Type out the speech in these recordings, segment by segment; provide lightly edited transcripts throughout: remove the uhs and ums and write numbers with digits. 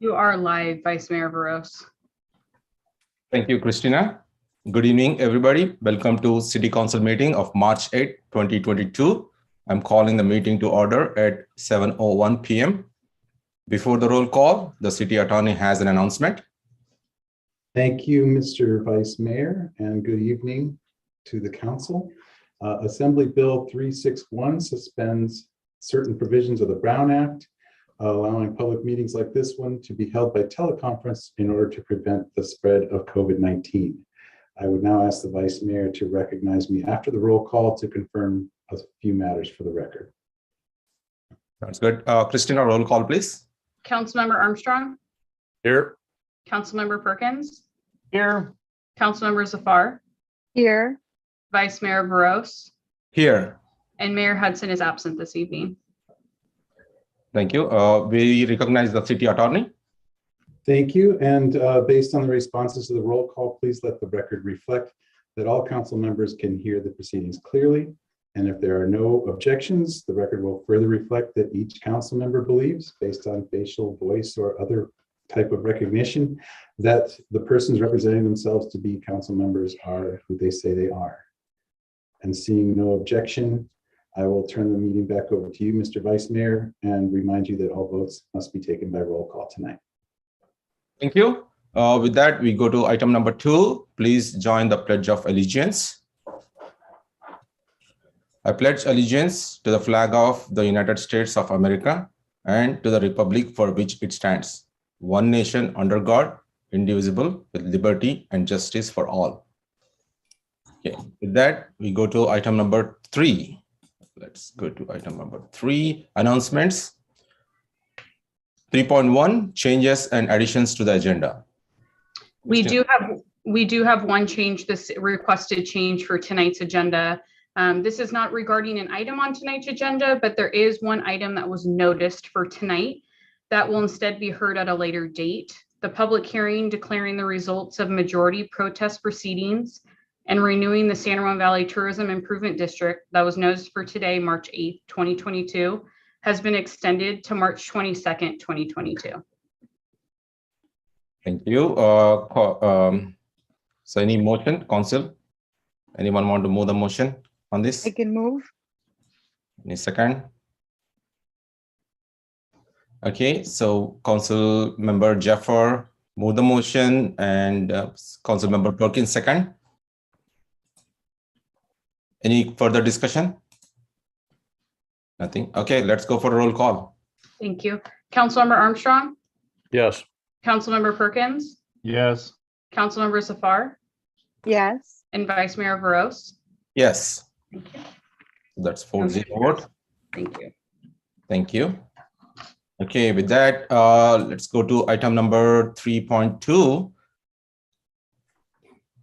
You are live, Vice Mayor Veros. Thank you, Christina. Good evening, everybody. Welcome to City Council meeting of March 8, 2022. I'm calling the meeting to order at 7:01 p.m. Before the roll call, the City Attorney has an announcement. Thank you, Mr. Vice Mayor, and good evening to the Council. Assembly Bill 361 suspends certain provisions of the Brown Act, allowing public meetings like this one to be held by teleconference in order to prevent the spread of COVID-19. I would now ask the Vice Mayor to recognize me after the roll call to confirm a few matters for the record. Sounds good. Christina, roll call, please. Councilmember Armstrong, Here. Councilmember Perkins, Here. Councilmember Zafar, Here. Vice Mayor Veros, Here. and Mayor Hudson is absent this evening. Thank you. We recognize the City Attorney. Thank you. And based on the responses to the roll call, please let the record reflect that all council members can hear the proceedings clearly. And if there are no objections, the record will further reflect that each council member believes, based on facial, voice, or other type of recognition, that the persons representing themselves to be council members are who they say they are. And seeing no objection, I will turn the meeting back over to you, Mr. Vice Mayor, and remind you that all votes must be taken by roll call tonight. Thank you. With that, we go to item number 2. Please join the Pledge of Allegiance. I pledge allegiance to the flag of the United States of America and to the republic for which it stands, one nation under God, indivisible, with liberty and justice for all. Okay. With that, we go to item number 3. Let's go to item number 3, announcements. 3.1, changes and additions to the agenda. We do have one change, this requested change for tonight's agenda. This is not regarding an item on tonight's agenda, but there is one item that was noticed for tonight that will instead be heard at a later date. The public hearing declaring the results of majority protest proceedings and renewing the San Ramon Valley Tourism Improvement District that was noticed for today, March 8th, 2022, has been extended to March 22nd, 2022. Thank you. So any motion, Council? Anyone want to move the motion on this? I can move. Any second? Okay, so Council Member Jaffer move the motion and Council Member Perkins second. Any further discussion? Nothing. Okay, let's go for a roll call. Thank you. Councilmember Armstrong, Yes. Councilmember Perkins, Yes. Councilmember Zafar, Yes. and Vice Mayor Veros. Yes. Thank you. That's 4-0 vote. Thank you. Thank you. Okay, with that, let's go to item number 3.2.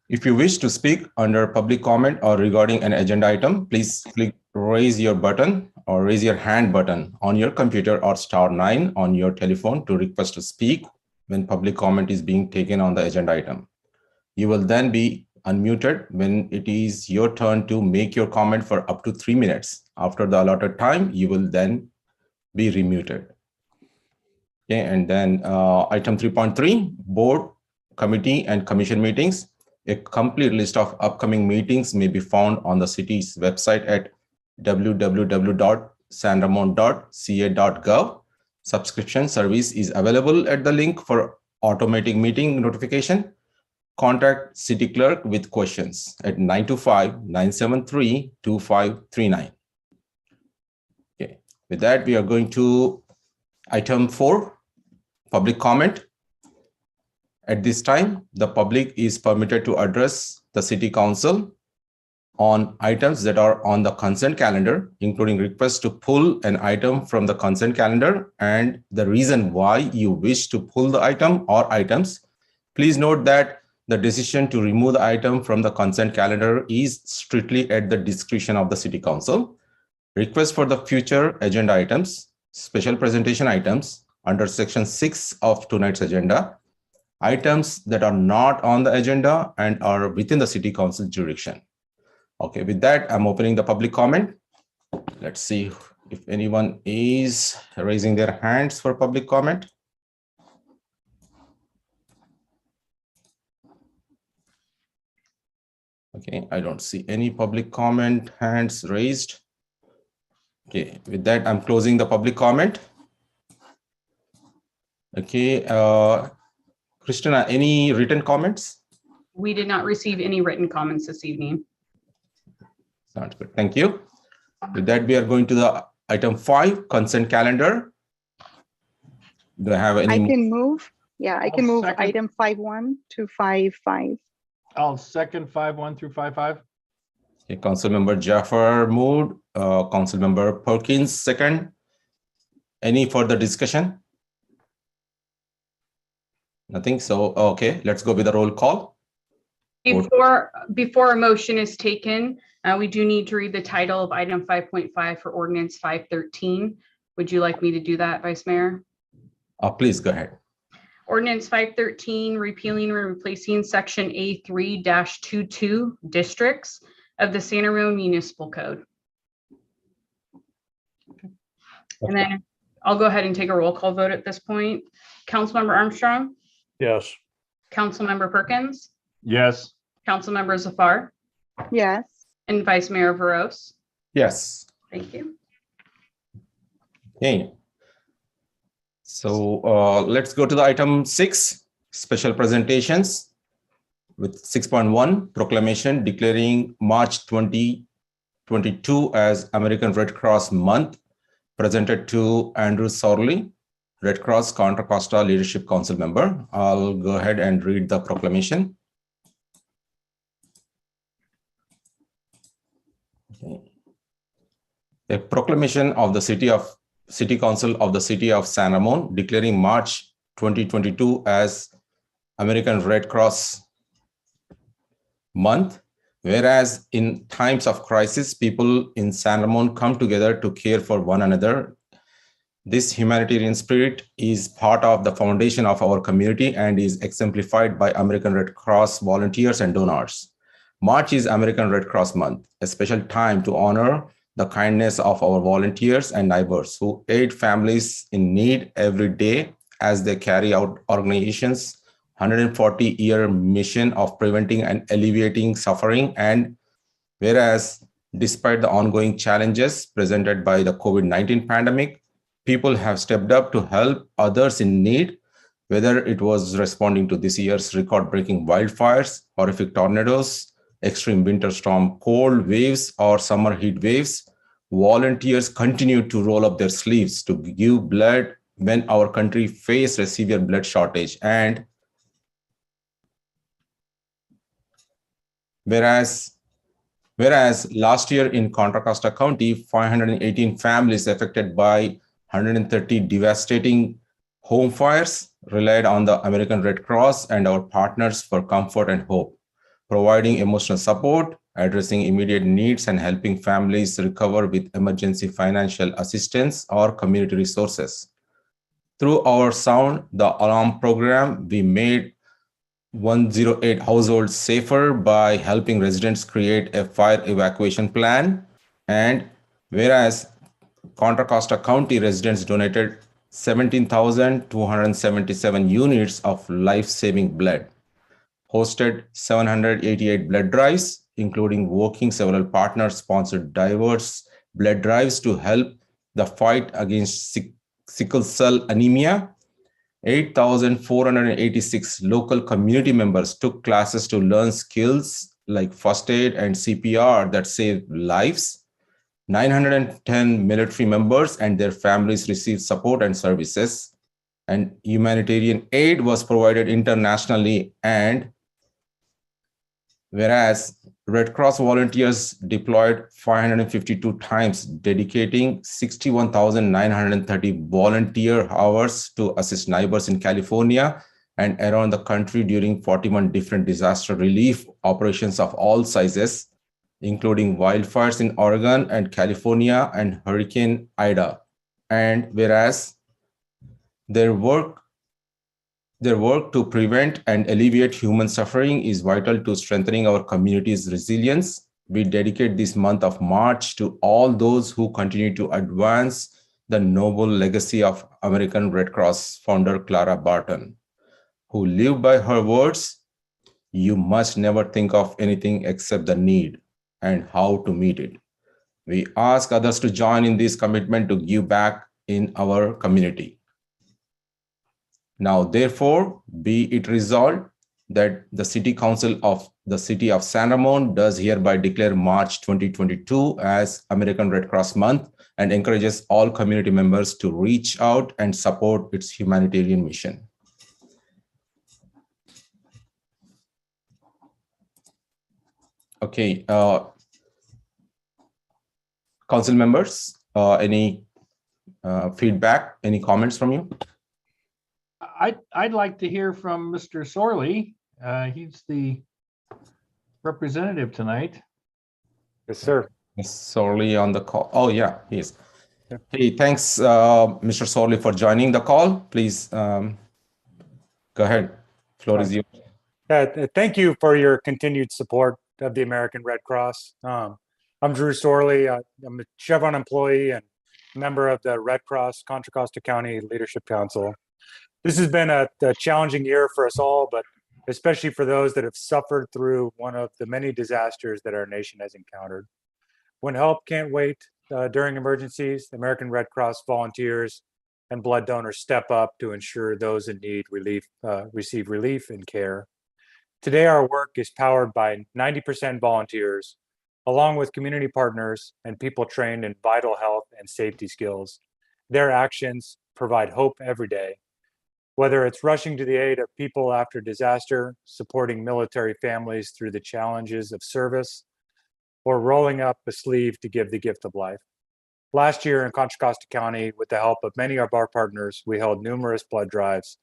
If you wish to speak under public comment or regarding an agenda item, please click raise your button or raise your hand button on your computer or *9 on your telephone to request to speak when public comment is being taken on the agenda item. You will then be unmuted when it is your turn to make your comment for up to 3 minutes. After the allotted time, you will then be remuted. Okay, and then item 3.3, board, committee, and commission meetings. A complete list of upcoming meetings may be found on the city's website at www.sanramon.ca.gov. Subscription service is available at the link for automatic meeting notification. Contact City Clerk with questions at 925-973-2539. Okay, with that, we are going to item 4, public comment. At this time, the public is permitted to address the City Council on items that are on the consent calendar, including requests to pull an item from the consent calendar and the reason why you wish to pull the item or items. Please note that the decision to remove the item from the consent calendar is strictly at the discretion of the City Council. Requests for the future agenda items, special presentation items under section 6 of tonight's agenda, items that are not on the agenda and are within the City Council jurisdiction. Okay, with that, I'm opening the public comment. Let's see if anyone is raising their hands for public comment. Okay, I don't see any public comment hands raised. Okay, with that, I'm closing the public comment. Okay, Christina, any written comments? We did not receive any written comments this evening. Sounds good. Thank you. With that, we are going to the item 5, consent calendar. Do I have any? I can move. Yeah, I can I'll move second. item 5.1 to 5.5. I'll second 5.1 through 5.5. Okay, Councilmember Jaffer moved, Councilmember Perkins second. Any further discussion? Nothing. So, okay, let's go with the roll call. Before a motion is taken, we do need to read the title of item 5.5 for ordinance 513. Would you like me to do that, Vice Mayor? Please go ahead. Ordinance 513, repealing and replacing section A3-22 districts of the Santa Rosa Municipal Code. And then I'll go ahead and take a roll call vote at this point. Councilmember Armstrong, Yes. Councilmember Perkins, Yes. Councilmember Zafar, Yes. and Vice Mayor Veros. Yes. Thank you. Okay. So let's go to the item 6, special presentations with 6.1, proclamation declaring March 2022 as American Red Cross Month, presented to Andrew Sorley, Red Cross Contra Costa Leadership Council member. I'll go ahead and read the proclamation. Okay. A proclamation of the City Council of the City of San Ramon declaring March 2022 as American Red Cross Month. Whereas in times of crisis, people in San Ramon come together to care for one another. This humanitarian spirit is part of the foundation of our community and is exemplified by American Red Cross volunteers and donors. March is American Red Cross Month, a special time to honor the kindness of our volunteers and neighbors who aid families in need every day as they carry out organizations' 140-year mission of preventing and alleviating suffering. And whereas, despite the ongoing challenges presented by the COVID-19 pandemic, people have stepped up to help others in need, whether it was responding to this year's record-breaking wildfires, horrific tornadoes, extreme winter storm, cold waves, or summer heat waves. Volunteers continue to roll up their sleeves to give blood when our country faced a severe blood shortage. And whereas last year in Contra Costa County, 518 families affected by 130 devastating home fires relied on the American Red Cross and our partners for comfort and hope, providing emotional support, addressing immediate needs, and helping families recover with emergency financial assistance or community resources. Through our Sound the Alarm program, we made 108 households safer by helping residents create a fire evacuation plan. And whereas Contra Costa County residents donated 17,277 units of life-saving blood, hosted 788 blood drives, including working several partner-sponsored diverse blood drives to help the fight against sickle cell anemia. 8,486 local community members took classes to learn skills like first aid and CPR that save lives. 910 military members and their families received support and services, and humanitarian aid was provided internationally. And whereas Red Cross volunteers deployed 552 times, dedicating 61,930 volunteer hours to assist neighbors in California and around the country during 41 different disaster relief operations of all sizes, including wildfires in Oregon and California and Hurricane Ida. And whereas their work to prevent and alleviate human suffering is vital to strengthening our community's resilience, we dedicate this month of March to all those who continue to advance the noble legacy of American Red Cross founder Clara Barton, who lived by her words, You must never think of anything except the need and how to meet it. We ask others to join in this commitment to give back in our community. Now, therefore, be it resolved that the City Council of the City of San Ramon does hereby declare March 2022 as American Red Cross Month and encourages all community members to reach out and support its humanitarian mission. Okay, council members, any feedback, any comments from you? I'd like to hear from Mr. Sorley. He's the representative tonight. Yes, sir. Ms. Sorley on the call. Oh, yeah, he is. Yeah. Hey, thanks, Mr. Sorley, for joining the call. Please go ahead. Floor is yours. Thank you for your continued support of the American Red Cross. I'm Drew Sorley. I'm a Chevron employee and member of the Red Cross Contra Costa County Leadership Council. This has been a challenging year for us all, but especially for those that have suffered through one of the many disasters that our nation has encountered. When help can't wait during emergencies, the American Red Cross volunteers and blood donors step up to ensure those in need receive relief and care. Today, our work is powered by 90% volunteers, along with community partners and people trained in vital health and safety skills. Their actions provide hope every day. Whether it's rushing to the aid of people after disaster, supporting military families through the challenges of service, or rolling up a sleeve to give the gift of life. Last year in Contra Costa County, with the help of many of our partners, we held numerous blood drives.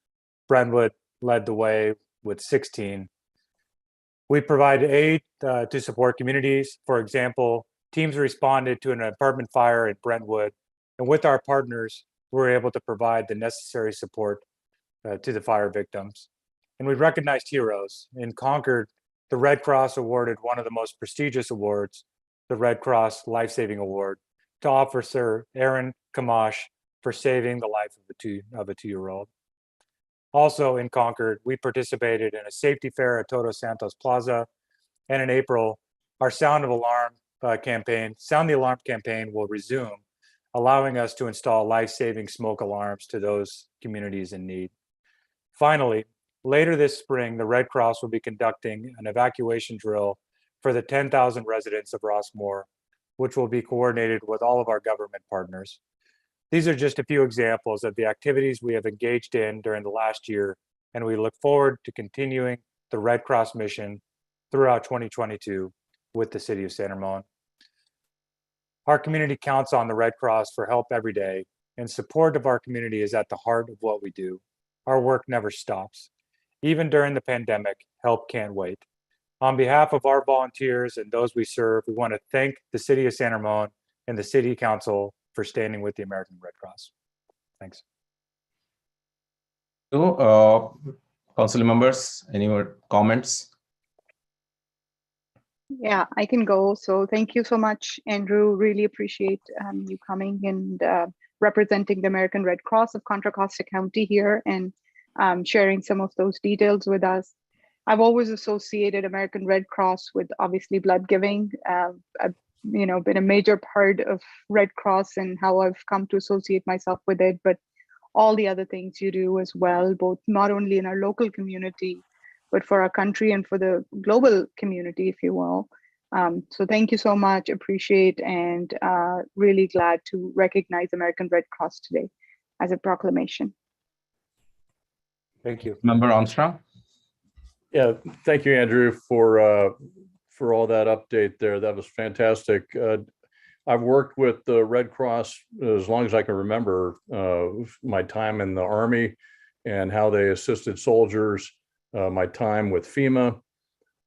Brentwood led the way with 16. We provided aid to support communities. For example, teams responded to an apartment fire in Brentwood, and with our partners, we were able to provide the necessary support to the fire victims. And we recognized heroes. In Concord, the Red Cross awarded one of the most prestigious awards, the Red Cross Life-Saving Award, to Officer Aaron Kamash for saving the life of a two-year-old. Also in Concord, we participated in a safety fair at Todos Santos Plaza. And in April, our Sound the Alarm campaign will resume, allowing us to install life-saving smoke alarms to those communities in need. Finally, later this spring, the Red Cross will be conducting an evacuation drill for the 10,000 residents of Rossmore, which will be coordinated with all of our government partners. These are just a few examples of the activities we have engaged in during the last year, and we look forward to continuing the Red Cross mission throughout 2022 with the City of San Ramon. Our community counts on the Red Cross for help every day, and support of our community is at the heart of what we do. Our work never stops. Even during the pandemic, help can't wait. On behalf of our volunteers and those we serve, we want to thank the City of San Ramon and the City Council for standing with the American Red Cross. Thanks. So, council members, any more comments? Yeah, I can go. So thank you so much, Andrew. Really appreciate you coming and representing the American Red Cross of Contra Costa County here and sharing some of those details with us. I've always associated American Red Cross with obviously blood giving. I've been a major part of Red Cross and how I've come to associate myself with it, but all the other things you do as well, both not only in our local community, but for our country and for the global community, if you will. So thank you so much, appreciate, and really glad to recognize American Red Cross today as a proclamation. Thank you. Member Armstrong? Yeah, thank you, Andrew, for all that update there. That was fantastic. I've worked with the Red Cross as long as I can remember, my time in the Army and how they assisted soldiers, my time with FEMA,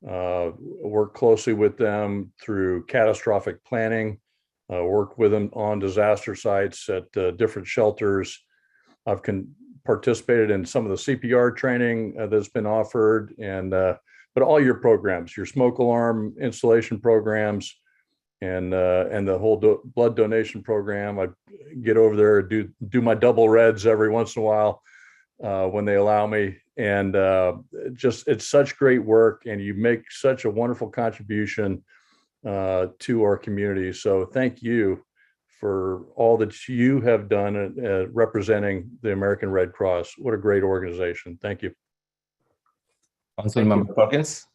worked closely with them through catastrophic planning, worked with them on disaster sites at different shelters. I've participated in some of the CPR training that's been offered, and but all your programs, your smoke alarm installation programs, and the whole blood donation program. I get over there, do my double reds every once in a while when they allow me, And it's such great work, and you make such a wonderful contribution to our community. So thank you for all that you have done representing the American Red Cross. What a great organization. Thank you. Councilmember Perkins.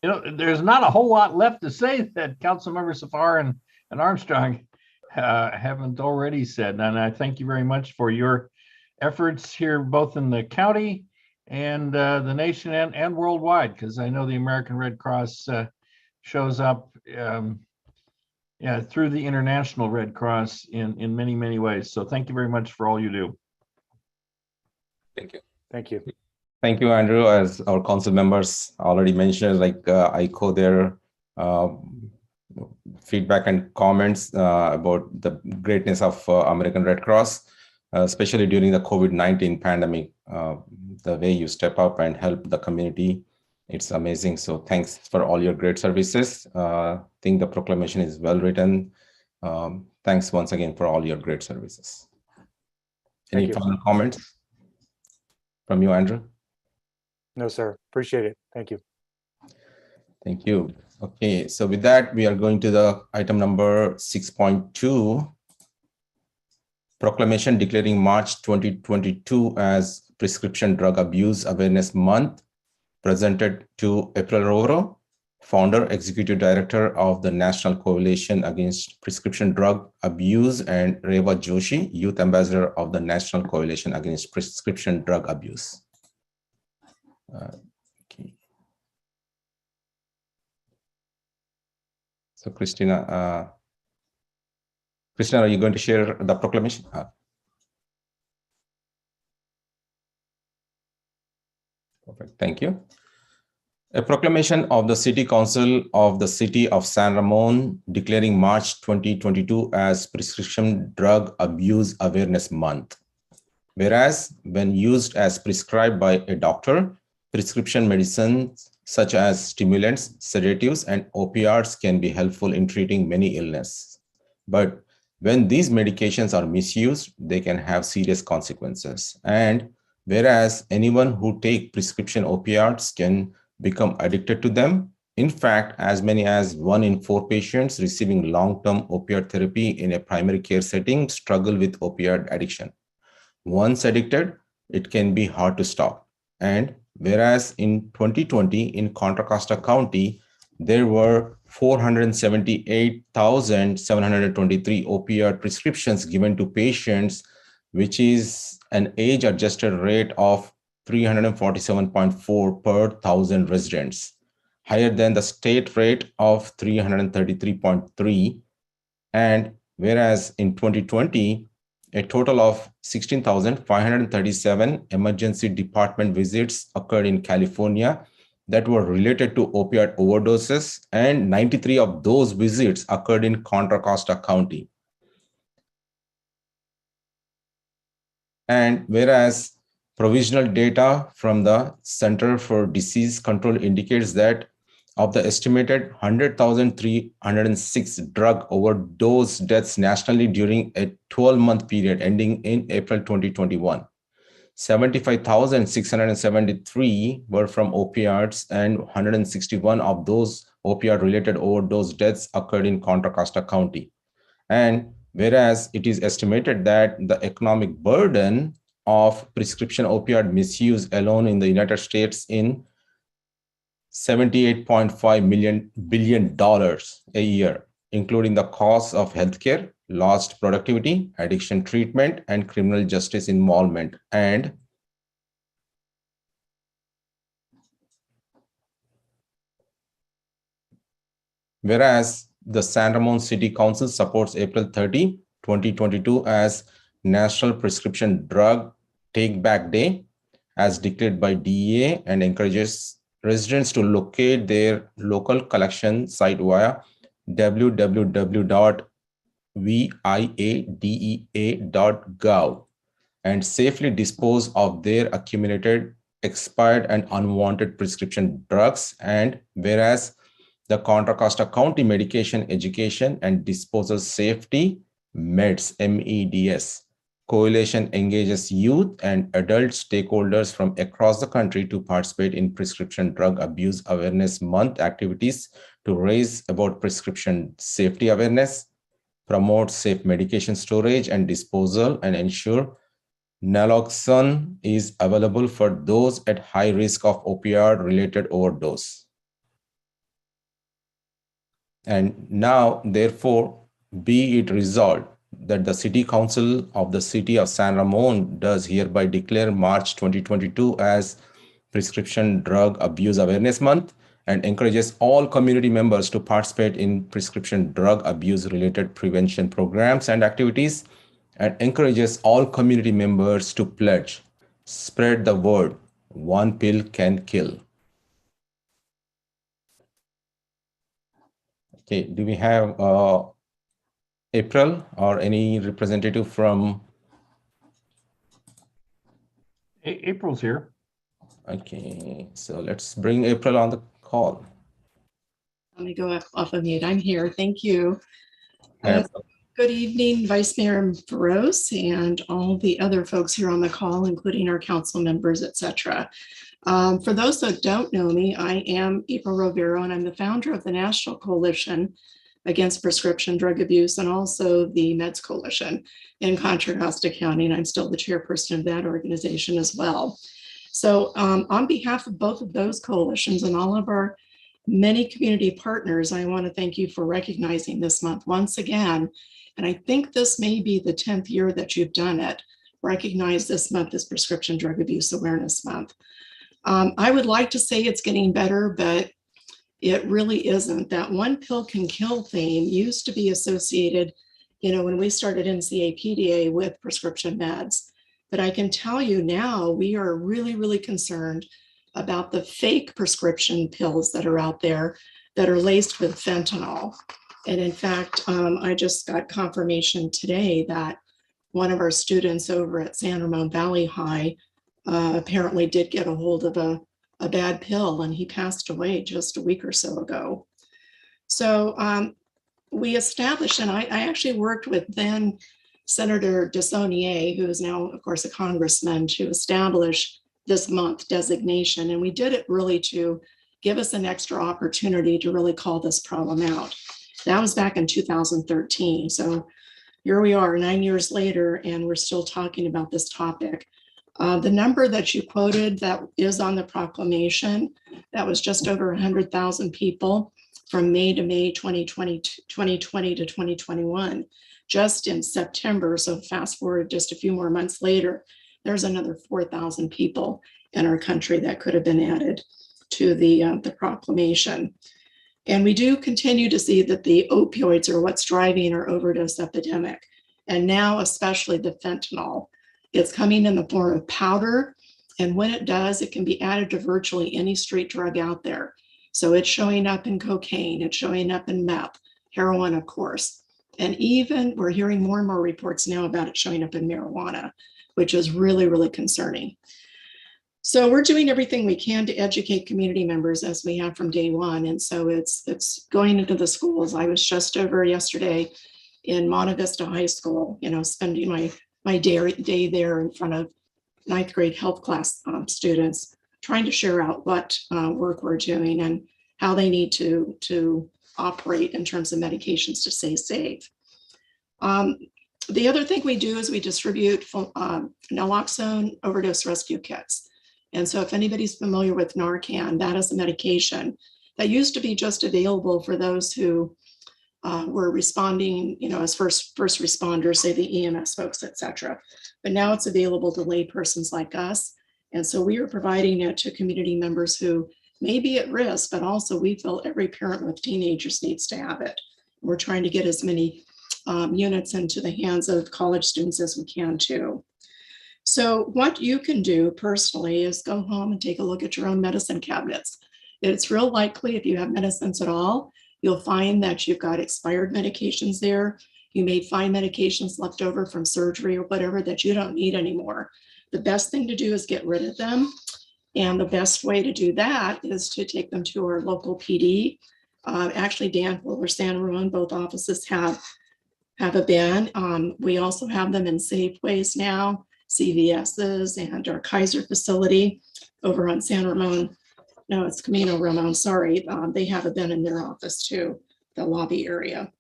There's not a whole lot left to say that Councilmember Safar and Armstrong haven't already said. And I thank you very much for your efforts here, both in the county and the nation and worldwide, because I know the American Red Cross shows up through the International Red Cross in many, many ways. So thank you very much for all you do. Thank you. Thank you. Thank you, Andrew. As our council members already mentioned, I echo their feedback and comments about the greatness of American Red Cross, especially during the COVID-19 pandemic. The way you step up and help the community, it's amazing. So thanks for all your great services. I think the proclamation is well written. Thanks once again for all your great services. Any final comments from you, Andrew? No, sir. Appreciate it. Thank you. Thank you. Okay, so with that, we are going to the item number 6.2, Proclamation declaring March 2022 as Prescription Drug Abuse Awareness Month, presented to April Roro, Founder, Executive Director of the National Coalition Against Prescription Drug Abuse, and Reva Joshi, Youth Ambassador of the National Coalition Against Prescription Drug Abuse. Okay. So Christina, are you going to share the proclamation? Perfect, thank you. A proclamation of the City Council of the City of San Ramon declaring March 2022 as Prescription Drug Abuse Awareness Month. Whereas when used as prescribed by a doctor, prescription medicines such as stimulants, sedatives, and opiates can be helpful in treating many illnesses. But when these medications are misused, they can have serious consequences. And whereas anyone who takes prescription opiates can become addicted to them, in fact, as many as 1 in 4 patients receiving long-term opioid therapy in a primary care setting struggle with opioid addiction. Once addicted, it can be hard to stop. And whereas in 2020 in Contra Costa County, there were 478,723 opioid prescriptions given to patients, which is an age-adjusted rate of 347.4 per 1,000 residents, higher than the state rate of 333.3. And whereas in 2020, a total of 16,537 emergency department visits occurred in California that were related to opioid overdoses, and 93 of those visits occurred in Contra Costa County. And whereas provisional data from the Center for Disease Control indicates that of the estimated 100,306 drug overdose deaths nationally during a 12-month period ending in April 2021, 75,673 were from opioids, and 161 of those opioid-related overdose deaths occurred in Contra Costa County. And whereas it is estimated that the economic burden of prescription opioid misuse alone in the United States in $78.5 billion a year, including the costs of healthcare, lost productivity, addiction treatment, and criminal justice involvement. And whereas the San Ramon City Council supports April 30, 2022 as National Prescription Drug Take Back Day, as declared by DEA, and encourages residents to locate their local collection site via www.viadea.gov and safely dispose of their accumulated, expired, and unwanted prescription drugs. And whereas the Contra Costa County Medication Education and Disposal Safety, MEDS, MEDS, coalition engages youth and adult stakeholders from across the country to participate in Prescription Drug Abuse Awareness Month activities to raise about prescription safety awareness, promote safe medication storage and disposal, and ensure naloxone is available for those at high risk of opioid-related overdose. And now, therefore, be it resolved that the City Council of the City of San Ramon does hereby declare March 2022 as Prescription Drug Abuse Awareness Month and encourages all community members to participate in prescription drug abuse related prevention programs and activities, and encourages all community members to pledge, spread the word, one pill can kill. Okay, do we have April or any representative from? April's here. Okay, so let's bring April on the call. Let me go off of mute. I'm here. Thank you. Hi, Good evening, Vice Mayor Feroz and all the other folks here on the call, including our council members, etc. For those that don't know me, I am April Rovero, and I'm the founder of the National Coalition Against Prescription Drug Abuse and also the Meds Coalition in Contra Costa County, and I'm still the chairperson of that organization as well. So on behalf of both of those coalitions and all of our many community partners, I want to thank you for recognizing this month once again. And I think this may be the 10th year that you've done it. Recognize this month as Prescription Drug Abuse Awareness Month. I would like to say it's getting better, but it really isn't. That one pill can kill theme used to be associated, when we started NCAPDA with prescription meds. But I can tell you now, we are really, really concerned about the fake prescription pills that are out there that are laced with fentanyl. And in fact, I just got confirmation today that one of our students over at San Ramon Valley High apparently did get a hold of a bad pill, and he passed away just a week or so ago. So we established, and I actually worked with then Senator DeSaulnier, who is now, of course, a congressman, to establish this month designation. And we did it really to give us an extra opportunity to really call this problem out. That was back in 2013. So here we are 9 years later, and we're still talking about this topic. The number that you quoted that is on the proclamation, that was just over 100,000 people from May to May 2020 to 2021. Just in September, so fast forward just a few more months later, there's another 4,000 people in our country that could have been added to the proclamation. And we do continue to see that the opioids are what's driving our overdose epidemic. And now, especially the fentanyl, it's coming in the form of powder. And when it does, it can be added to virtually any street drug out there. So it's showing up in cocaine, it's showing up in meth, heroin, of course. And even we're hearing more and more reports now about it showing up in marijuana, which is really, really concerning. So we're doing everything we can to educate community members, as we have from day one. And so it's going into the schools. I was just over yesterday in Monte Vista High School, spending my day there in front of ninth grade health class students, trying to share out what work we're doing and how they need to operate in terms of medications to stay safe. The other thing we do is we distribute naloxone overdose rescue kits. And so if anybody's familiar with Narcan, that is a medication that used to be just available for those who were responding, as first responders, say the EMS folks, et cetera. But now it's available to lay persons like us. And so we are providing it to community members who may be at risk, but also we feel every parent with teenagers needs to have it. We're trying to get as many units into the hands of college students as we can too. So what you can do personally is go home and take a look at your own medicine cabinets. It's real likely if you have medicines at all, you'll find that you've got expired medications there. You may find medications left over from surgery or whatever that you don't need anymore. The best thing to do is get rid of them. And the best way to do that is to take them to our local PD. Actually, Danville or San Ramon, both offices have have a ban. We also have them in Safeways now, CVS's, and our Kaiser facility over on San Ramon. No, it's Camino Ramon, sorry. They have a bin in their office too, the lobby area.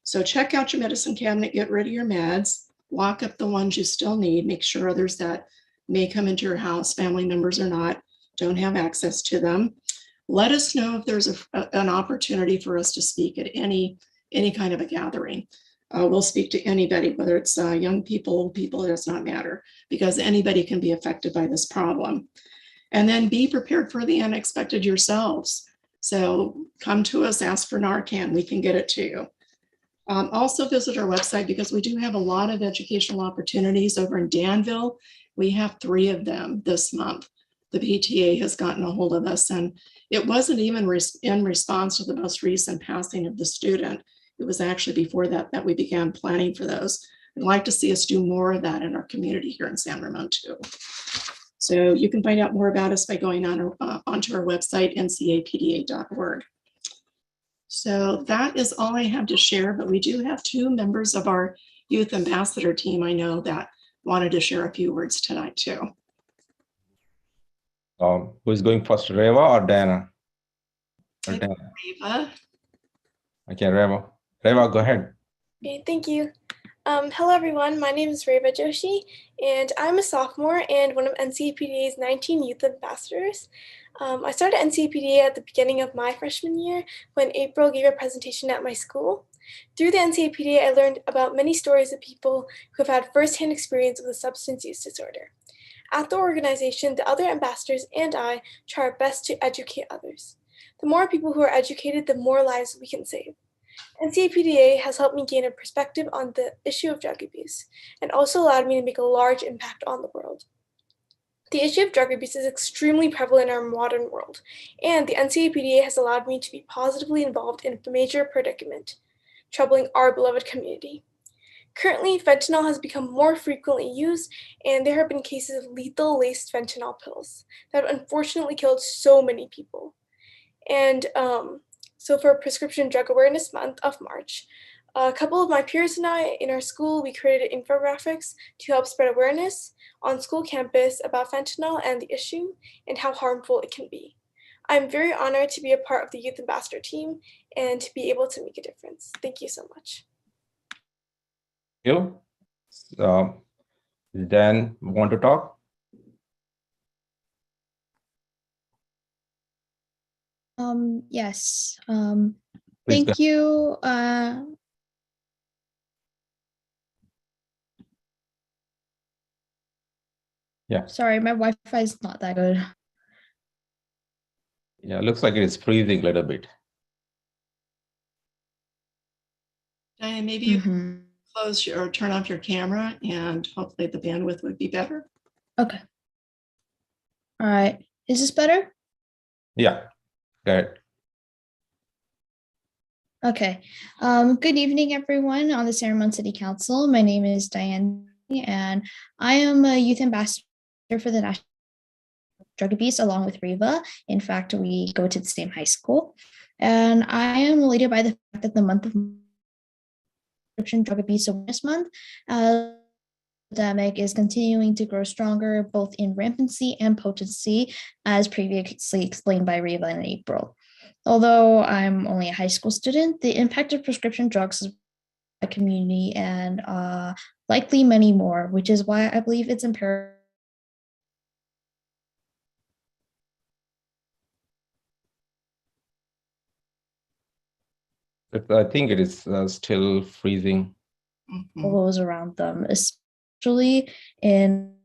So check out your medicine cabinet, get rid of your meds, lock up the ones you still need, make sure others that may come into your house, family members or not, don't have access to them. Let us know if there's an opportunity for us to speak at any kind of a gathering. We'll speak to anybody, whether it's young people, old people, it does not matter, because anybody can be affected by this problem. And then be prepared for the unexpected yourselves. So come to us, ask for Narcan, we can get it to you. Also visit our website because we do have a lot of educational opportunities over in Danville. We have 3 of them this month. The PTA has gotten a hold of us, and it wasn't even in response to the most recent passing of the student. It was actually before that we began planning for those. I'd like to see us do more of that in our community here in San Ramon too. So you can find out more about us by going on onto our website, ncapda.org. So that is all I have to share, but we do have 2 members of our youth ambassador team I know that wanted to share a few words tonight too. Who's going first, Reva or Dana? Or Dana? Reva. Okay, Reva. Reva, go ahead. Okay, thank you. Hello, everyone. My name is Reva Joshi, and I'm a sophomore and one of NCAPDA's 19 youth ambassadors. I started NCAPDA at the beginning of my freshman year when April gave a presentation at my school. Through the NCAPDA, I learned about many stories of people who have had firsthand experience with a substance use disorder. At the organization, the other ambassadors and I try our best to educate others. The more people who are educated, the more lives we can save. NCAPDA has helped me gain a perspective on the issue of drug abuse and also allowed me to make a large impact on the world. The issue of drug abuse is extremely prevalent in our modern world, and the NCAPDA has allowed me to be positively involved in a major predicament, troubling our beloved community. Currently, fentanyl has become more frequently used, and there have been cases of lethal laced fentanyl pills that have unfortunately killed so many people. And so for Prescription Drug Awareness Month of March, a couple of my peers and I in our school, we created infographics to help spread awareness on school campus about fentanyl and the issue and how harmful it can be. I'm very honored to be a part of the Youth Ambassador team and to be able to make a difference. Thank you so much. You? Dan, want to talk? Yes. Please Thank go. you. Yeah. Sorry, my Wi-Fi is not that good. Yeah, looks like it is freezing a little bit. Diane, maybe you can close or turn off your camera and hopefully the bandwidth would be better. Okay. All right. Is this better? Yeah, go ahead. Okay. Good evening, everyone on the San Ramon City Council. My name is Diane, and I am a youth ambassador for the National Drug Abuse along with Reva. In fact, we go to the same high school. And I am elated by the fact that the month of Prescription Drug Abuse Awareness Month epidemic is continuing to grow stronger, both in rampancy and potency, as previously explained by Reva in April. Although I'm only a high school student, the impact of prescription drugs is a community and likely many more, which is why I believe it's imperative. I think it is still freezing. Those around them, especially in.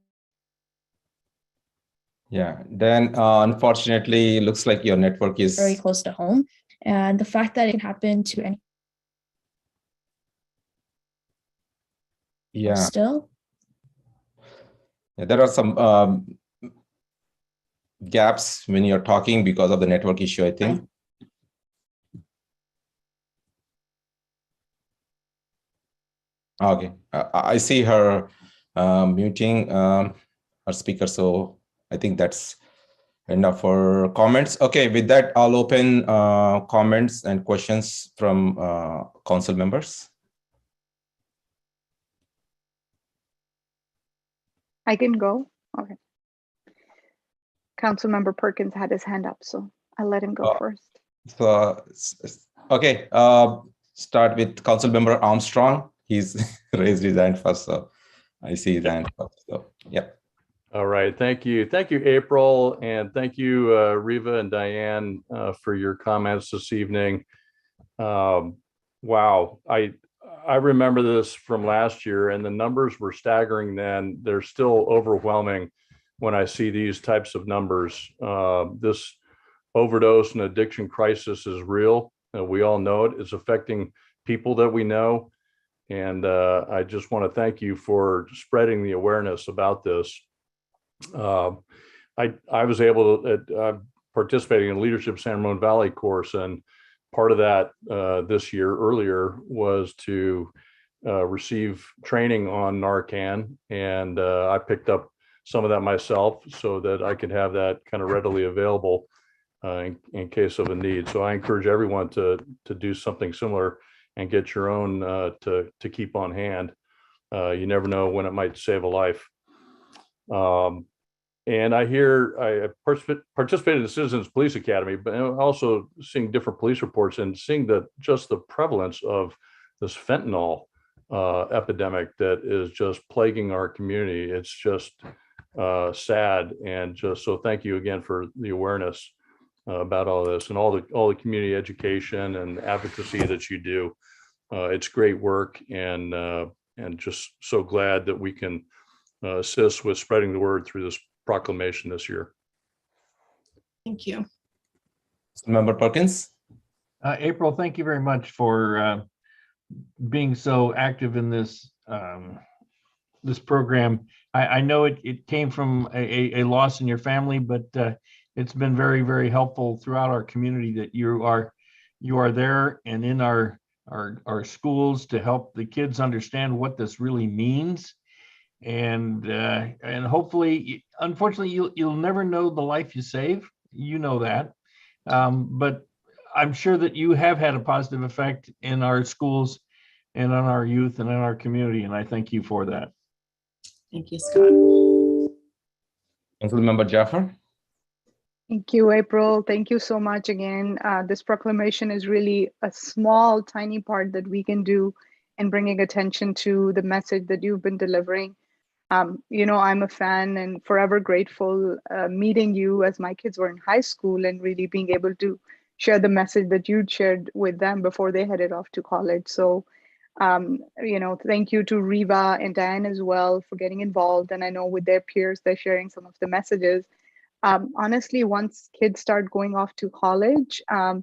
Yeah, then unfortunately, looks like your network is very close to home. And the fact that it can happen to any. Yeah. Still. Yeah, there are some gaps when you're talking because of the network issue, I think. Okay, I see her muting her speaker, so I think that's enough for comments. Okay, with that, I'll open comments and questions from council members. I can go? Okay. Councilmember Perkins had his hand up, so I'll let him go first. So, okay, start with Councilmember Armstrong. He's raised his hand first, so I see his hand first. So, yeah. All right, thank you. Thank you, April, and thank you, Riva and Diane, for your comments this evening. Wow, I remember this from last year, and the numbers were staggering then. They're still overwhelming when I see these types of numbers. This overdose and addiction crisis is real. We all know it. It's affecting people that we know. And I just want to thank you for spreading the awareness about this. I was able to participating in Leadership San Ramon Valley course, and part of that this year earlier was to receive training on Narcan, and I picked up some of that myself so that I could have that kind of readily available in case of a need. So I encourage everyone to do something similar and get your own to keep on hand. You never know when it might save a life. And I participated in the Citizens Police Academy, but also seeing different police reports and seeing just the prevalence of this fentanyl epidemic that is just plaguing our community. It's just sad, and just so thank you again for the awareness about all this and all the community education and advocacy that you do. It's great work, and just so glad that we can assist with spreading the word through this proclamation this year. Thank you. Member Perkins. April, thank you very much for being so active in this this program. I know it came from a loss in your family, but it's been very, very helpful throughout our community that you are there and in our schools to help the kids understand what this really means. And hopefully, unfortunately, you'll never know the life you save. You know that, but I'm sure that you have had a positive effect in our schools and on our youth and in our community, and I thank you for that. Thank you, Scott. Councilmember Jaffer. Thank you, April. Thank you so much again. This proclamation is really a small, tiny part that we can do in bringing attention to the message that you've been delivering. You know, I'm a fan and forever grateful meeting you as my kids were in high school and really being able to share the message that you'd shared with them before they headed off to college. So, you know, thank you to Riva and Diane as well for getting involved. And I know with their peers, they're sharing some of the messages. Honestly, once kids start going off to college, the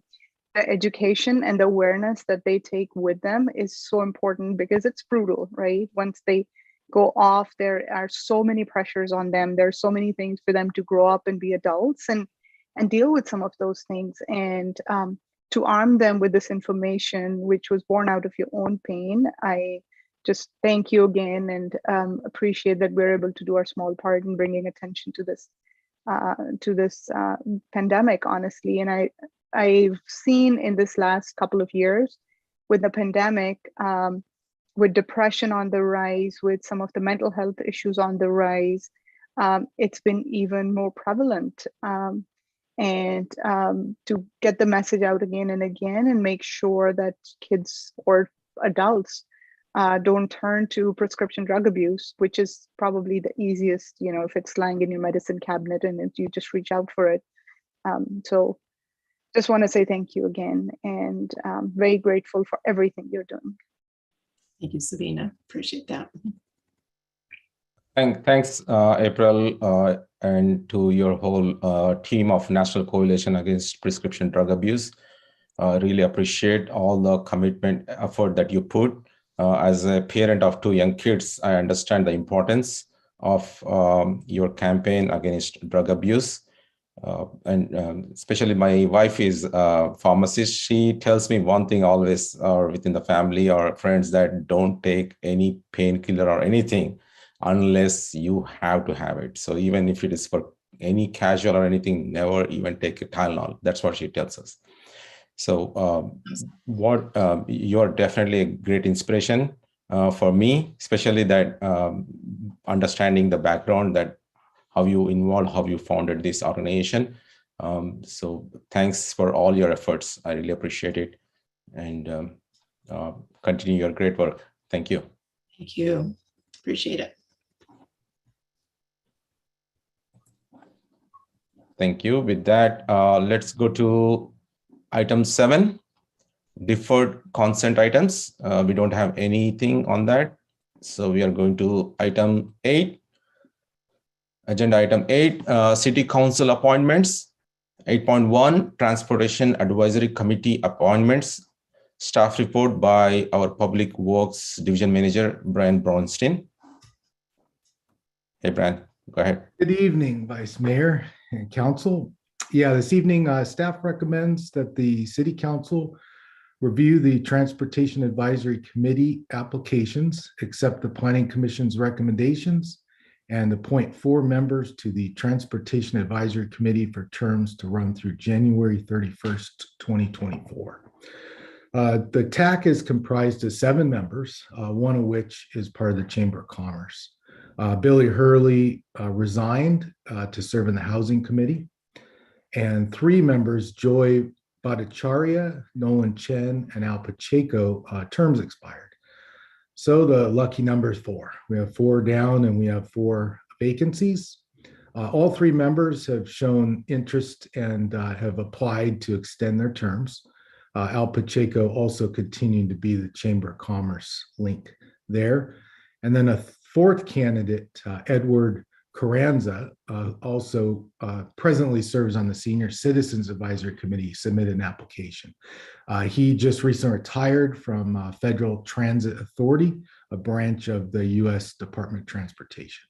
education and the awareness that they take with them is so important because it's brutal, right? Once they go off, there are so many pressures on them. There's so many things for them to grow up and be adults and deal with some of those things. And to arm them with this information, which was born out of your own pain, I just thank you again and appreciate that we're able to do our small part in bringing attention to this pandemic, honestly. And I've seen in this last couple of years with the pandemic, with depression on the rise, with some of the mental health issues on the rise, it's been even more prevalent. And to get the message out again and again and make sure that kids or adults don't turn to prescription drug abuse, which is probably the easiest, you know, if it's lying in your medicine cabinet and you just reach out for it. So just want to say thank you again, and very grateful for everything you're doing. Thank you, Sabina. Appreciate that. Thanks, April, and to your whole team of National Coalition Against Prescription Drug Abuse. Really appreciate all the commitment, effort that you put. As a parent of 2 young kids, I understand the importance of your campaign against drug abuse. And especially my wife is a pharmacist. She tells me one thing always, or within the family or friends, that don't take any painkiller or anything unless you have to have it. So even if it is for any casual or anything, never even take a Tylenol. That's what she tells us. So you're definitely a great inspiration for me, especially that understanding the background, that how you involved, how you founded this organization. So thanks for all your efforts. I really appreciate it, and continue your great work. Thank you. Thank you. Appreciate it. Thank you. With that, let's go to item 7, deferred consent items. We don't have anything on that. So we are going to item 8, agenda item 8, city council appointments. 8.1, transportation advisory committee appointments. Staff report by our public works division manager, Brian Bronstein. Hey, Brian, go ahead. Good evening, Vice Mayor and Council. Yeah, this evening, staff recommends that the City Council review the Transportation Advisory Committee applications, accept the Planning Commission's recommendations, and appoint 4 members to the Transportation Advisory Committee for terms to run through January 31st, 2024. The TAC is comprised of 7 members, one of which is part of the Chamber of Commerce. Billy Hurley resigned to serve in the Housing Committee, and 3 members, Joy Bhattacharya, Nolan Chen, and Al Pacheco, terms expired. So the lucky number is 4. We have 4 down and we have 4 vacancies. All 3 members have shown interest and have applied to extend their terms. Al Pacheco also continuing to be the Chamber of Commerce link there. And then a 4th candidate, Edward Carranza, also presently serves on the Senior Citizens Advisory Committee, submitted an application. He just recently retired from Federal Transit Authority, a branch of the U.S. Department of Transportation.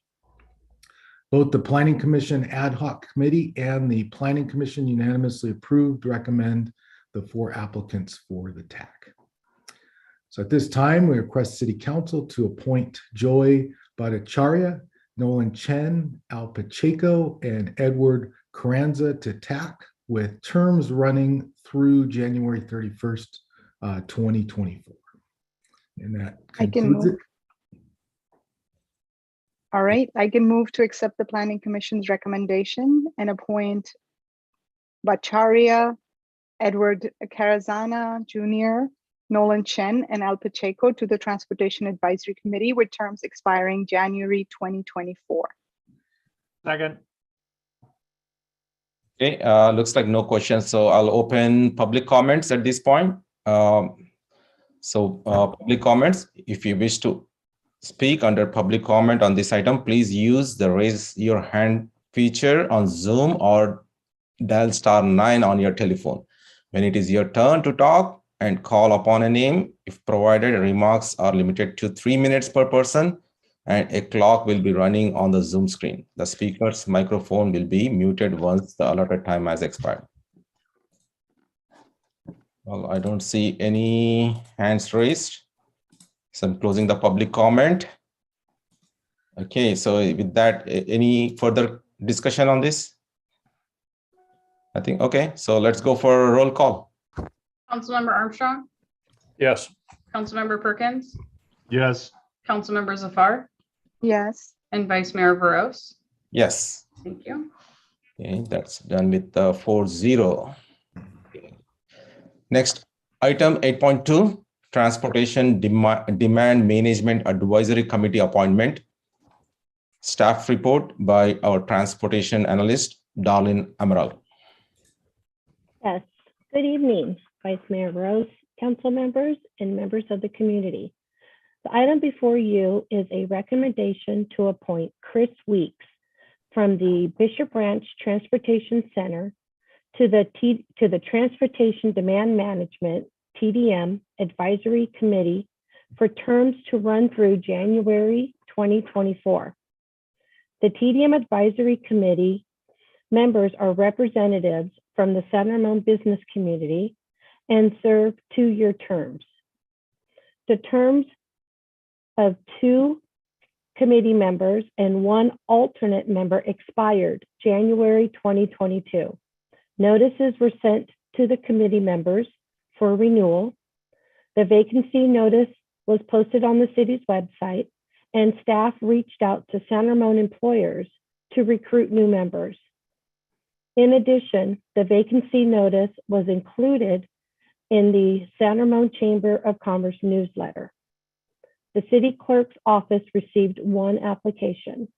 Both the Planning Commission Ad Hoc Committee and the Planning Commission unanimously approved, recommend the 4 applicants for the TAC. So at this time, we request City Council to appoint Joy Bhattacharya, Nolan Chen, Al Pacheco, and Edward Carranza to TAC with terms running through January 31st, 2024. And that concludes it. All right, I can move to accept the Planning Commission's recommendation and appoint Bhattacharya, Edward Carranza Jr., Nolan Chen, and Al Pacheco to the Transportation Advisory Committee with terms expiring January 2024. Second. Okay, looks like no questions. So I'll open public comments at this point. Public comments, if you wish to speak under public comment on this item, please use the raise your hand feature on Zoom or dial *9 on your telephone. When it is your turn to talk, and call upon a name, if provided, remarks are limited to 3 minutes per person, and a clock will be running on the Zoom screen. The speaker's microphone will be muted once the allotted time has expired. Well, I don't see any hands raised, so I'm closing the public comment. Okay, so with that, any further discussion on this? I think, okay, so let's go for a roll call. Councilmember Armstrong, Yes. Councilmember Perkins, Yes. Councilmember Zafar, Yes. and Vice Mayor Veros. Yes. Thank you. Okay, that's done with 4-0. Okay. Next, item 8.2, Transportation Demand Management Advisory Committee appointment. Staff report by our transportation analyst, Darlene Amaral. Yes, good evening, Vice Mayor Rose, council members, and members of the community. The item before you is a recommendation to appoint Chris Weeks from the Bishop Ranch Transportation Center to the Transportation Demand Management, TDM, Advisory Committee for terms to run through January 2024. The TDM Advisory Committee members are representatives from the San Ramon business community and serve 2-year terms. The terms of 2 committee members and 1 alternate member expired January 2022. Notices were sent to the committee members for renewal. The vacancy notice was posted on the city's website, and staff reached out to San Ramon employers to recruit new members. In addition, the vacancy notice was included in the San Ramon Chamber of Commerce newsletter. The city clerk's office received one application.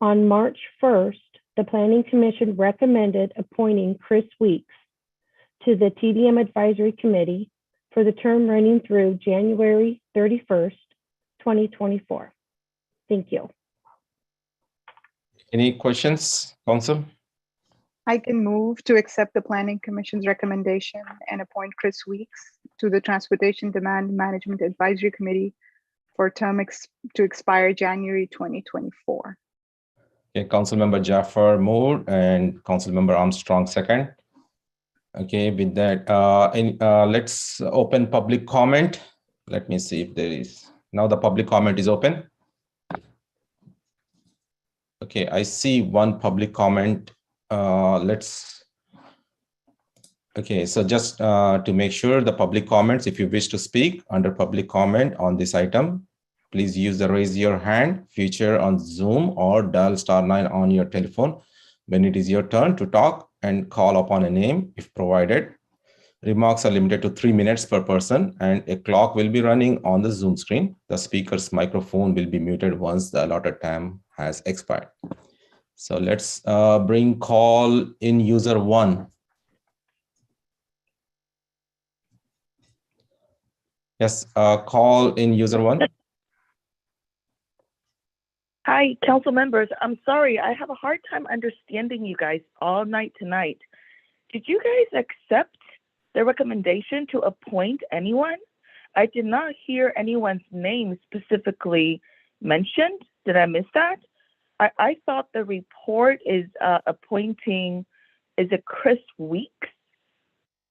On March 1st, the Planning Commission recommended appointing Chris Weeks to the TDM Advisory Committee for the term running through January 31st, 2024. Thank you. Any questions, Council? I can move to accept the Planning Commission's recommendation and appoint Chris Weeks to the Transportation Demand Management Advisory Committee for a term to expire January 2024. Okay, Councilmember Jaffer moved and Councilmember Armstrong second. Okay, with that, let's open public comment. Let me see if there is. Now the public comment is open. Okay, I see one public comment. Okay, so just to make sure the public comments, if you wish to speak under public comment on this item, please use the raise your hand feature on Zoom or dial *9 on your telephone when it is your turn to talk and call upon a name if provided. Remarks are limited to 3 minutes per person and a clock will be running on the Zoom screen. The speaker's microphone will be muted once the allotted time has expired. So let's bring call in user 1. Yes, call in user 1. Hi, council members. I'm sorry, I have a hard time understanding you guys all night tonight. Did you guys accept the recommendation to appoint anyone? I did not hear anyone's name specifically mentioned. Did I miss that? I thought the report is appointing, is it Chris Weeks?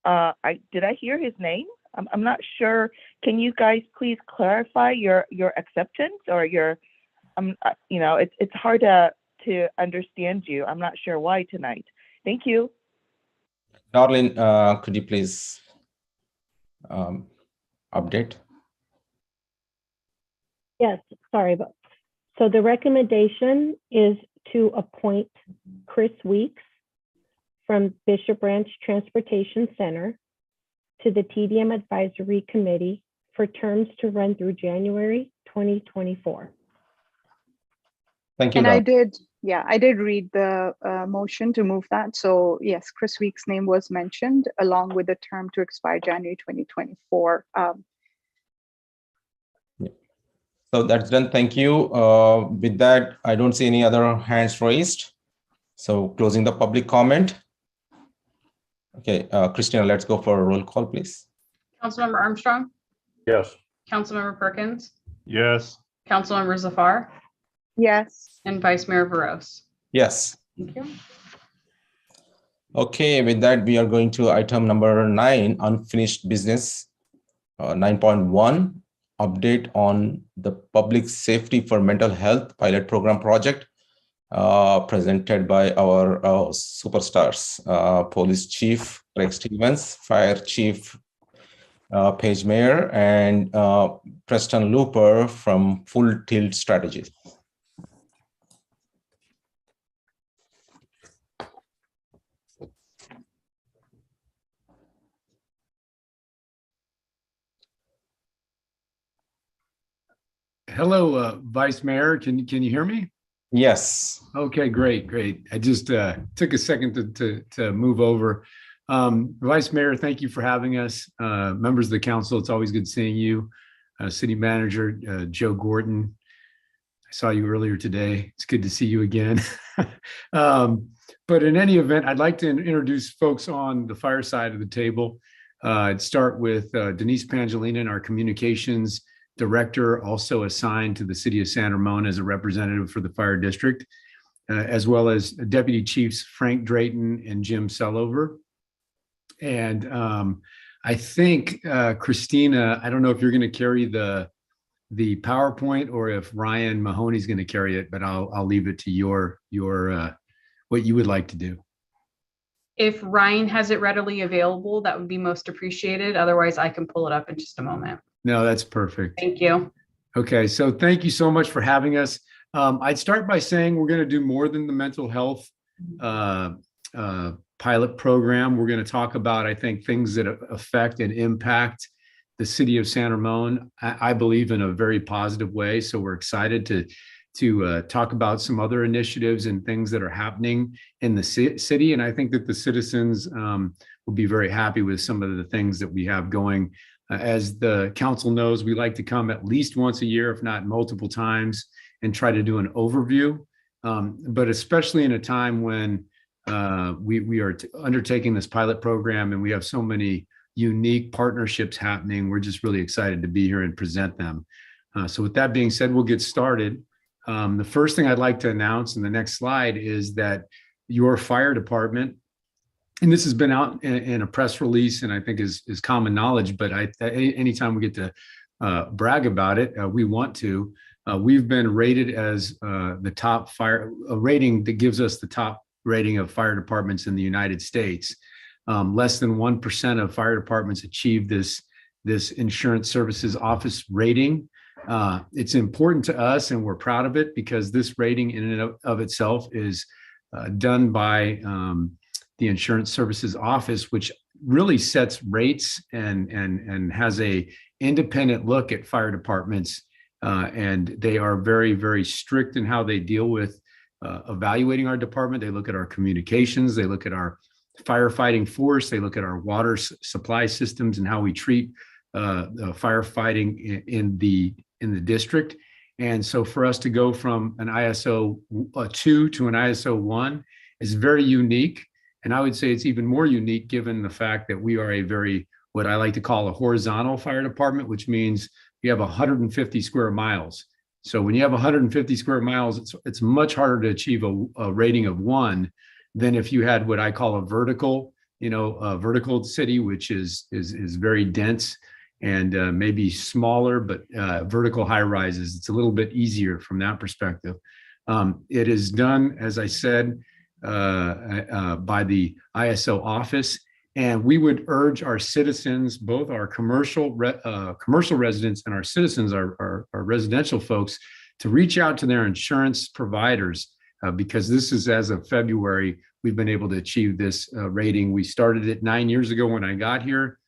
Did I hear his name? I'm not sure. Can you guys please clarify your acceptance or your, you know, it's hard to understand you. I'm not sure why tonight. Thank you. Darlene, could you please update? Yes, sorry, but so the recommendation is to appoint Chris Weeks from Bishop Ranch Transportation Center to the TDM Advisory Committee for terms to run through January 2024. Thank you. And I did read the motion to move that. So yes, Chris Weeks' name was mentioned along with the term to expire January 2024. So that's done. Thank you. With that, I don't see any other hands raised. So closing the public comment. Okay, Christina, let's go for a roll call, please. Councilmember Armstrong, Yes. Councilmember Perkins, Yes. Councilmember Zafar, Yes. and Vice Mayor Veros. Yes. Thank you. Okay, with that, we are going to item number 9, unfinished business. 9.1, update on the public safety for mental health pilot program project, presented by our superstars, Police Chief Greg Stevens, Fire Chief Paige Mayer, and Preston Looper from Full Tilt Strategies. Hello, Vice Mayor. Can you hear me? Yes. Okay, great. I just took a second to move over. Vice Mayor, thank you for having us. Members of the council, it's always good seeing you. City Manager Joe Gordon, I saw you earlier today. It's good to see you again. But in any event, I'd like to introduce folks on the fire side of the table. I'd start with Denise Pangilinan, our communications director, also assigned to the city of San Ramon as a representative for the fire district, as well as Deputy Chiefs Frank Drayton and Jim Sellover. And I think, Christina, I don't know if you're going to carry the PowerPoint or if Ryan Mahoney's going to carry it, but I'll leave it to your what you would like to do. If Ryan has it readily available, that would be most appreciated. Otherwise, I can pull it up in just a moment. No, that's perfect. Thank you. Okay, so thank you so much for having us. I'd start by saying we're going to do more than the mental health pilot program. We're going to talk about, I think, things that affect and impact the city of San Ramon, I believe, in a very positive way. So we're excited to talk about some other initiatives and things that are happening in the city. And I think that the citizens will be very happy with some of the things that we have going. As the council knows, we like to come at least once a year, if not multiple times, and try to do an overview. But especially in a time when we are undertaking this pilot program and we have so many unique partnerships happening, we're just really excited to be here and present them. So with that being said, we'll get started. The first thing I'd like to announce in the next slide is that your fire department, and this has been out in a press release and I think is common knowledge, but anytime we get to brag about it, we want to. We've been rated as the top a rating that gives us the top rating of fire departments in the United States. Less than 1% of fire departments achieve this Insurance Services Office rating. It's important to us and we're proud of it because this rating in and of itself is done by the Insurance Services Office, which really sets rates and has a independent look at fire departments. And they are very, very strict in how they deal with evaluating our department. They look at our communications, they look at our firefighting force, they look at our water supply systems and how we treat firefighting in the district. And so for us to go from an ISO 2 to an ISO 1 is very unique. And I would say it's even more unique given the fact that we are a very, what I like to call a horizontal fire department, which means you have 150 square miles. So when you have 150 square miles, it's much harder to achieve a rating of 1 than if you had what I call a vertical city, which is very dense and maybe smaller, but vertical high rises. It's a little bit easier from that perspective. It is done, as I said, by the ISO office. And we would urge our citizens, both our commercial residents and our citizens, our residential folks, to reach out to their insurance providers because this is, as of February, we've been able to achieve this rating. We started it 9 years ago when I got here,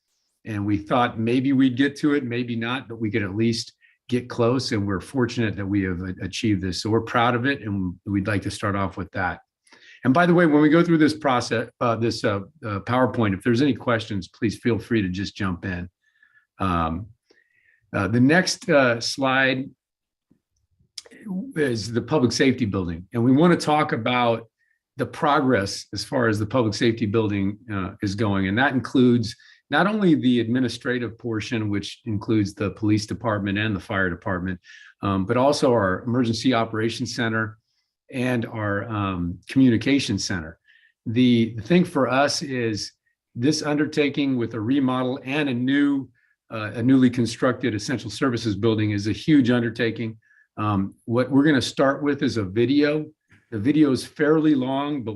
and we thought maybe we'd get to it, maybe not, but we could at least get close. And we're fortunate that we have achieved this. So we're proud of it, and we'd like to start off with that. And by the way, when we go through this process, this PowerPoint, if there's any questions, please feel free to just jump in. The next slide is the public safety building. And we want to talk about the progress as far as the public safety building is going. And that includes not only the administrative portion, which includes the police department and the fire department, but also our emergency operations center and our communication center. The thing for us is this undertaking with a remodel and a newly constructed essential services building is a huge undertaking. What we're going to start with is a video. The video is fairly long, but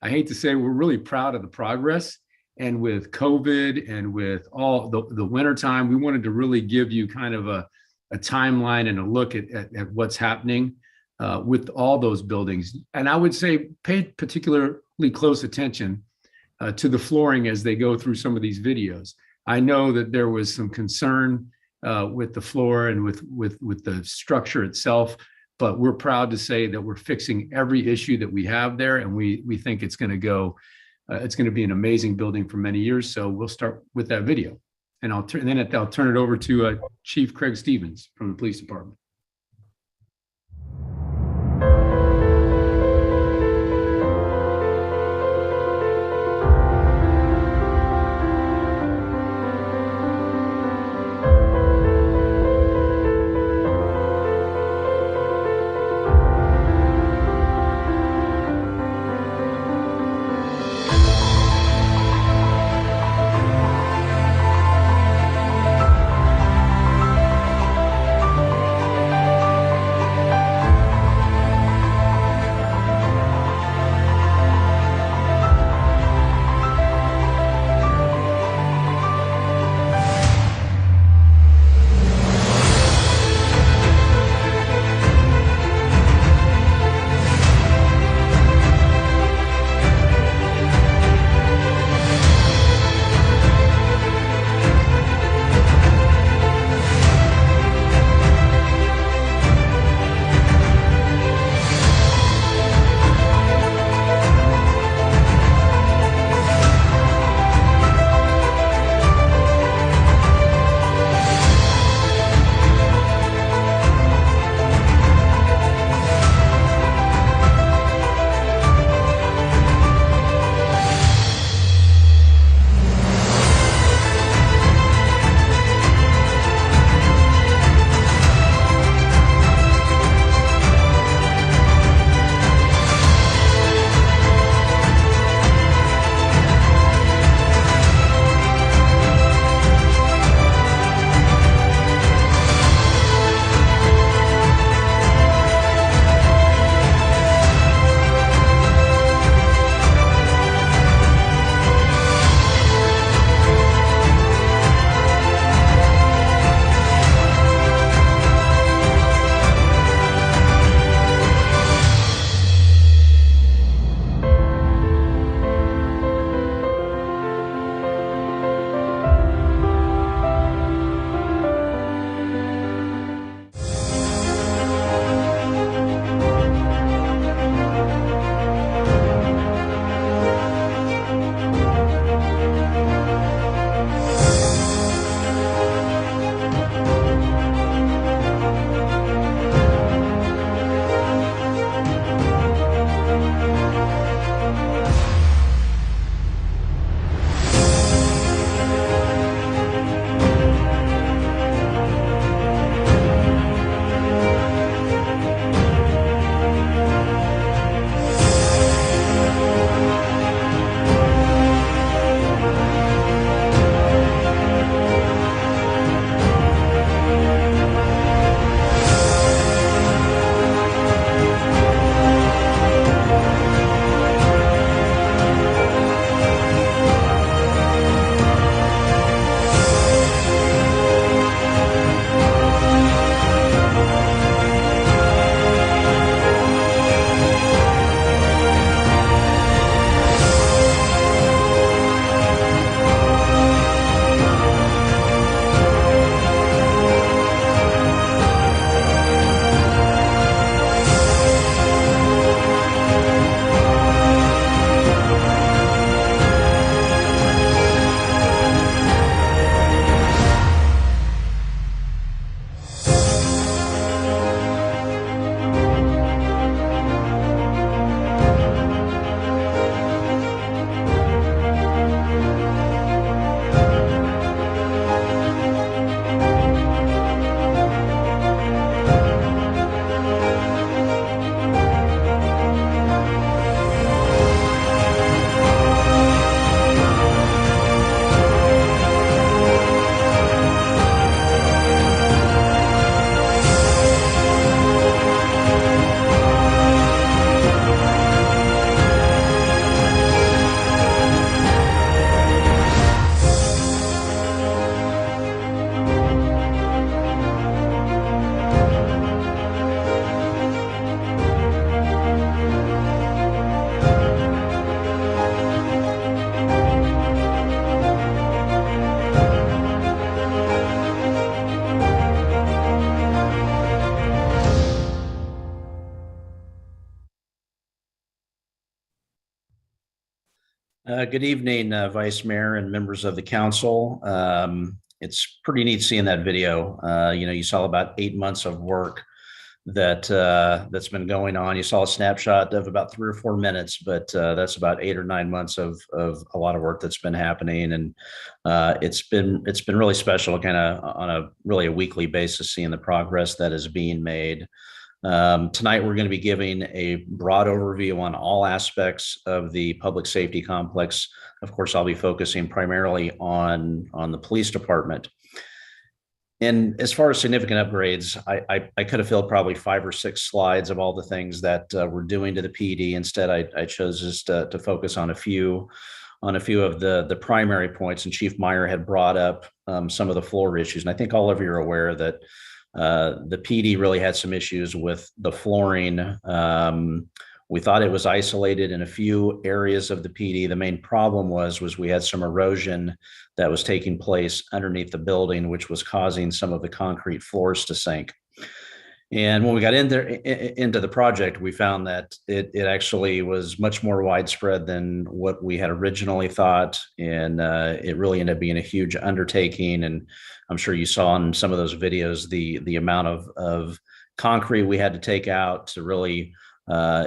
I hate to say, we're really proud of the progress. And with COVID and with all the wintertime, we wanted to really give you kind of a timeline and a look at what's happening with all those buildings. And I would say pay particularly close attention to the flooring as they go through some of these videos. I know that there was some concern with the floor and with the structure itself, but we're proud to say that we're fixing every issue that we have there, and we think it's going to go. It's going to be an amazing building for many years. So we'll start with that video, and I'll turn it over to Chief Craig Stevens from the police department. Good evening, Vice Mayor and members of the council. It's pretty neat seeing that video. You saw about 8 months of work that's been going on. You saw a snapshot of about 3 or 4 minutes, but that's about 8 or 9 months of a lot of work that's been happening, and it's been really special, kind of on a really a weekly basis, seeing the progress that is being made. Tonight, we're going to be giving a broad overview on all aspects of the public safety complex. Of course, I'll be focusing primarily on the police department. And as far as significant upgrades, I could have filled probably 5 or 6 slides of all the things that we're doing to the PD. Instead, I chose just to focus on a few of the primary points. And Chief Meyer had brought up some of the floor issues. And I think all of you are aware that the PD really had some issues with the flooring. We thought it was isolated in a few areas of the PD. The main problem was we had some erosion that was taking place underneath the building, which was causing some of the concrete floors to sink. And when we got into the project, we found that it actually was much more widespread than what we had originally thought. And it really ended up being a huge undertaking. And I'm sure you saw in some of those videos, the amount of concrete we had to take out to really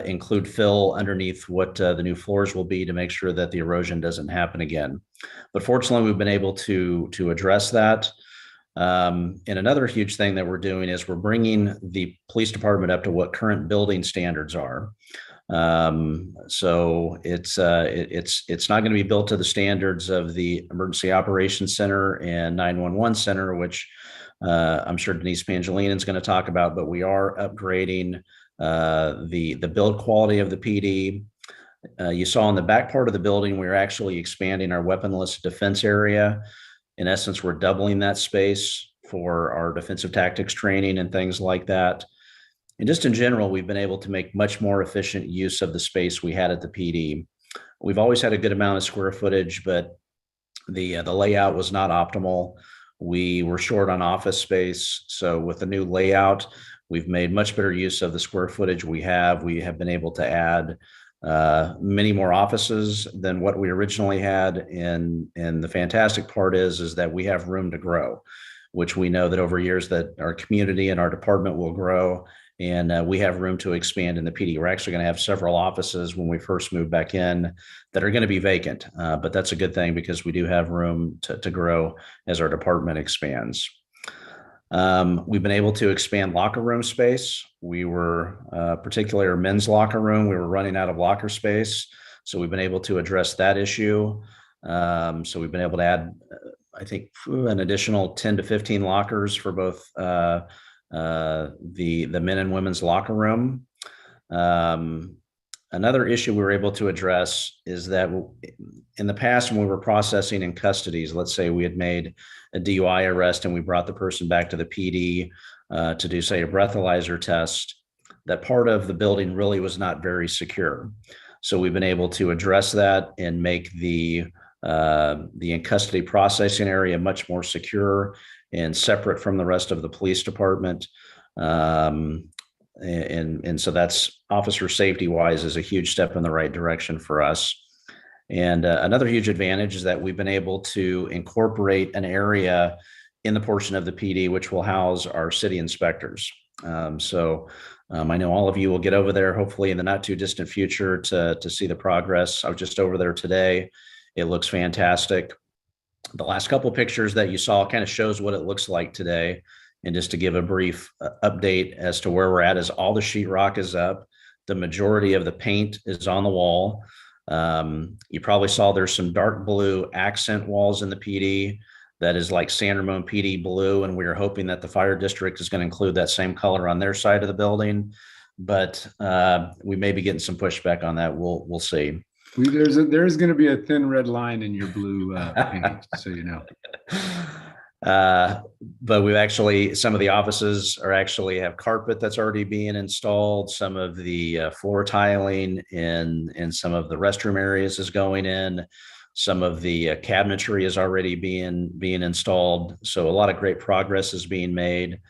include fill underneath what the new floors will be to make sure that the erosion doesn't happen again. But fortunately, we've been able to address that. And another huge thing that we're doing is we're bringing the police department up to what current building standards are. So it's not going to be built to the standards of the Emergency Operations Center and 911 Center, which I'm sure Denise Pangilinan is going to talk about, but we are upgrading the build quality of the PD. You saw in the back part of the building, we're actually expanding our weaponless defense area. In essence, we're doubling that space for our defensive tactics training and things like that. And just in general, we've been able to make much more efficient use of the space we had at the PD. We've always had a good amount of square footage, but the layout was not optimal. We were short on office space. So with the new layout, we've made much better use of the square footage we have. We have been able to add many more offices than what we originally had. And the fantastic part is that we have room to grow, which we know that over years that our community and our department will grow, and we have room to expand in the PD. We're actually going to have several offices when we first move back in that are going to be vacant, but that's a good thing because we do have room to grow as our department expands. We've been able to expand locker room space. We were, particularly our men's locker room, we were running out of locker space. So we've been able to address that issue. So we've been able to add, I think, an additional 10 to 15 lockers for both the men and women's locker room. Another issue we were able to address is that in the past, when we were processing in custodies, let's say we had made a DUI arrest and we brought the person back to the PD to do, say, a breathalyzer test, that part of the building really was not very secure. So we've been able to address that and make the in custody processing area much more secure and separate from the rest of the police department. And so that's, officer safety wise, is a huge step in the right direction for us. And another huge advantage is that we've been able to incorporate an area in the portion of the PD which will house our city inspectors. So I know all of you will get over there hopefully in the not too distant future to see the progress. I was just over there today. It looks fantastic. The last couple of pictures that you saw kind of shows what it looks like today. And just to give a brief update as to where we're at, is all the sheetrock is up. The majority of the paint is on the wall. You probably saw there's some dark blue accent walls in the PD that is like San Ramon PD blue, and we are hoping that the fire district is going to include that same color on their side of the building. But we may be getting some pushback on that. We'll see. There's going to be a thin red line in your blue paint, so you know. But we've actually, some of the offices are actually have carpet that's already being installed. Some of the floor tiling in some of the restroom areas is going in. Some of the cabinetry is already being installed. So a lot of great progress is being made.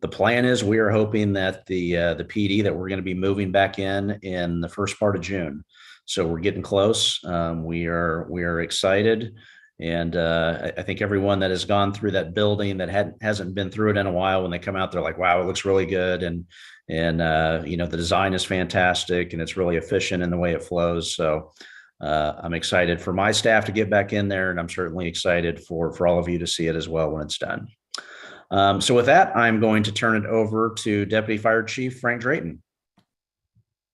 The plan is we are hoping that the PD that we're going to be moving back in the first part of June. So we're getting close. We are excited. And I think everyone that has gone through that building that hasn't been through it in a while, when they come out, they're like, wow, it looks really good. And the design is fantastic and it's really efficient in the way it flows. So I'm excited for my staff to get back in there, and I'm certainly excited for all of you to see it as well when it's done. So with that, I'm going to turn it over to Deputy Fire Chief Frank Drayton.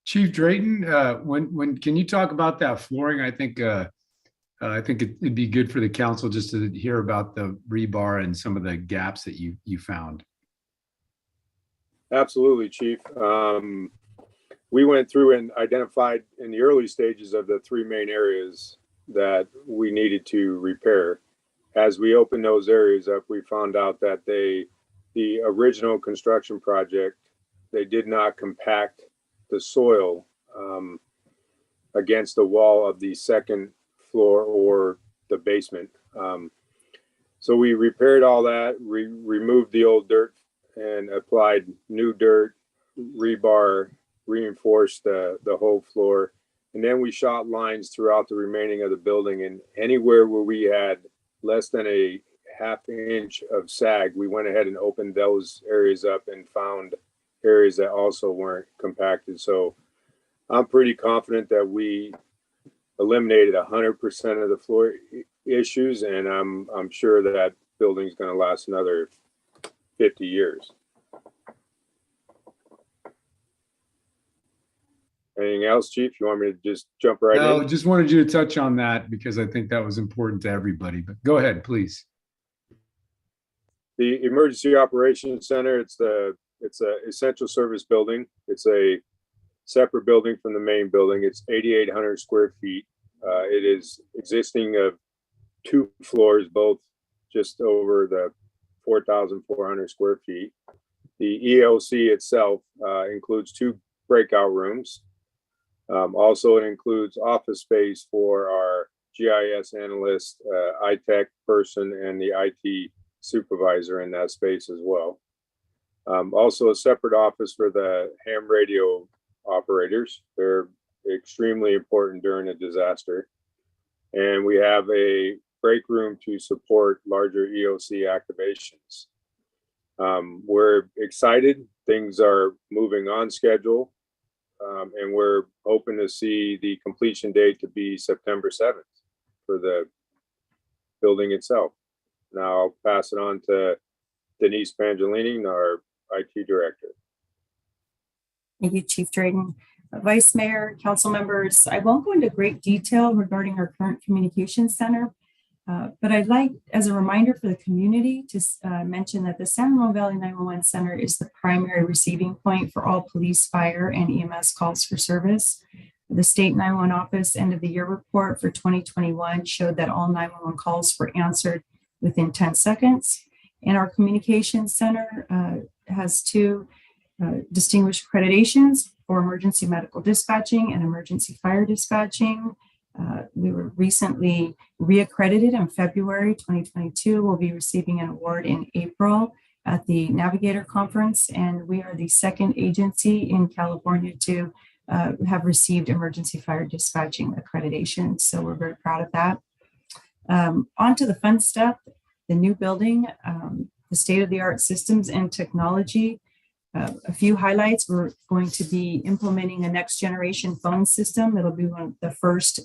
Chief Drayton, when can you talk about that flooring? I think it'd be good for the council just to hear about the rebar and some of the gaps that you found. Absolutely, Chief. We went through and identified in the early stages of the three main areas that we needed to repair. As we opened those areas up, we found out that the original construction project, they did not compact the soil against the wall of the second floor or the basement. So we repaired all that, removed the old dirt and applied new dirt, rebar, reinforced the whole floor. And then we shot lines throughout the remaining of the building, and anywhere where we had less than a ½ inch of sag, we went ahead and opened those areas up and found areas that also weren't compacted. So I'm pretty confident that we eliminated 100% of the floor issues, and I'm sure that building's going to last another 50 years. Anything else, Chief? You want me to just jump right in? No, just wanted you to touch on that because I think that was important to everybody, but go ahead, please. The Emergency Operations Center, it's a essential service building. It's a separate building from the main building. It's 8,800 square feet. It is existing of 2 floors, both just over the 4,400 square feet. The EOC itself includes 2 breakout rooms. Also, it includes office space for our GIS analyst, iTech person, and the IT supervisor in that space as well. Also, a separate office for the ham radio operators. They're extremely important during a disaster. And we have a break room to support larger EOC activations. We're excited. Things are moving on schedule. And we're hoping to see the completion date to be September 7th for the building itself. Now I'll pass it on to Denise Pangellini, our IT director. Thank you, Chief Drayton. Vice Mayor, council members, I won't go into great detail regarding our current communications center, but I'd like, as a reminder for the community, to mention that the San Ramon Valley 911 Center is the primary receiving point for all police, fire, and EMS calls for service. The State 911 Office end of the year report for 2021 showed that all 911 calls were answered within 10 seconds. And our communications center has 2 distinguished accreditations for emergency medical dispatching and emergency fire dispatching. We were recently reaccredited in February 2022. We'll be receiving an award in April at the Navigator Conference, and we are the 2nd agency in California to have received emergency fire dispatching accreditation. So we're very proud of that. On to the fun stuff, the new building, the state-of-the-art systems and technology. A few highlights: we're going to be implementing a next generation phone system. It'll be one of the first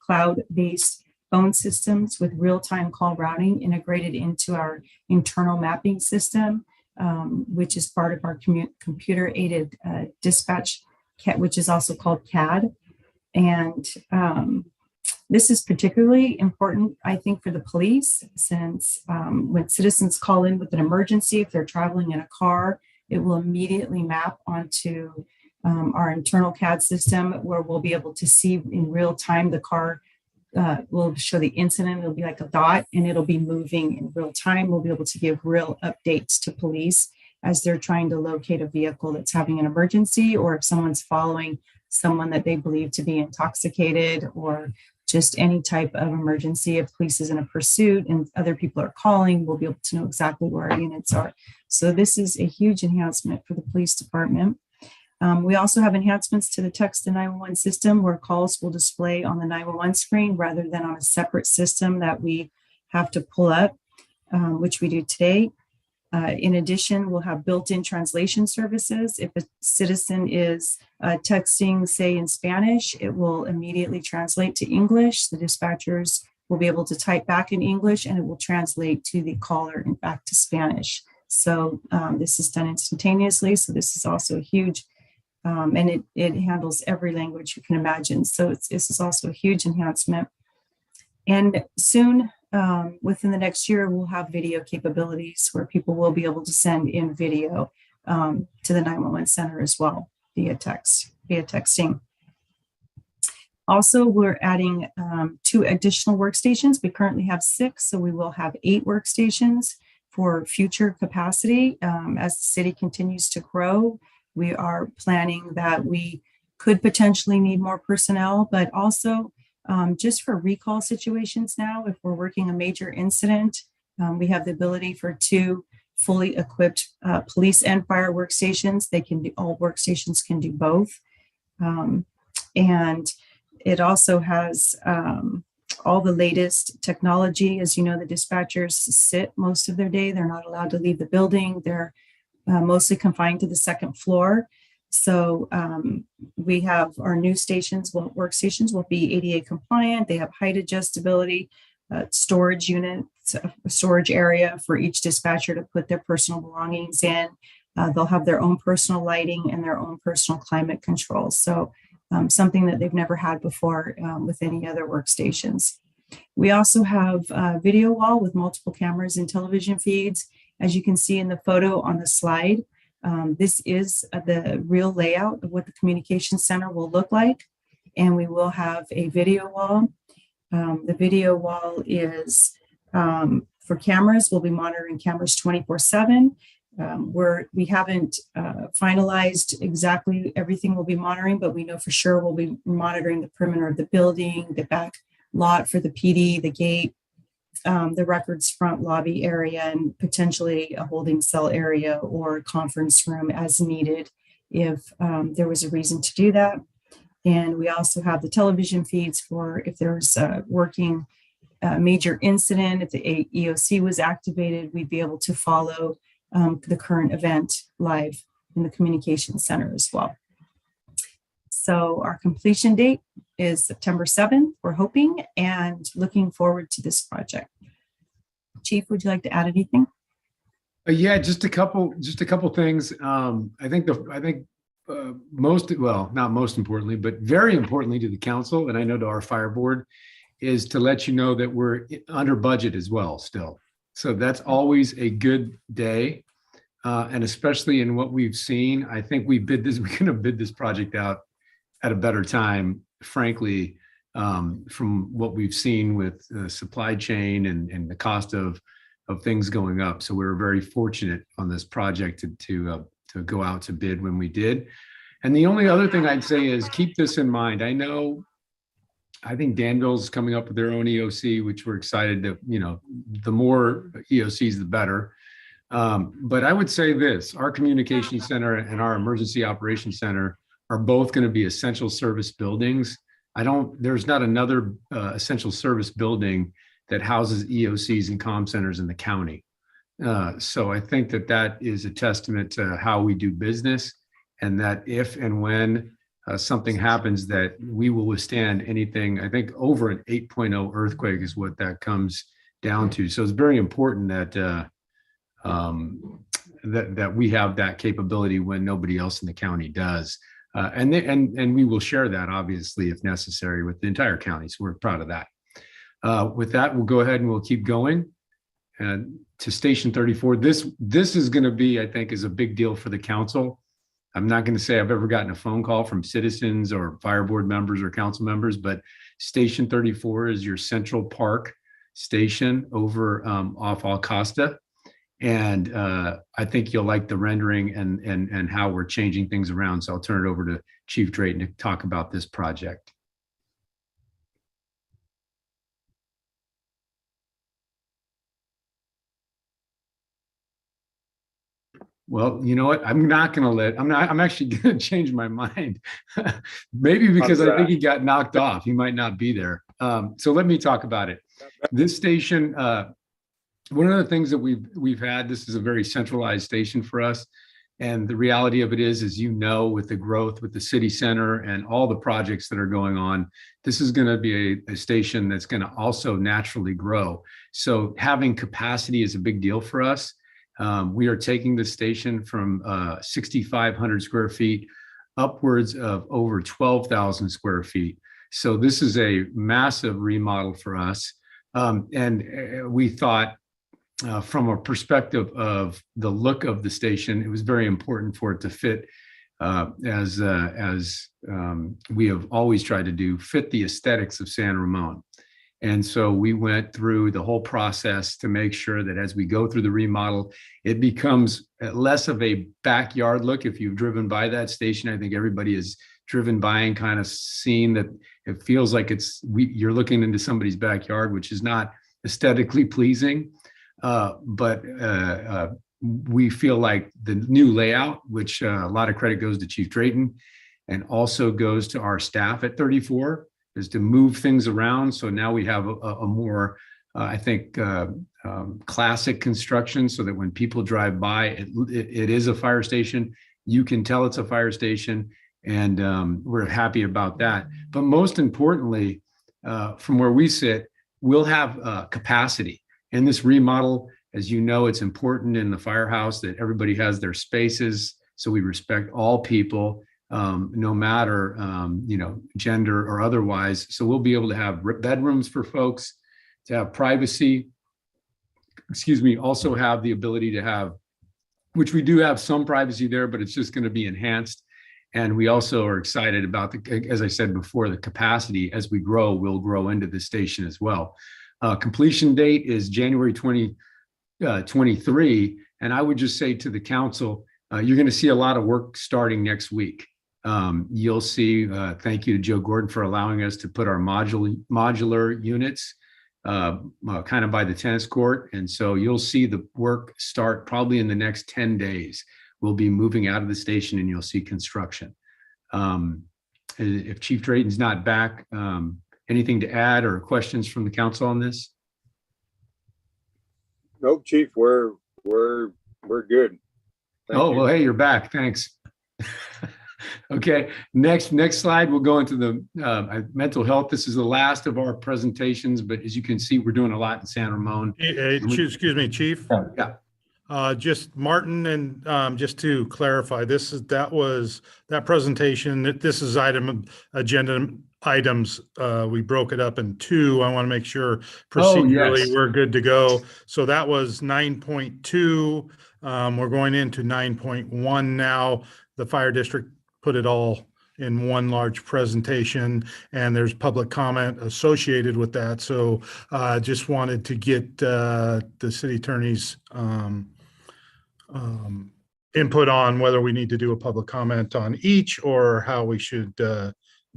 cloud-based phone systems with real-time call routing integrated into our internal mapping system, which is part of our computer-aided dispatch, which is also called CAD. And this is particularly important, I think, for the police, since when citizens call in with an emergency, if they're traveling in a car, it will immediately map onto our internal CAD system, where we'll be able to see in real time the car will show the incident. It'll be like a dot and it'll be moving in real time. We'll be able to give real updates to police as they're trying to locate a vehicle that's having an emergency, or if someone's following someone that they believe to be intoxicated, or just any type of emergency. If police is in a pursuit and other people are calling, we'll be able to know exactly where our units are. So this is a huge enhancement for the police department. We also have enhancements to the text to 911 system where calls will display on the 911 screen rather than on a separate system that we have to pull up, which we do today. In addition, we'll have built-in translation services. If a citizen is texting, say in Spanish, it will immediately translate to English. The dispatchers will be able to type back in English and it will translate to the caller and back to Spanish. So this is done instantaneously. So this is also huge. And it handles every language you can imagine. So this is also a huge enhancement. And soon, within the next year, we'll have video capabilities where people will be able to send in video to the 911 center as well via texting. Also, we're adding 2 additional workstations. We currently have 6, so we will have 8 workstations for future capacity. As the city continues to grow, we are planning that we could potentially need more personnel, but also just for recall situations now, if we're working a major incident, we have the ability for 2 fully equipped police and fire workstations. They can do, all workstations can do both. And it also has all the latest technology. As you know, the dispatchers sit most of their day. They're not allowed to leave the building. They're mostly confined to the 2nd floor. So we have our new stations, workstations will be ADA compliant. They have height adjustability, storage units, a storage area for each dispatcher to put their personal belongings in. They'll have their own personal lighting and their own personal climate control. So something that they've never had before with any other workstations. We also have a video wall with multiple cameras and television feeds. As you can see in the photo on the slide, this is the real layout of what the communication center will look like. And we will have a video wall. The video wall is for cameras. We'll be monitoring cameras 24/7. We haven't finalized exactly everything we'll be monitoring, but we know for sure we'll be monitoring the perimeter of the building, the back lot for the PD, the gate, the records front lobby area, and potentially a holding cell area or conference room as needed if there was a reason to do that. And we also have the television feeds for if there's a working major incident, if the EOC was activated, we'd be able to follow the current event live in the communication center as well. So our completion date is September 7th, we're hoping, and looking forward to this project. Chief, would you like to add anything? Yeah, just a couple things. I think not most importantly, but very importantly to the council, and I know to our fire board, is to let you know that we're under budget as well still. So that's always a good day. And especially in what we've seen, I think we couldn't have bid this project out at a better time, frankly, from what we've seen with supply chain and the cost of things going up. So we were very fortunate on this project to go out to bid when we did. And the only other thing I'd say is keep this in mind. I think Danville's coming up with their own EOC, which we're excited to, the more EOCs, the better. But I would say this, our communication center and our emergency operations center are both going to be essential service buildings. There's not another essential service building that houses EOCs and comm centers in the county. So I think that is a testament to how we do business, and that if and when something happens, that we will withstand anything. I think over an 8.0 earthquake is what that comes down to. So it's very important that that we have that capability when nobody else in the county does. And we will share that, obviously, if necessary, with the entire county. So we're proud of that. With that, we'll go ahead and we'll keep going. And to Station 34, this is going to be, I think, is a big deal for the council. I'm not going to say I've ever gotten a phone call from citizens or fire board members or council members, but Station 34 is your Central Park station over off Alcosta. And I think you'll like the rendering and how we're changing things around. So I'll turn it over to Chief Drayton to talk about this project. Well, you know what? I'm actually going to change my mind. Maybe because I think he got knocked off. He might not be there. So let me talk about it. This station, one of the things that we've had, this is a very centralized station for us. And the reality of it is, as you know, with the growth with the city center and all the projects that are going on, this is going to be a station that's going to also naturally grow. So having capacity is a big deal for us. We are taking the station from 6,500 square feet upwards of over 12,000 square feet. So this is a massive remodel for us. And we thought, from a perspective of the look of the station, it was very important for it to fit, as we have always tried to do, fit the aesthetics of San Ramon. And so we went through the whole process to make sure that as we go through the remodel, it becomes less of a backyard look. If you've driven by that station, I think everybody has driven by and kind of seen that it feels like you're looking into somebody's backyard, which is not aesthetically pleasing. But we feel like the new layout, which a lot of credit goes to Chief Drayton and also goes to our staff at 34, is to move things around. So now we have a more, I think, classic construction, so that when people drive by, it is a fire station. You can tell it's a fire station, and we're happy about that. But most importantly, from where we sit, we'll have capacity. In this remodel, as you know, it's important in the firehouse that everybody has their spaces. So we respect all people, no matter, gender or otherwise. So we'll be able to have bedrooms for folks, to have privacy, also have the ability to have, which we do have some privacy there, but it's just going to be enhanced. And we also are excited about as I said before, the capacity. As we grow, we'll grow into the station as well. Completion date is January 2023. And I would just say to the council, you're going to see a lot of work starting next week. You'll see, thank you to Joe Gordon for allowing us to put our modular units kind of by the tennis court. And so you'll see the work start probably in the next 10 days. We'll be moving out of the station and you'll see construction. If Chief Drayton's not back, anything to add or questions from the council on this? Nope, Chief, we're good. Thank you. Well, hey, you're back. Thanks. Okay, next slide, we'll go into the mental health. This is the last of our presentations, but as you can see, we're doing a lot in San Ramon. Excuse me, Chief. Yeah. Just Martin, and just to clarify, that presentation. This is agenda items. We broke it up in two. I want to make sure procedurally we're good to go. So that was 9.2. We're going into 9.1 now. The fire district put it all in one large presentation, and there's public comment associated with that. So just wanted to get the city attorney's input on whether we need to do a public comment on each, or how we should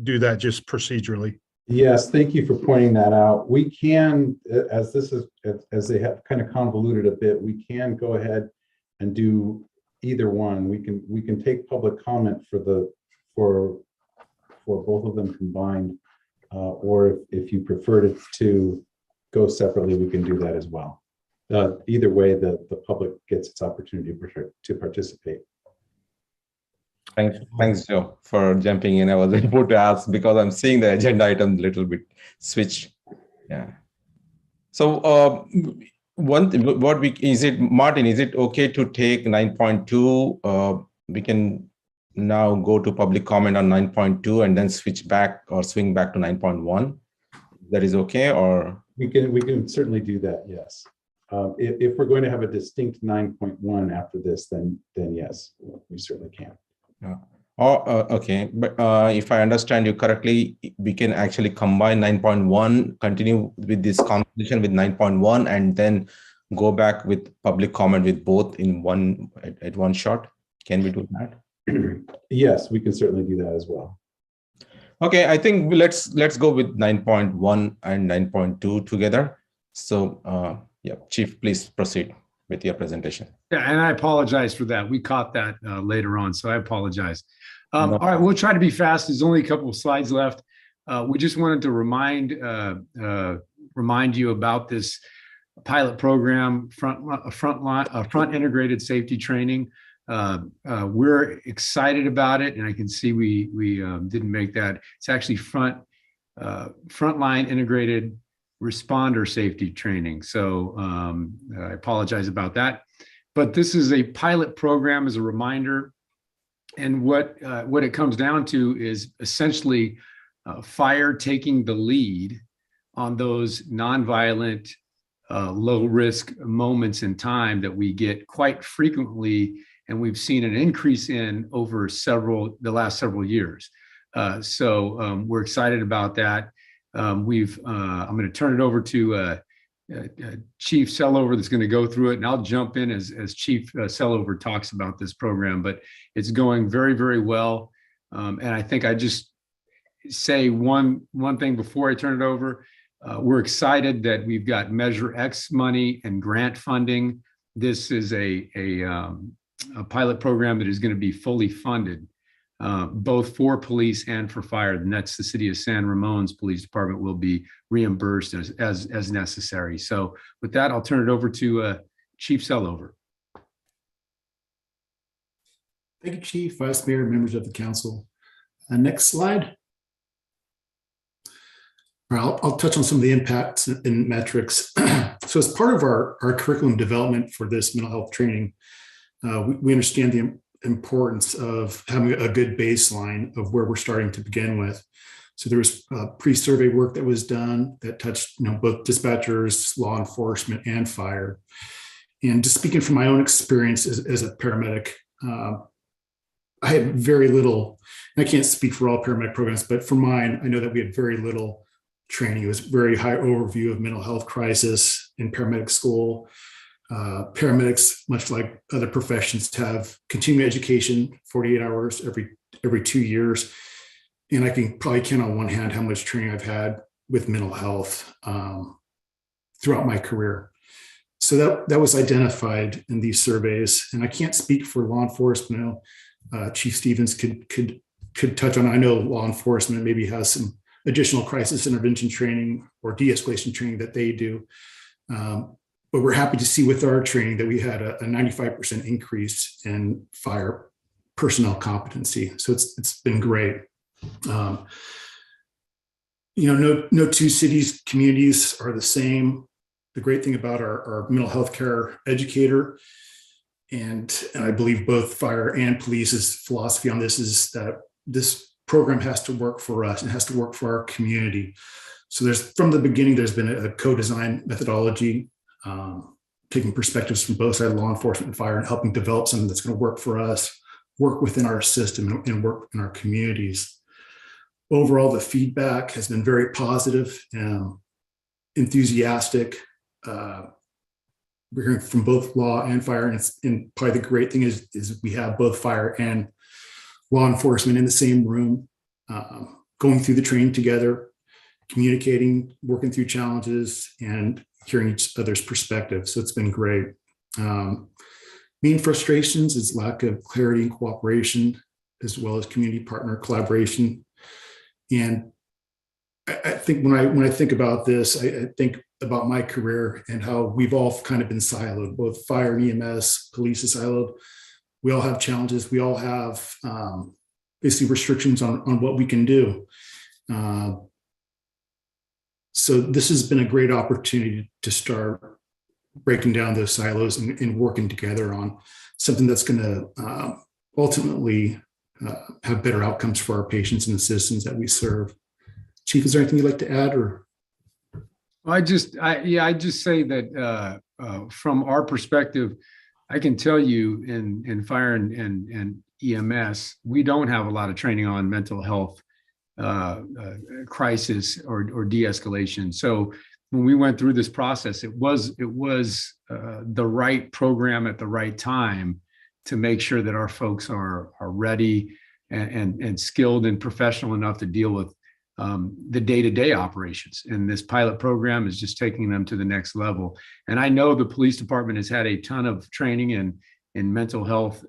do that just procedurally. Yes, thank you for pointing that out. We can, as they have kind of convoluted a bit, we can go ahead and do either one. We can take public comment for both of them combined, or if you preferred it to go separately, we can do that as well. Either way, the public gets its opportunity to participate. Thanks, Joe, for jumping in. I was able to ask because I'm seeing the agenda item a little bit switch. Yeah. So Martin, is it okay to take 9.2? We can now go to public comment on 9.2 and then switch back or swing back to 9.1. That is okay, or we can certainly do that. Yes. If we're going to have a distinct 9.1 after this, then yes, we certainly can. Okay, but if I understand you correctly, we can actually combine 9.1, continue with this conversation with 9.1, and then go back with public comment with both in one at one shot. Can we do that? Yes, we can certainly do that as well. Okay, I think let's go with 9.1 and 9.2 together. So yeah, Chief, please proceed. with your presentation. Yeah, and I apologize for that. We caught that later on, so I apologize. No. All right, we'll try to be fast. There's only a couple of slides left. We just wanted to remind you about this pilot program, front integrated safety training. We're excited about it, and I can see we didn't make that. It's actually frontline integrated responder safety training. So I apologize about that. But this is a pilot program as a reminder. And what it comes down to is essentially fire taking the lead on those nonviolent, low risk moments in time that we get quite frequently. And we've seen an increase in over the last several years. So we're excited about that. I'm going to turn it over to Chief Sellover that's going to go through it, and I'll jump in as Chief Sellover talks about this program, but it's going very, very well. And I think I just say one thing before I turn it over. We're excited that we've got Measure X money and grant funding. This is a pilot program that is going to be fully funded, both for police and for fire. And that's the city of San Ramon's police department will be reimbursed as necessary. So with that, I'll turn it over to Chief Sellover. Thank you, Chief, Vice Mayor, members of the council. Next slide. I'll touch on some of the impacts and metrics. So as part of our curriculum development for this mental health training, we understand the importance of having a good baseline of where we're starting to begin with. So there was pre-survey work that was done that touched both dispatchers, law enforcement, and fire. And just speaking from my own experience as a paramedic, I had very little, and I can't speak for all paramedic programs, but for mine, I know that we had very little training. It was very high overview of mental health crisis in paramedic school. Paramedics, much like other professions, have continuing education, 48 hours every 2 years. And I can probably count on one hand how much training I've had with mental health throughout my career. So that was identified in these surveys. And I can't speak for law enforcement. Chief Stevens could touch on. I know law enforcement maybe has some additional crisis intervention training or de-escalation training that they do. But we're happy to see with our training that we had a 95% increase in fire personnel competency. So it's been great. No two cities, communities are the same. The great thing about our mental health care educator, and I believe both fire and police's philosophy on this is that this program has to work for us and has to work for our community. So from the beginning, there's been a co-design methodology, taking perspectives from both sides, law enforcement and fire, and helping develop something that's going to work for us, work within our system, and work in our communities. Overall, the feedback has been very positive and enthusiastic. We're hearing from both law and fire, and probably the great thing is we have both fire and law enforcement in the same room, going through the training together, communicating, working through challenges, and hearing each other's perspective. So it's been great. Main frustrations is lack of clarity and cooperation, as well as community partner collaboration. And I think when I think about this, I think about my career and how we've all kind of been siloed, both fire and EMS, police is siloed. We all have challenges. We all have basically restrictions on what we can do. So this has been a great opportunity to start breaking down those silos and working together on something that's going to ultimately have better outcomes for our patients and the citizens that we serve. Chief, is there anything you'd like to add? Or I just say that from our perspective, I can tell you in fire and EMS, we don't have a lot of training on mental health crisis or de-escalation. So when we went through this process, it was the right program at the right time to make sure that our folks are ready and skilled and professional enough to deal with the day-to-day operations. And this pilot program is just taking them to the next level. And I know the police department has had a ton of training in mental health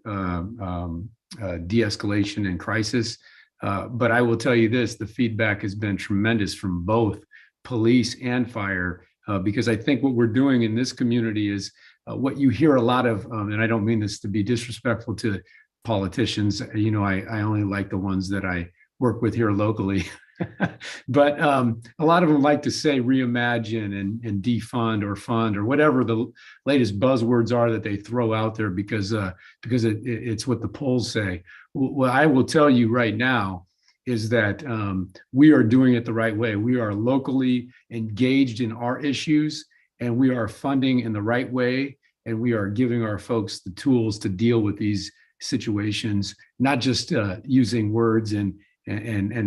de-escalation and crisis. But I will tell you this, the feedback has been tremendous from both police and fire, because I think what we're doing in this community is what you hear a lot of, and I don't mean this to be disrespectful to politicians, you know, I only like the ones that I work with here locally. But a lot of them like to say reimagine and defund or fund or whatever the latest buzzwords are that they throw out there because it's what the polls say. What I will tell you right now is that we are doing it the right way. We are locally engaged in our issues, and we are funding in the right way, and we are giving our folks the tools to deal with these situations, not just using words and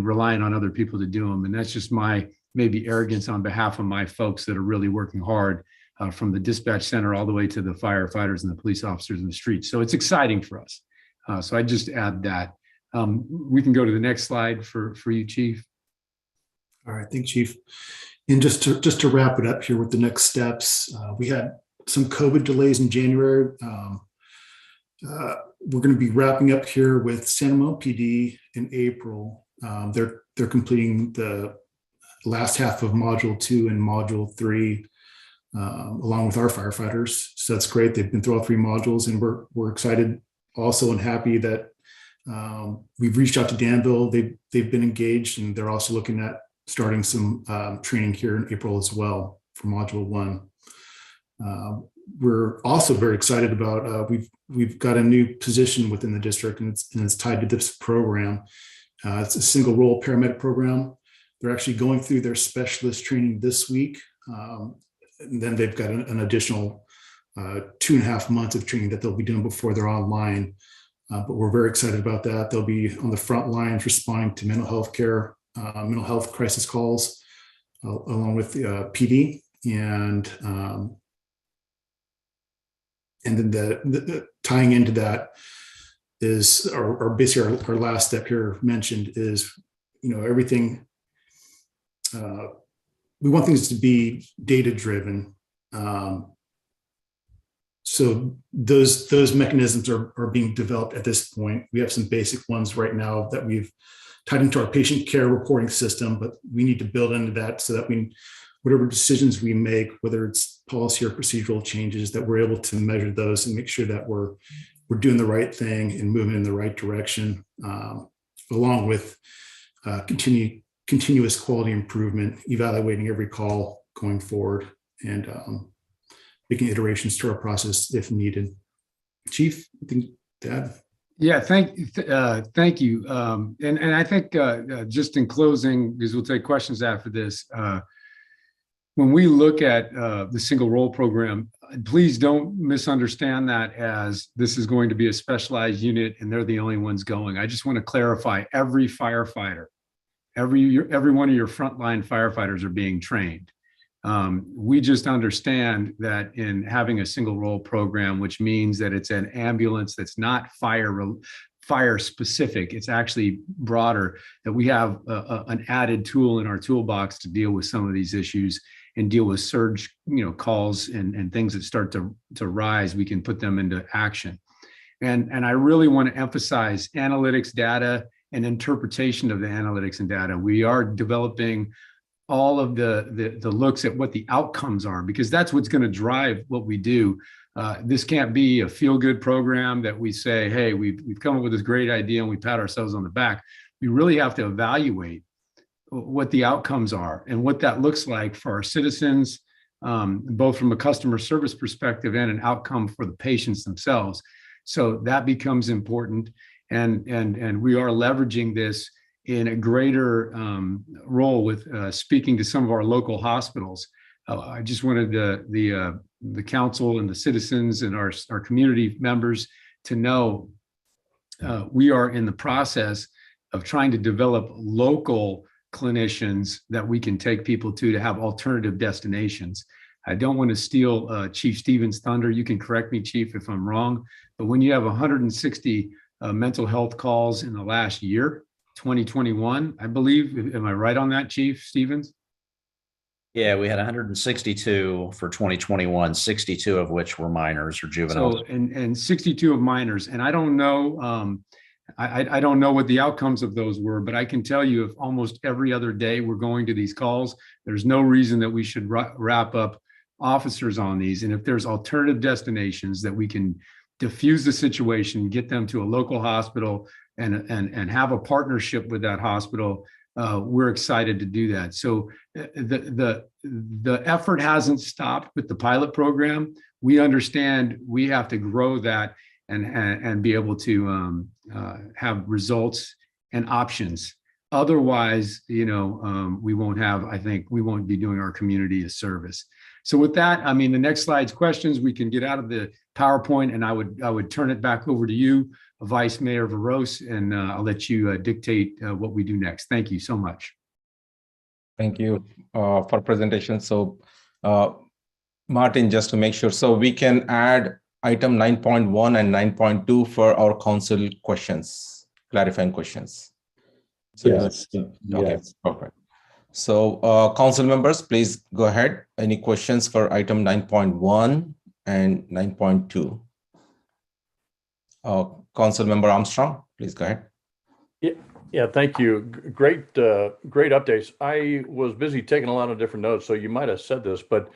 relying on other people to do them. And that's just my maybe arrogance on behalf of my folks that are really working hard from the dispatch center all the way to the firefighters and the police officers in the streets. So it's exciting for us. So I just add that. We can go to the next slide for you, Chief. All right, thanks, Chief. And just to wrap it up here with the next steps, we had some COVID delays in January. We're going to be wrapping up here with San Ramon PD in April. They're completing the last half of Module 2 and Module 3, along with our firefighters. So that's great. They've been through all 3 modules, and we're excited also and happy that we've reached out to Danville. They've been engaged, and they're also looking at starting some training here in April as well for Module 1. We're also very excited about, we've got a new position within the district, and it's tied to this program. It's a single role paramedic program. They're actually going through their specialist training this week. And then they've got an additional 2.5 months of training that they'll be doing before they're online. But we're very excited about that. They'll be on the front lines responding to mental health care, mental health crisis calls, along with the PD. And then the tying into that is, or basically our last step here mentioned is, you know, everything, we want things to be data driven. So those mechanisms are being developed at this point. We have some basic ones right now that we've tied into our patient care reporting system, but we need to build into that so that whatever decisions we make, whether it's policy or procedural changes, that we're able to measure those and make sure that we're doing the right thing and moving in the right direction, along with continuous quality improvement, evaluating every call going forward, and making iterations to our process if needed. Chief, anything to add? Yeah, thank you. And I think just in closing, because we'll take questions after this, when we look at the single role program, please don't misunderstand that as this is going to be a specialized unit and they're the only ones going. I just want to clarify, every firefighter, every one of your frontline firefighters are being trained. We just understand that in having a single role program, which means that it's an ambulance that's not fire specific, it's actually broader, that we have an added tool in our toolbox to deal with some of these issues and deal with surge, calls and things that start to rise. We can put them into action. And I really want to emphasize analytics, data, and interpretation of the analytics and data. We are developing all of the looks at what the outcomes are, because that's what's going to drive what we do. This can't be a feel-good program that we say, hey, we've come up with this great idea and we pat ourselves on the back. We really have to evaluate what the outcomes are and what that looks like for our citizens, both from a customer service perspective and an outcome for the patients themselves. So that becomes important. And we are leveraging this in a greater role with speaking to some of our local hospitals. I just wanted the council and the citizens and our community members to know we are in the process of trying to develop local clinicians that we can take people to have alternative destinations. I don't want to steal Chief Stevens' thunder. You can correct me, Chief, if I'm wrong, but when you have 160 mental health calls in the last year, 2021, I believe. Am I right on that, Chief Stevens? Yeah, we had 162 for 2021, 62 of which were minors or juveniles. So, and 62 of minors. And I don't know, I don't know what the outcomes of those were, but I can tell you if almost every other day we're going to these calls, there's no reason that we should wrap up officers on these. And if there's alternative destinations that we can diffuse the situation, get them to a local hospital and have a partnership with that hospital, we're excited to do that. So the effort hasn't stopped with the pilot program. We understand we have to grow that and be able to have results and options. Otherwise, we won't have, I think we won't be doing our community a service. So with that, I mean, the next slide's questions, we can get out of the PowerPoint, and I would turn it back over to you, Vice Mayor Veros, and I'll let you dictate what we do next. Thank you so much. Thank you for presentation. So Martin, just to make sure, so we can add item 9.1 and 9.2 for our council questions, clarifying questions. So yes. Okay, yes. perfect. So council members, please go ahead. Any questions for item 9.1 and 9.2? Council member Armstrong, please go ahead. Yeah, thank you. Great updates. I was busy taking a lot of different notes, so you might have said this, but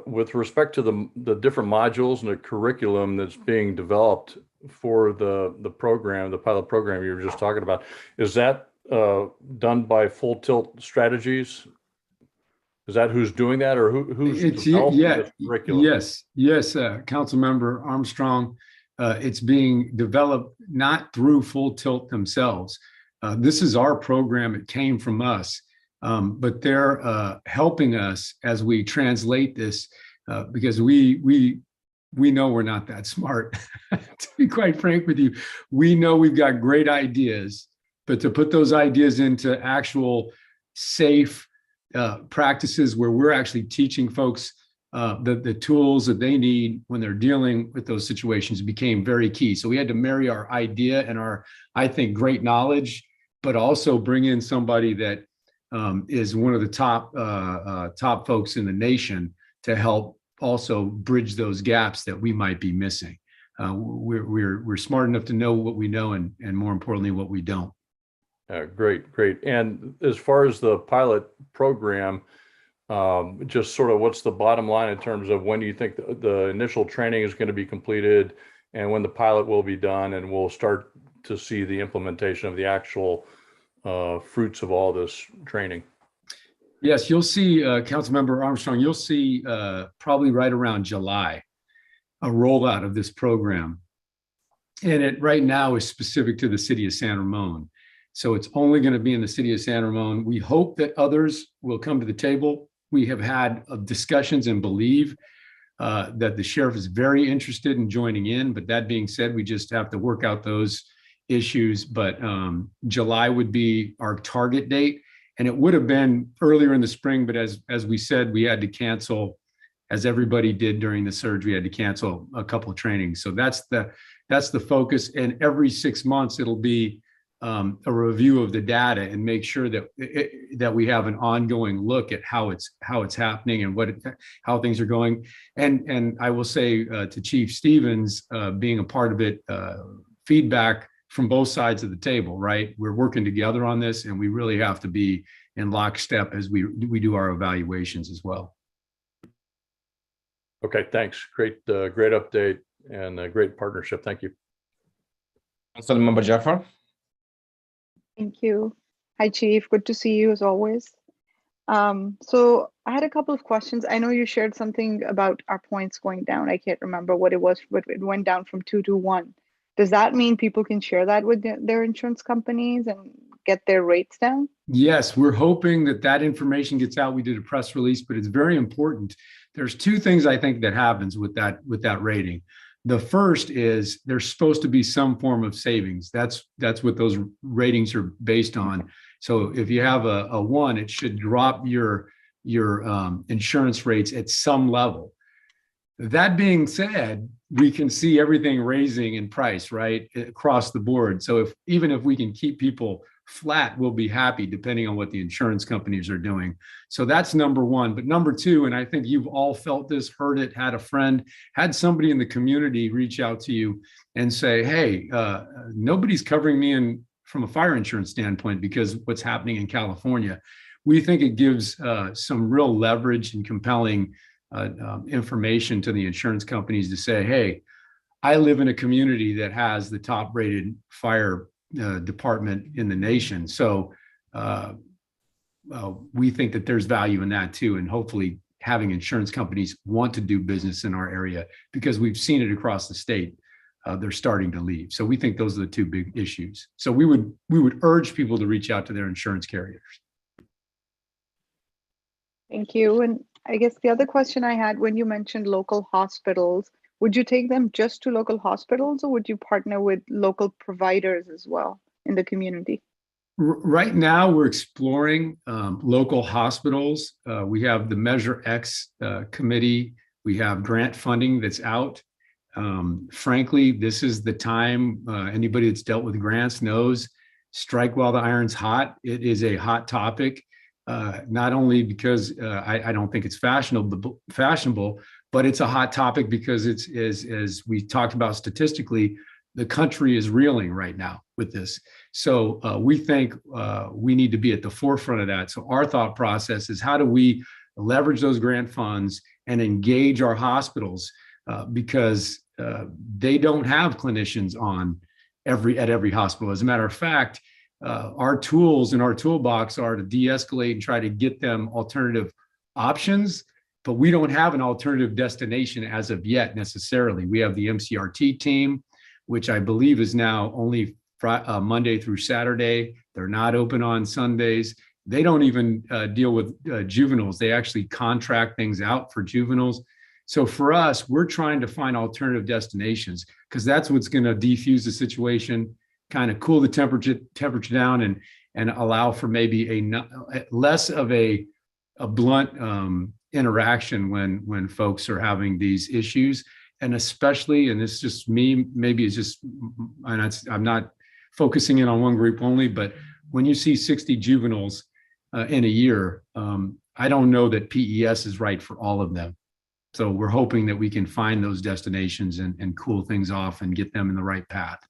with respect to the different modules and the curriculum that's being developed for the program, the pilot program you were just talking about, is that done by Full Tilt Strategies? Is that who's doing that, or who's developing this curriculum? Yes, Council Member Armstrong. It's being developed not through Full Tilt themselves. This is our program. It came from us, but they're helping us as we translate this because we know we're not that smart. To be quite frank with you, we know we've got great ideas, but to put those ideas into actual safe practices where we're actually teaching folks the tools that they need when they're dealing with those situations became very key. So we had to marry our idea and our, I think, great knowledge, but also bring in somebody that is one of the top folks in the nation to help also bridge those gaps that we might be missing. We're smart enough to know what we know and more importantly, what we don't. Great. And as far as the pilot program, just sort of what's the bottom line in terms of when do you think the initial training is going to be completed and when the pilot will be done and we'll start to see the implementation of the actual fruits of all this training? Yes, you'll see, Councilmember Armstrong, you'll see probably right around July, a rollout of this program. And it right now is specific to the city of San Ramon. So it's only going to be in the city of San Ramon. We hope that others will come to the table. We have had discussions and believe that the sheriff is very interested in joining in. But that being said, we just have to work out those issues. But July would be our target date. And it would have been earlier in the spring. But as we said, we had to cancel, as everybody did during the surge, we had to cancel a couple of trainings. So that's the focus. And every 6 months, it'll be a review of the data and make sure that we have an ongoing look at how it's happening and how things are going. And I will say to Chief Stevens, being a part of it, feedback from both sides of the table, right? We're working together on this, and we really have to be in lockstep as we do our evaluations as well. Okay, thanks. Great update and a great partnership. Thank you. Councilmember Jaffer. Thank you. Hi, Chief. Good to see you as always. So I had a couple of questions. I know you shared something about our points going down. I can't remember what it was, but it went down from 2 to 1. Does that mean people can share that with their insurance companies and get their rates down? Yes, we're hoping that information gets out. We did a press release, but it's very important. There's 2 things I think that happens with that rating. The first is there's supposed to be some form of savings. That's what those ratings are based on. So if you have a 1, it should drop your insurance rates at some level. That being said, we can see everything raising in price, right, across the board. So even if we can keep people flat, we'll be happy depending on what the insurance companies are doing. So that's number one. But number two, and I think you've all felt this, heard it, had a friend, had somebody in the community reach out to you and say, hey, nobody's covering me from a fire insurance standpoint because what's happening in California. We think it gives some real leverage and compelling information to the insurance companies to say, hey, I live in a community that has the top rated fire department in the nation. So we think that there's value in that too. And hopefully having insurance companies want to do business in our area because we've seen it across the state. They're starting to leave. So we think those are the two big issues. So we would urge people to reach out to their insurance carriers. Thank you. And I guess the other question I had, when you mentioned local hospitals, would you take them just to local hospitals or would you partner with local providers as well in the community? Right now, we're exploring local hospitals. We have the Measure X committee. We have grant funding that's out. Frankly, this is the time, anybody that's dealt with grants knows, strike while the iron's hot. It is a hot topic. Not only because I don't think it's fashionable, but it's a hot topic because it's, as we talked about statistically, the country is reeling right now with this. So we think we need to be at the forefront of that. So our thought process is how do we leverage those grant funds and engage our hospitals because they don't have clinicians at every hospital. As a matter of fact, our tools in our toolbox are to de-escalate and try to get them alternative options, but we don't have an alternative destination as of yet necessarily. We have the MCRT team, which I believe is now only Monday through Saturday. They're not open on Sundays. They don't even deal with juveniles. They actually contract things out for juveniles. So for us, we're trying to find alternative destinations because that's what's going to defuse the situation, kind of cool the temperature down and allow for maybe a less of a blunt interaction when folks are having these issues. And especially, and it's just me, maybe it's just, I'm not focusing in on one group only, but when you see 60 juveniles in a year, I don't know that PES is right for all of them. So we're hoping that we can find those destinations and cool things off and get them in the right path.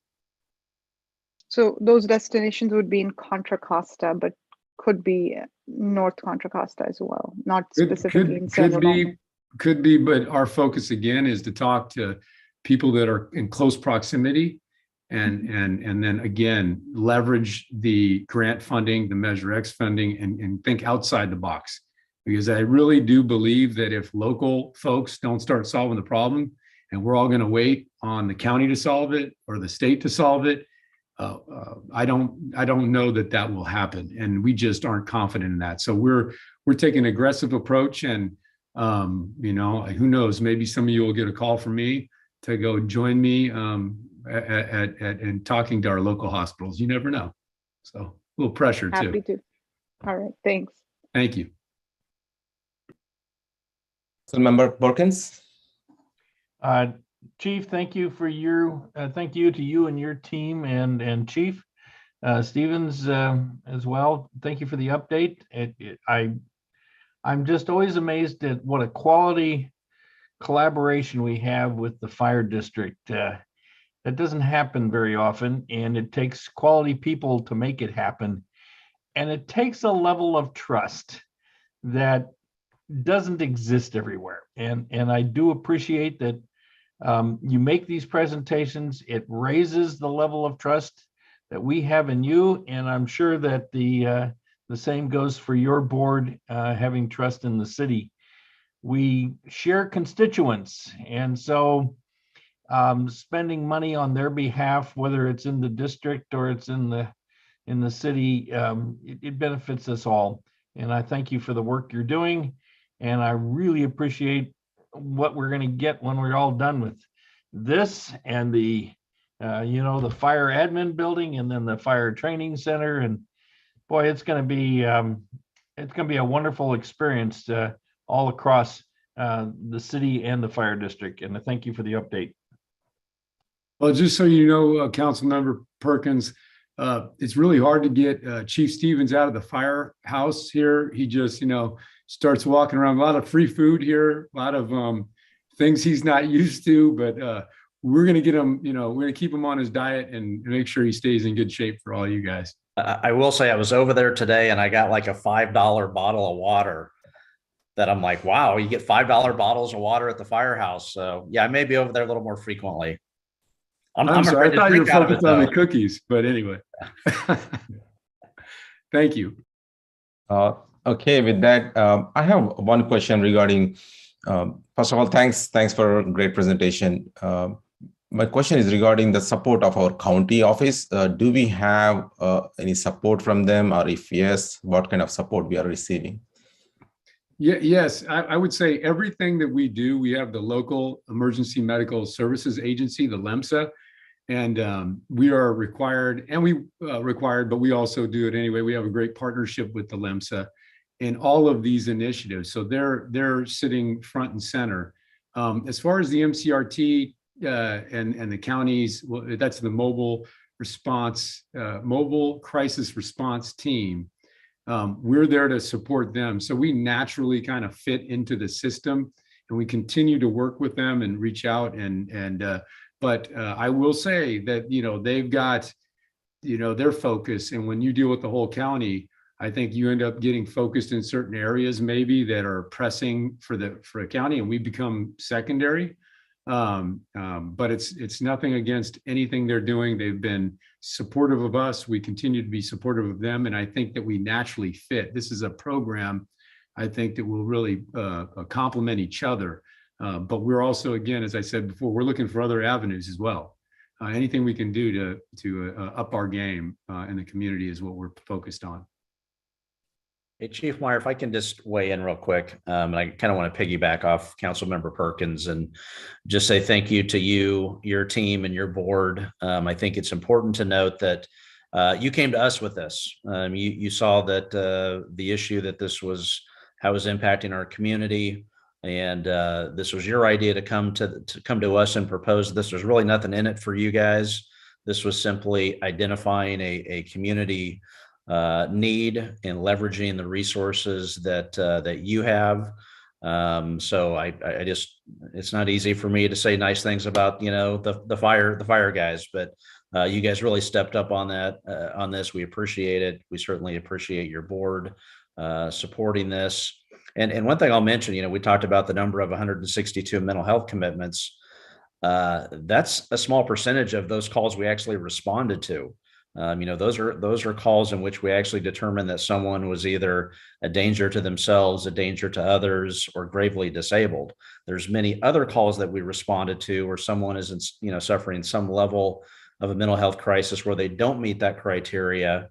So those destinations would be in Contra Costa, but could be North Contra Costa as well, not specifically in San Ramon. Could be, but our focus again is to talk to people that are in close proximity and then again, leverage the grant funding, the Measure X funding and think outside the box. Because I really do believe that if local folks don't start solving the problem and we're all going to wait on the county to solve it or the state to solve it, I don't know that will happen, and we just aren't confident in that. So we're taking an aggressive approach, and who knows? Maybe some of you will get a call from me to go join me at talking to our local hospitals. You never know. So a little pressure too. Happy to. All right. Thanks. Thank you. So Member Perkins. Chief, thank you for thank you to you and your team and Chief Stevens as well. Thank you for the update. I'm just always amazed at what a quality collaboration we have with the fire district. That doesn't happen very often, and it takes quality people to make it happen. And it takes a level of trust that doesn't exist everywhere. And I do appreciate that you make these presentations. It raises the level of trust that we have in you, and I'm sure that the same goes for your board, having trust in the city. We share constituents, and so spending money on their behalf, whether it's in the district or it's in the city, it benefits us all. And I thank you for the work you're doing, and I really appreciate what we're going to get when we're all done with this and the fire admin building and then the fire training center. And boy, it's going to be a wonderful experience all across the city and the fire district. And I thank you for the update. Well, just so you know, Councilmember Perkins, it's really hard to get Chief Stevens out of the firehouse here. He just, starts walking around. A lot of free food here, a lot of things he's not used to, but we're going to get him, we're going to keep him on his diet and make sure he stays in good shape for all you guys. I will say I was over there today and I got like a $5 bottle of water that I'm like, wow, you get $5 bottles of water at the firehouse. So yeah, I may be over there a little more frequently. I'm sorry, I thought you were focused on the cookies, but anyway. Thank you. Okay, with that, I have one question regarding, first of all, thanks for a great presentation. My question is regarding the support of our county office. Do we have any support from them, or if yes, what kind of support we are receiving? Yeah, yes, I would say everything that we do, we have the local emergency medical services agency, the LEMSA, and we are required, but we also do it anyway. We have a great partnership with the LEMSA in all of these initiatives. So they're sitting front and center. As far as the MCRT and the counties, well, that's the mobile crisis response team. We're there to support them. So we naturally kind of fit into the system, and we continue to work with them and reach out. But I will say that, they've got, their focus. And when you deal with the whole county, I think you end up getting focused in certain areas maybe that are pressing for a county, and we become secondary. But it's nothing against anything they're doing. They've been supportive of us. We continue to be supportive of them. And I think that we naturally fit. This is a program, I think, that will really complement each other. But we're also, again, as I said before, we're looking for other avenues as well. Anything we can do to up our game in the community is what we're focused on. Hey, Chief Meyer, if I can just weigh in real quick, and I kind of want to piggyback off Councilmember Perkins and just say thank you to you, your team, and your board. I think it's important to note that you came to us with this. You saw that the issue that this was, how it was impacting our community, and this was your idea to come to us and propose this. There's really nothing in it for you guys. This was simply identifying a community need and leveraging the resources that you have. So I just, it's not easy for me to say nice things about, the fire guys, but you guys really stepped up on that, on this. We appreciate it. We certainly appreciate your board supporting this. And one thing I'll mention, we talked about the number of 162 mental health commitments. That's a small percentage of those calls we actually responded to. Those are calls in which we actually determined that someone was either a danger to themselves, a danger to others, or gravely disabled. There's many other calls that we responded to where someone is, suffering some level of a mental health crisis where they don't meet that criteria.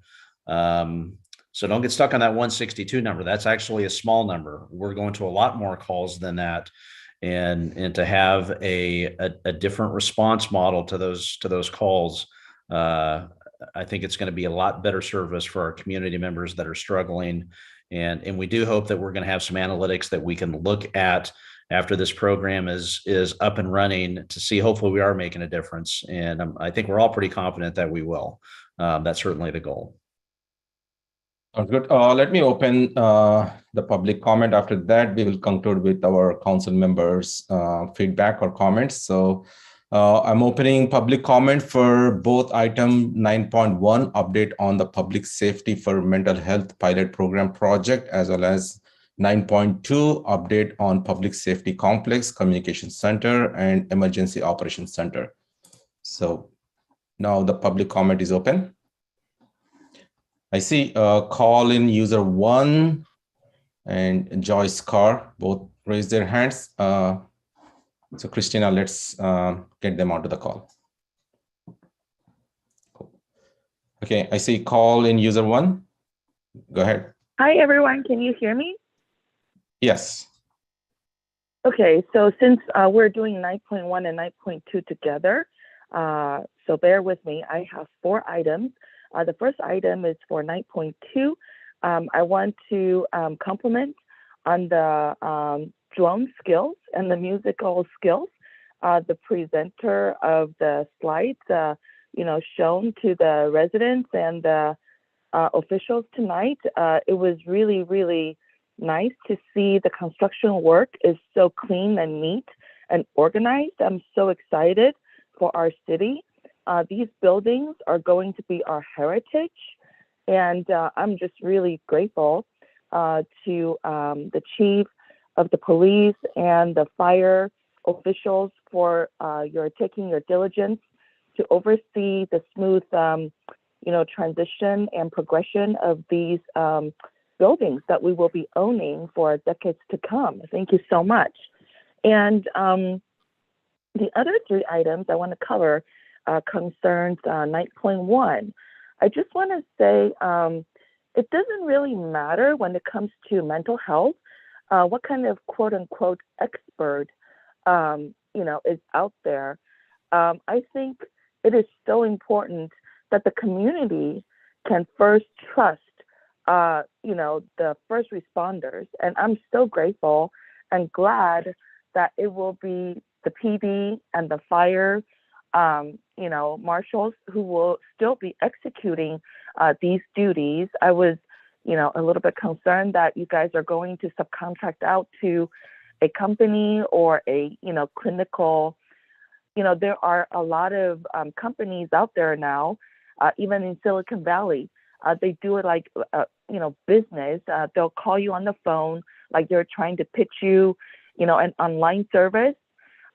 So don't get stuck on that 162 number. That's actually a small number. We're going to a lot more calls than that. And to have a different response model to those calls, I think it's going to be a lot better service for our community members that are struggling. And we do hope that we're going to have some analytics that we can look at after this program is up and running to see, hopefully we are making a difference. And I think we're all pretty confident that we will. That's certainly the goal. Good. Let me open the public comment. After that, we will conclude with our council members' feedback or comments. So I'm opening public comment for both item 9.1, update on the public safety for mental health pilot program project, as well as 9.2, update on public safety complex, communication center, and emergency operations center. So now the public comment is open. I see call in user 1 and Joyce Carr both raise their hands. So Christina, let's get them onto the call. Okay, I see call in user 1. Go ahead. Hi, everyone. Can you hear me? Yes. Okay, so since we're doing 9.1 and 9.2 together, so bear with me. I have 4 items. The first item is for 9.2. I want to compliment on the drone skills and the musical skills. The presenter of the slides, shown to the residents and the officials tonight. It was really, really nice to see the construction work is so clean and neat and organized. I'm so excited for our city. These buildings are going to be our heritage, and I'm just really grateful to the chief of the police and the fire officials for taking your diligence to oversee the smooth transition and progression of these buildings that we will be owning for decades to come. Thank you so much. And the other 3 items I want to cover concerns 9.1. I just want to say it doesn't really matter when it comes to mental health, what kind of quote unquote expert is out there. I think it is so important that the community can first trust the first responders. And I'm so grateful and glad that it will be the PD and the fire marshals who will still be executing these duties. I was a little bit concerned that you guys are going to subcontract out to a company or a clinical. There are a lot of companies out there now, even in Silicon Valley. They do it like business. They'll call you on the phone like they're trying to pitch you an online service.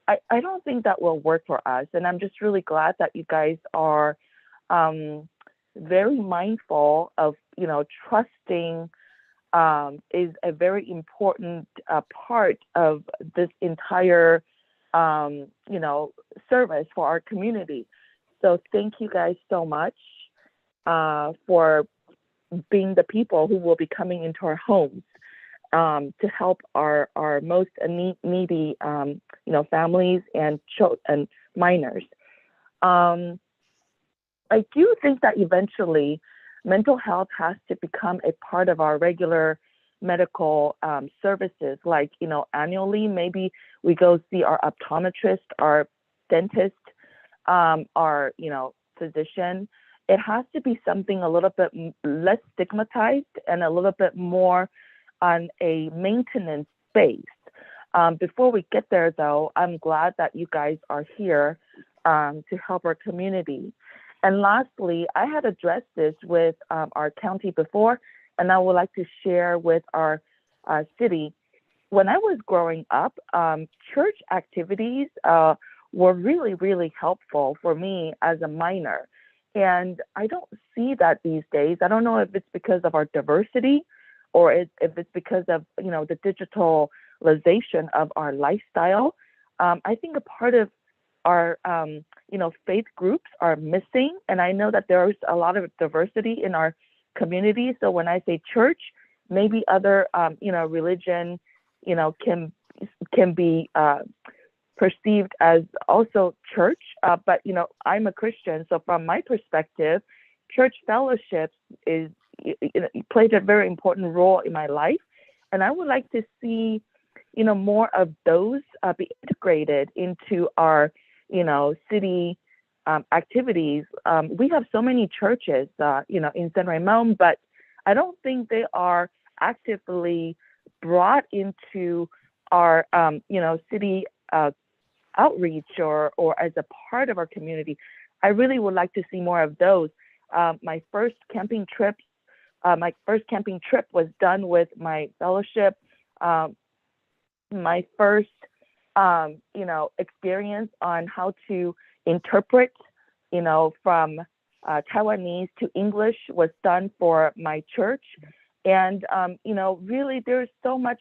I don't think that will work for us, and I'm just really glad that you guys are very mindful of trusting is a very important part of this entire service for our community. So thank you guys so much for being the people who will be coming into our homes to help our most needy families and minors. I do think that eventually mental health has to become a part of our regular medical services. Like, annually, maybe we go see our optometrist, our dentist, our, physician. It has to be something a little bit less stigmatized and a little bit more on a maintenance base. Before we get there, though, I'm glad that you guys are here to help our community. And lastly, I had addressed this with our county before, and I would like to share with our city. When I was growing up, church activities were really, really helpful for me as a minor. And I don't see that these days. I don't know if it's because of our diversity or if it's because of, the digitalization of our lifestyle. I think a part of our, faith groups are missing. And I know that there's a lot of diversity in our community. So when I say church, maybe other, religion, can be perceived as also church. But, I'm a Christian. So from my perspective, church fellowships played a very important role in my life. And I would like to see, more of those be integrated into our, city activities. We have so many churches, in San Ramon, but I don't think they are actively brought into our, city outreach or as a part of our community. I really would like to see more of those. My first camping trip was done with my fellowship. My first, experience on how to interpret, from Taiwanese to English was done for my church. And, really there's so much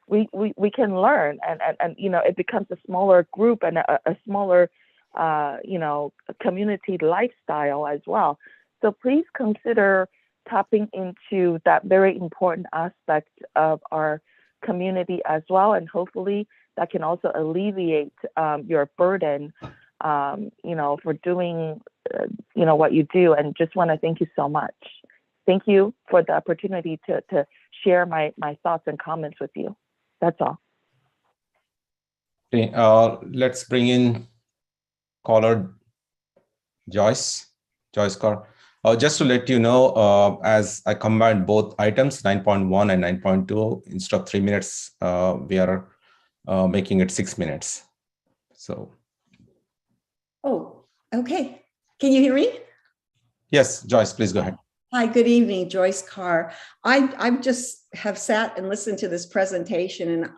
we can learn, and it becomes a smaller group and a smaller, community lifestyle as well. So please consider tapping into that very important aspect of our community as well. And hopefully that can also alleviate your burden, for doing, what you do. And just want to thank you so much. Thank you for the opportunity to share my thoughts and comments with you. That's all. Okay, let's bring in caller Joyce Carr. Just to let you know, as I combined both items, 9.1 and 9.2, instead of 3 minutes, we are making it 6 minutes. So. Oh, okay. Can you hear me? Yes, Joyce, please go ahead. Hi, good evening, Joyce Carr. I just have sat and listened to this presentation, and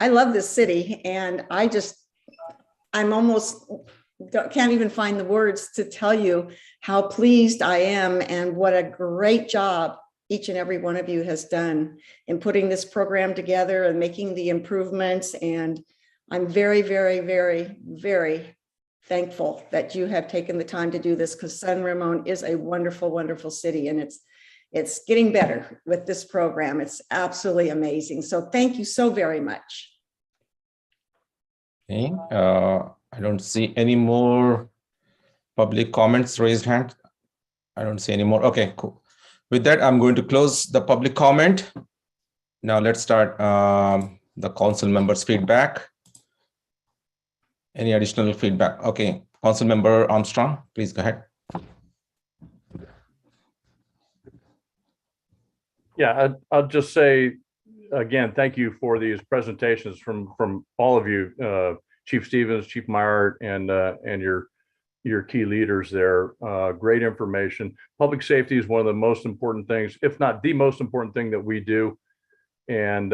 I love this city, and I'm almost can't even find the words to tell you how pleased I am and what a great job each and every one of you has done in putting this program together and making the improvements. And I'm very, very, very, very thankful that you have taken the time to do this, because San Ramon is a wonderful, wonderful city, and it's getting better with this program. It's absolutely amazing. So thank you so very much. Okay, I don't see any more public comments, raised hand. I don't see any more. Okay, cool. With that, I'm going to close the public comment. Now let's start the council members' feedback. Any additional feedback? Okay, Council Member Armstrong, please go ahead. Yeah, I'll just say, again, thank you for these presentations from all of you, Chief Stevens, Chief Meyer, and your key leaders there. Great information. Public safety is one of the most important things, if not the most important thing that we do, and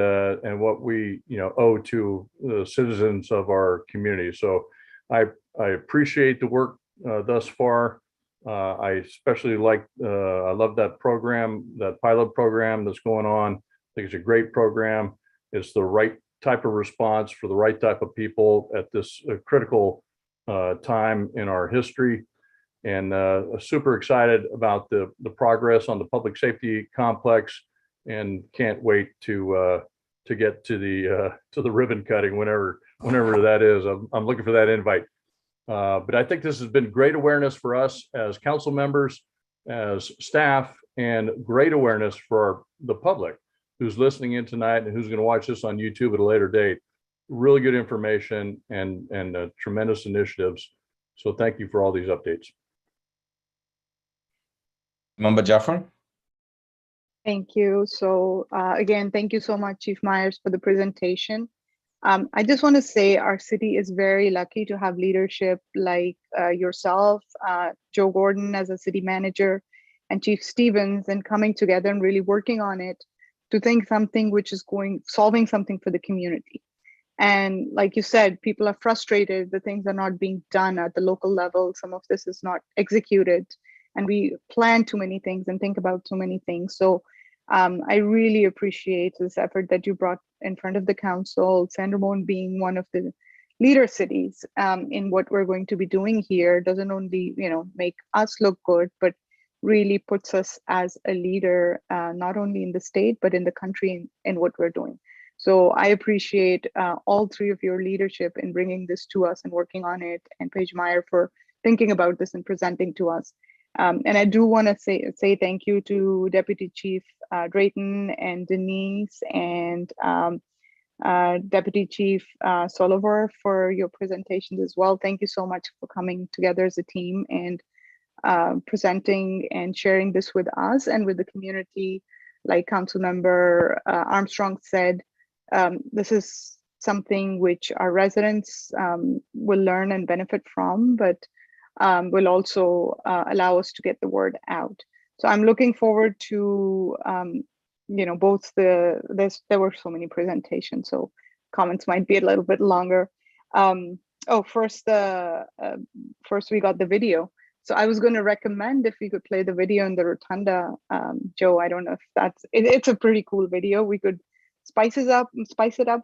what we owe to the citizens of our community. So I appreciate the work thus far. I especially I love that program, that pilot program that's going on. I think it's a great program. It's the right type of response for the right type of people at this critical time in our history. And super excited about the progress on the public safety complex, and can't wait to get to the ribbon cutting whenever that is. I'm looking for that invite. But I think this has been great awareness for us as council members, as staff, and great awareness for the public who's listening in tonight and who's going to watch this on YouTube at a later date. Really good information and tremendous initiatives. So thank you for all these updates. Member Jaffer. Thank you. So again, thank you so much, Chief Myers, for the presentation. I just want to say our city is very lucky to have leadership like yourself, Joe Gordon as a city manager, and Chief Stevens, and coming together and really working on it to think something which is solving something for the community. And like you said, people are frustrated, the things are not being done at the local level. Some of this is not executed, and we plan too many things and think about too many things. So I really appreciate this effort that you brought in front of the council, San Ramon being one of the leader cities in what we're going to be doing here. Doesn't only make us look good, but really puts us as a leader, not only in the state, but in the country in what we're doing. So I appreciate all three of your leadership in bringing this to us and working on it, and Paige Meyer for thinking about this and presenting to us. And I do want to say thank you to Deputy Chief Drayton and Denise and Deputy Chief Soliver for your presentations as well. Thank you so much for coming together as a team and presenting and sharing this with us and with the community. Like Councilmember Armstrong said, this is something which our residents will learn and benefit from, but will also allow us to get the word out. So I'm looking forward to, both there were so many presentations, so comments might be a little bit longer. First we got the video. So I was going to recommend if we could play the video in the rotunda. Joe, I don't know if it's a pretty cool video. We could spice it up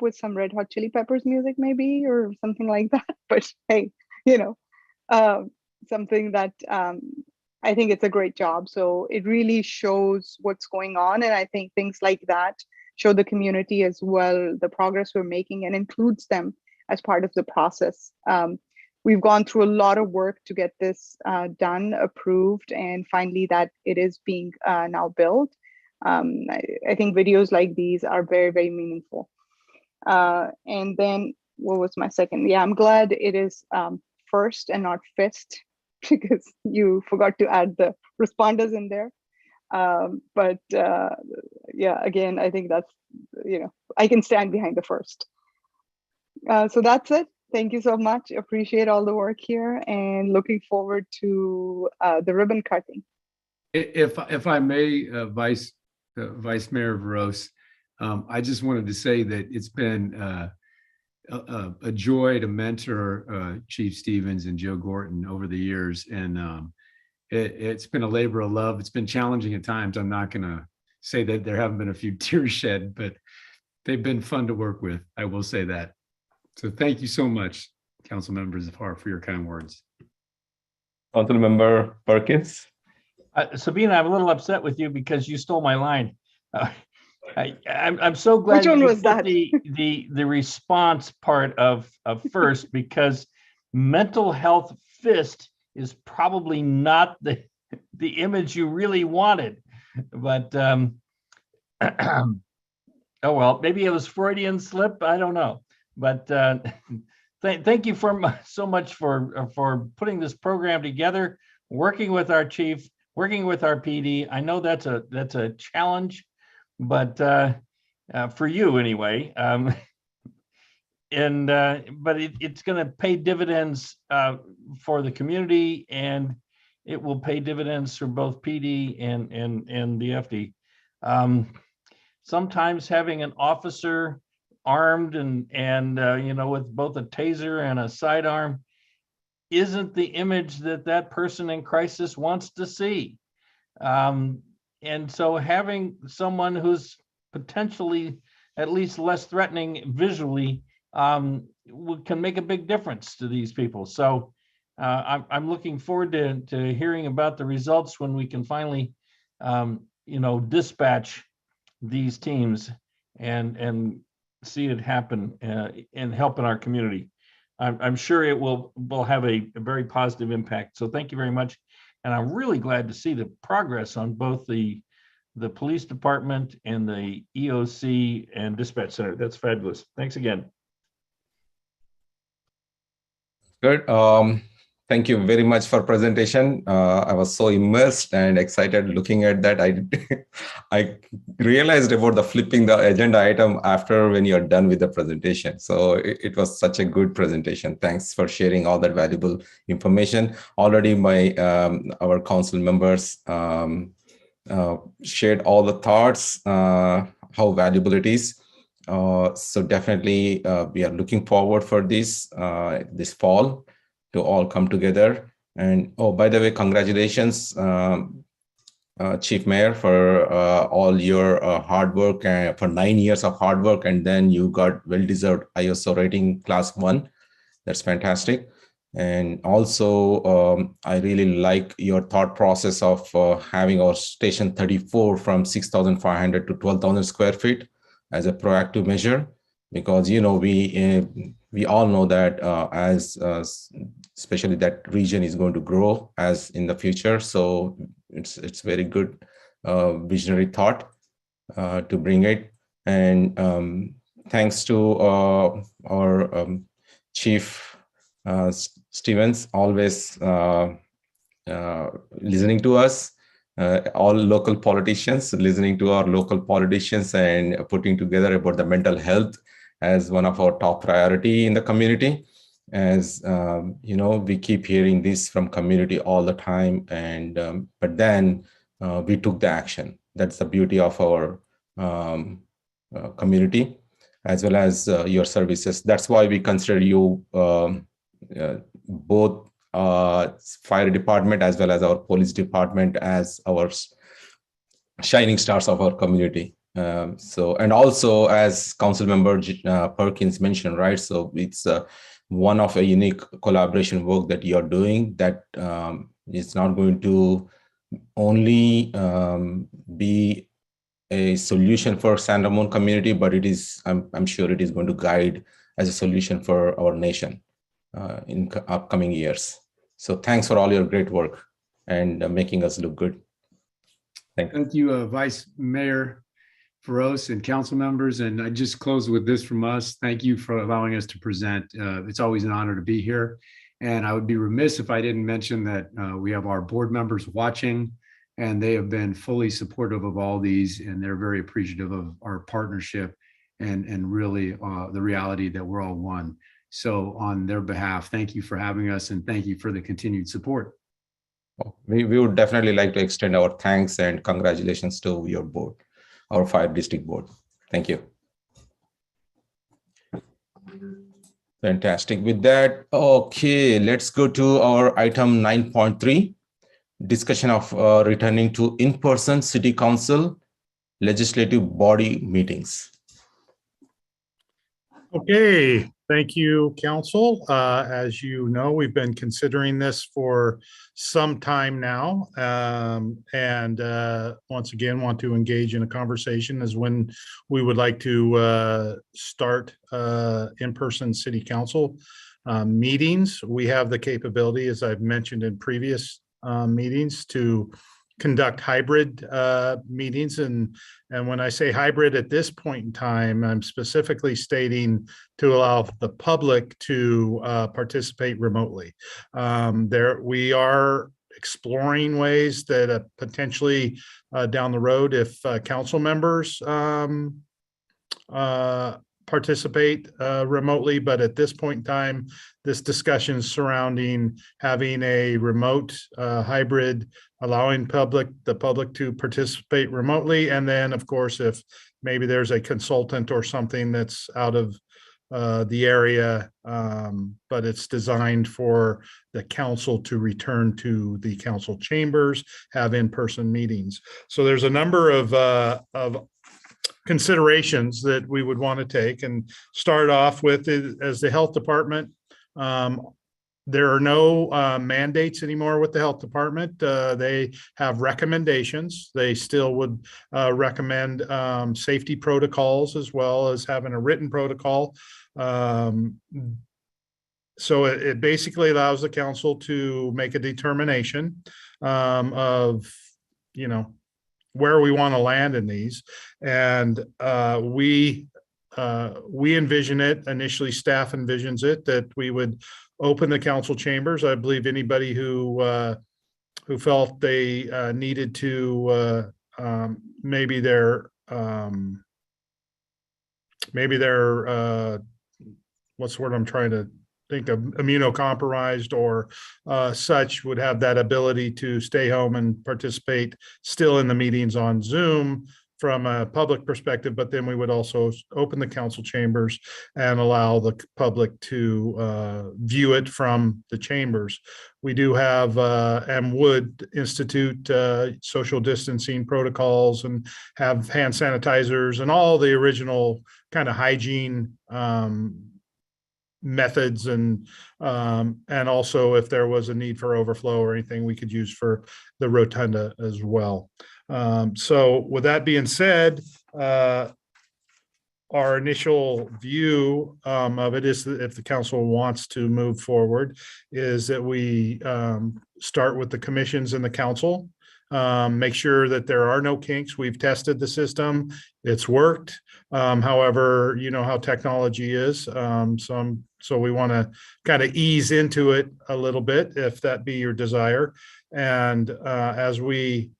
with some Red Hot Chili Peppers music maybe, or something like that. But hey, something that I think it's a great job. So it really shows what's going on. And I think things like that show the community as well the progress we're making, and includes them as part of the process. We've gone through a lot of work to get this done, approved, and finally that it is being now built. I think videos like these are very, very meaningful. And then what was my second? Yeah, I'm glad it is first and not fist, because you forgot to add the responders in there. But yeah, again, I think that's, I can stand behind the first. So that's it. Thank you so much. Appreciate all the work here and looking forward to the ribbon cutting. If I may, Vice Mayor Veros, I just wanted to say that it's been a joy to mentor Chief Stevens and Joe Gorton over the years, and it's been a labor of love. It's been challenging at times. I'm not going to say that there haven't been a few tears shed, but they've been fun to work with. I will say that. So thank you so much, Council Members Zafar, for your kind words. Council Member Perkins. Sabina, I'm a little upset with you because you stole my line. I'm so glad Which one you was put that? the response part of first, because mental health fist is probably not the image you really wanted. But oh well, maybe it was Freudian slip. I don't know. But thank you so much for putting this program together, working with our chief, working with our PD. I know that's a challenge, but for you anyway. But it's going to pay dividends for the community, and it will pay dividends for both PD and the FD. Sometimes having an officer armed and with both a taser and a sidearm isn't the image that person in crisis wants to see. And so having someone who's potentially at least less threatening visually can make a big difference to these people. So I'm looking forward to hearing about the results when we can finally dispatch these teams and see it happen and help in our community. I'm sure it will have a very positive impact. So thank you very much. And I'm really glad to see the progress on both the police department and the EOC and dispatch center. That's fabulous. Thanks again. Good. Thank you very much for presentation. I was so immersed and excited looking at that. I realized about the flipping the agenda item after when you're done with the presentation. So it was such a good presentation. Thanks for sharing all that valuable information. Already our council members shared all the thoughts, how valuable it is. So definitely we are looking forward for this fall to all come together. And oh, by the way, congratulations, Chief Mayor, for all your hard work, for 9 years of hard work, and then you got well-deserved ISO rating class 1. That's fantastic. And also, I really like your thought process of having our station 34 from 6,500 to 12,000 square feet as a proactive measure, because we all know that as especially that region is going to grow as in the future. So it's very good visionary thought to bring it. And thanks to our Chief Stevens, always listening to us, all local politicians, listening to our local politicians and putting together about the mental health as one of our top priority in the community. As we keep hearing this from community all the time, and but then we took the action. That's the beauty of our community, as well as your services. That's why we consider you both fire department as well as our police department as our shining stars of our community. So, and also as Council Member Perkins mentioned, right? So it's one of a unique collaboration work that you're doing that is not going to only be a solution for San Ramon community, but it is, I'm sure it is going to guide as a solution for our nation in upcoming years. So thanks for all your great work and making us look good. Thank you, Vice Mayor. Feroz and council members. And I just close with this from us. Thank you for allowing us to present. It's always an honor to be here. And I would be remiss if I didn't mention that we have our board members watching, and they have been fully supportive of all these, and they're very appreciative of our partnership and really the reality that we're all one. So on their behalf, thank you for having us, and thank you for the continued support. We would definitely like to extend our thanks and congratulations to your board, our 5 district board. Thank you. Fantastic. With that, okay, let's go to our item 9.3, discussion of returning to in-person city council legislative body meetings. Okay, thank you, council. As you know, we've been considering this for some time now, and once again want to engage in a conversation as when we would like to start in-person city council meetings. We have the capability, as I've mentioned in previous meetings, to conduct hybrid meetings. And when I say hybrid at this point in time, I'm specifically stating to allow the public to participate remotely. We are exploring ways that potentially down the road, if council members participate remotely, but at this point in time, this discussion surrounding having a remote hybrid, allowing the public to participate remotely, and then of course if maybe there's a consultant or something that's out of the area, but it's designed for the council to return to the council chambers, have in-person meetings. So there's a number of considerations that we would want to take, and start off with as the health department. There are no mandates anymore with the health department. They have recommendations. They still would recommend safety protocols as well as having a written protocol. So it basically allows the council to make a determination of, where we want to land in these. And we envision it, initially staff envisions it, that we would open the council chambers. I believe anybody who felt they needed to, maybe they're what's the word I'm trying to think of, immunocompromised or such, would have that ability to stay home and participate still in the meetings on Zoom from a public perspective, but then we would also open the council chambers and allow the public to view it from the chambers. We do have and would institute social distancing protocols and have hand sanitizers and all the original kind of hygiene methods, and also if there was a need for overflow or anything, we could use for the rotunda as well. So with that being said, our initial view of it is that if the council wants to move forward, is that we start with the commissions and the council, make sure that there are no kinks. We've tested the system, it's worked. However, you know how technology is. So we want to kind of ease into it a little bit, if that be your desire. And as we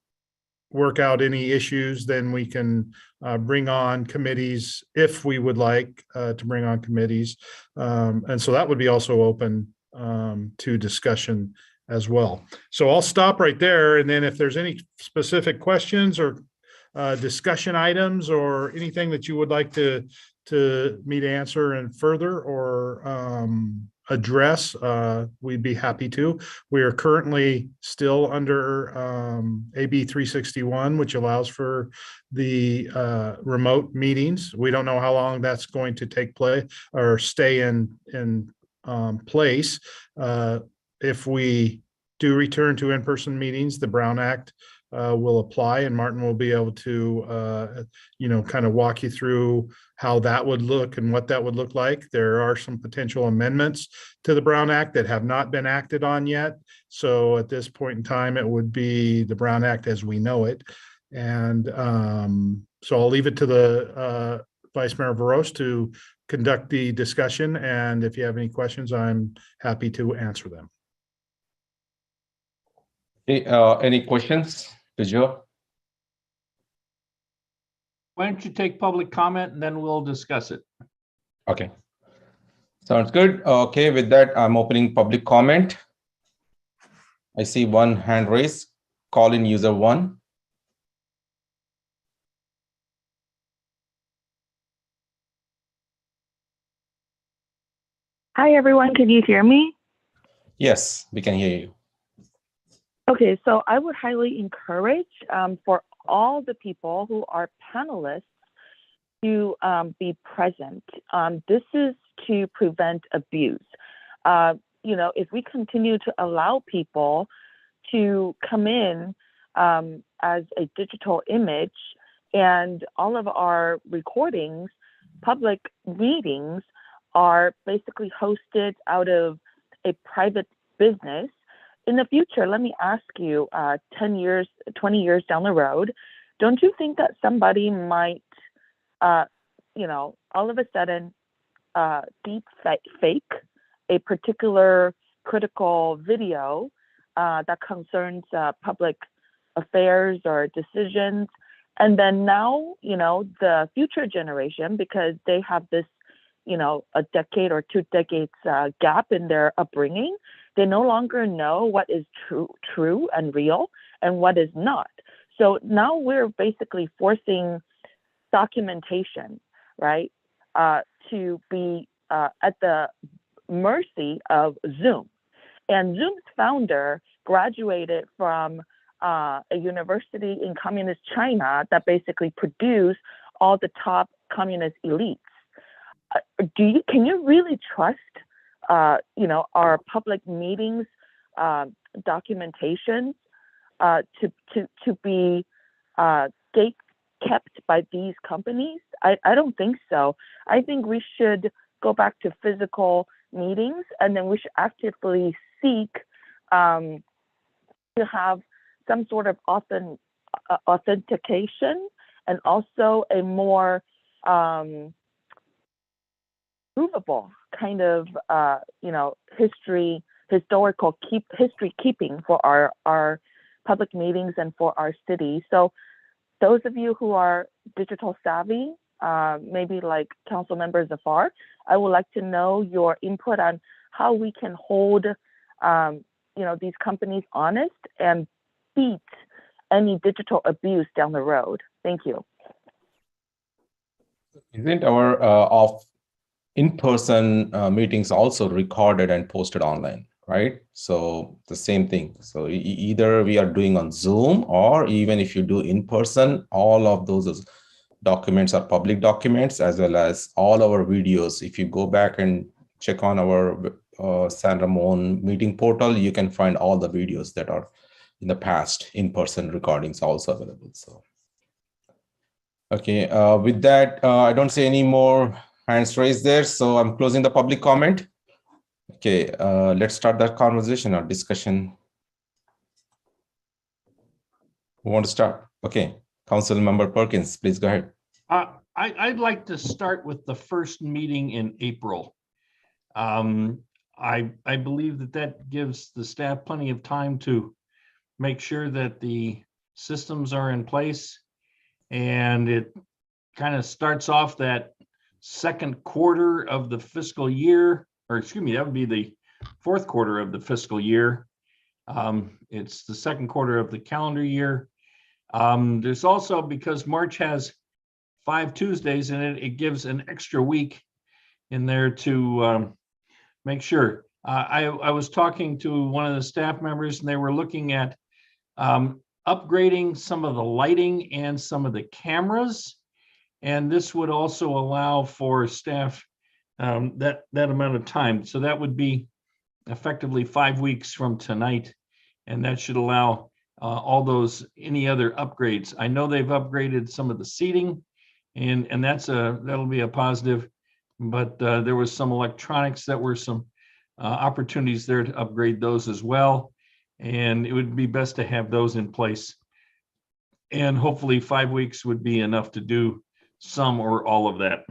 work out any issues, then we can bring on committees if we would like to bring on committees. And so that would be also open to discussion as well. So I'll stop right there. And then if there's any specific questions or discussion items or anything that you would like to me to answer and further or address, we'd be happy to. We are currently still under AB 361, which allows for the remote meetings. We don't know how long that's going to take place or stay in place. If we do return to in-person meetings, the Brown Act will apply, and Martin will be able to, kind of walk you through how that would look and what that would look like. There are some potential amendments to the Brown Act that have not been acted on yet. So at this point in time, it would be the Brown Act as we know it. And So I'll leave it to the Vice Mayor Veros to conduct the discussion. And if you have any questions, I'm happy to answer them. Any questions to Joe? Why don't you take public comment and then we'll discuss it. Okay. Sounds good. Okay, with that, I'm opening public comment. I see one hand raised. Call in user 1. Hi, everyone. Can you hear me? Yes, we can hear you. Okay, so I would highly encourage for all the people who are panelists to be present. This is to prevent abuse. If we continue to allow people to come in as a digital image, and all of our recordings, public meetings are basically hosted out of a private business. In the future, let me ask you, 10 years, 20 years down the road, don't you think that somebody might, all of a sudden deep fake a particular critical video that concerns public affairs or decisions, and then now, the future generation, because they have this, a decade or 2 decades gap in their upbringing, they no longer know what is true and real and what is not. So now we're basically forcing documentation, right, to be at the mercy of Zoom. And Zoom's founder graduated from a university in communist China that basically produced all the top communist elites. Can you really trust our public meetings documentation to be gate kept by these companies? I don't think so. I think we should go back to physical meetings, and then we should actively seek to have some sort of authentication, and also a more provable kind of historical history keeping for our public meetings and for our city. So those of you who are digital savvy, maybe like Council Member Zafar, I would like to know your input on how we can hold these companies honest and beat any digital abuse down the road. Thank you. Isn't our in-person meetings also recorded and posted online, right? So the same thing. So either we are doing on Zoom, or even if you do in person, all of those documents are public documents, as well as all our videos. If you go back and check on our San Ramon meeting portal, you can find all the videos that are in the past in-person recordings also available. So, okay, with that, I don't see any more hands raised there, so I'm closing the public comment. Okay, let's start that conversation or discussion. Who want to start? Okay, Council Member Perkins, please go ahead. I'd like to start with the first meeting in April. I believe that gives the staff plenty of time to make sure that the systems are in place, and it kind of starts off that second quarter of the fiscal year, or excuse me, that would be the fourth quarter of the fiscal year. It's the second quarter of the calendar year. There's also, because March has 5 Tuesdays in it, it gives an extra week in there to make sure. I was talking to one of the staff members, and they were looking at upgrading some of the lighting and some of the cameras. And this would also allow for staff that amount of time. So that would be effectively 5 weeks from tonight. And that should allow all those, any other upgrades. I know they've upgraded some of the seating, and that'll be a positive. But there was some electronics that were some opportunities there to upgrade those as well. And it would be best to have those in place. And hopefully 5 weeks would be enough to do some or all of that.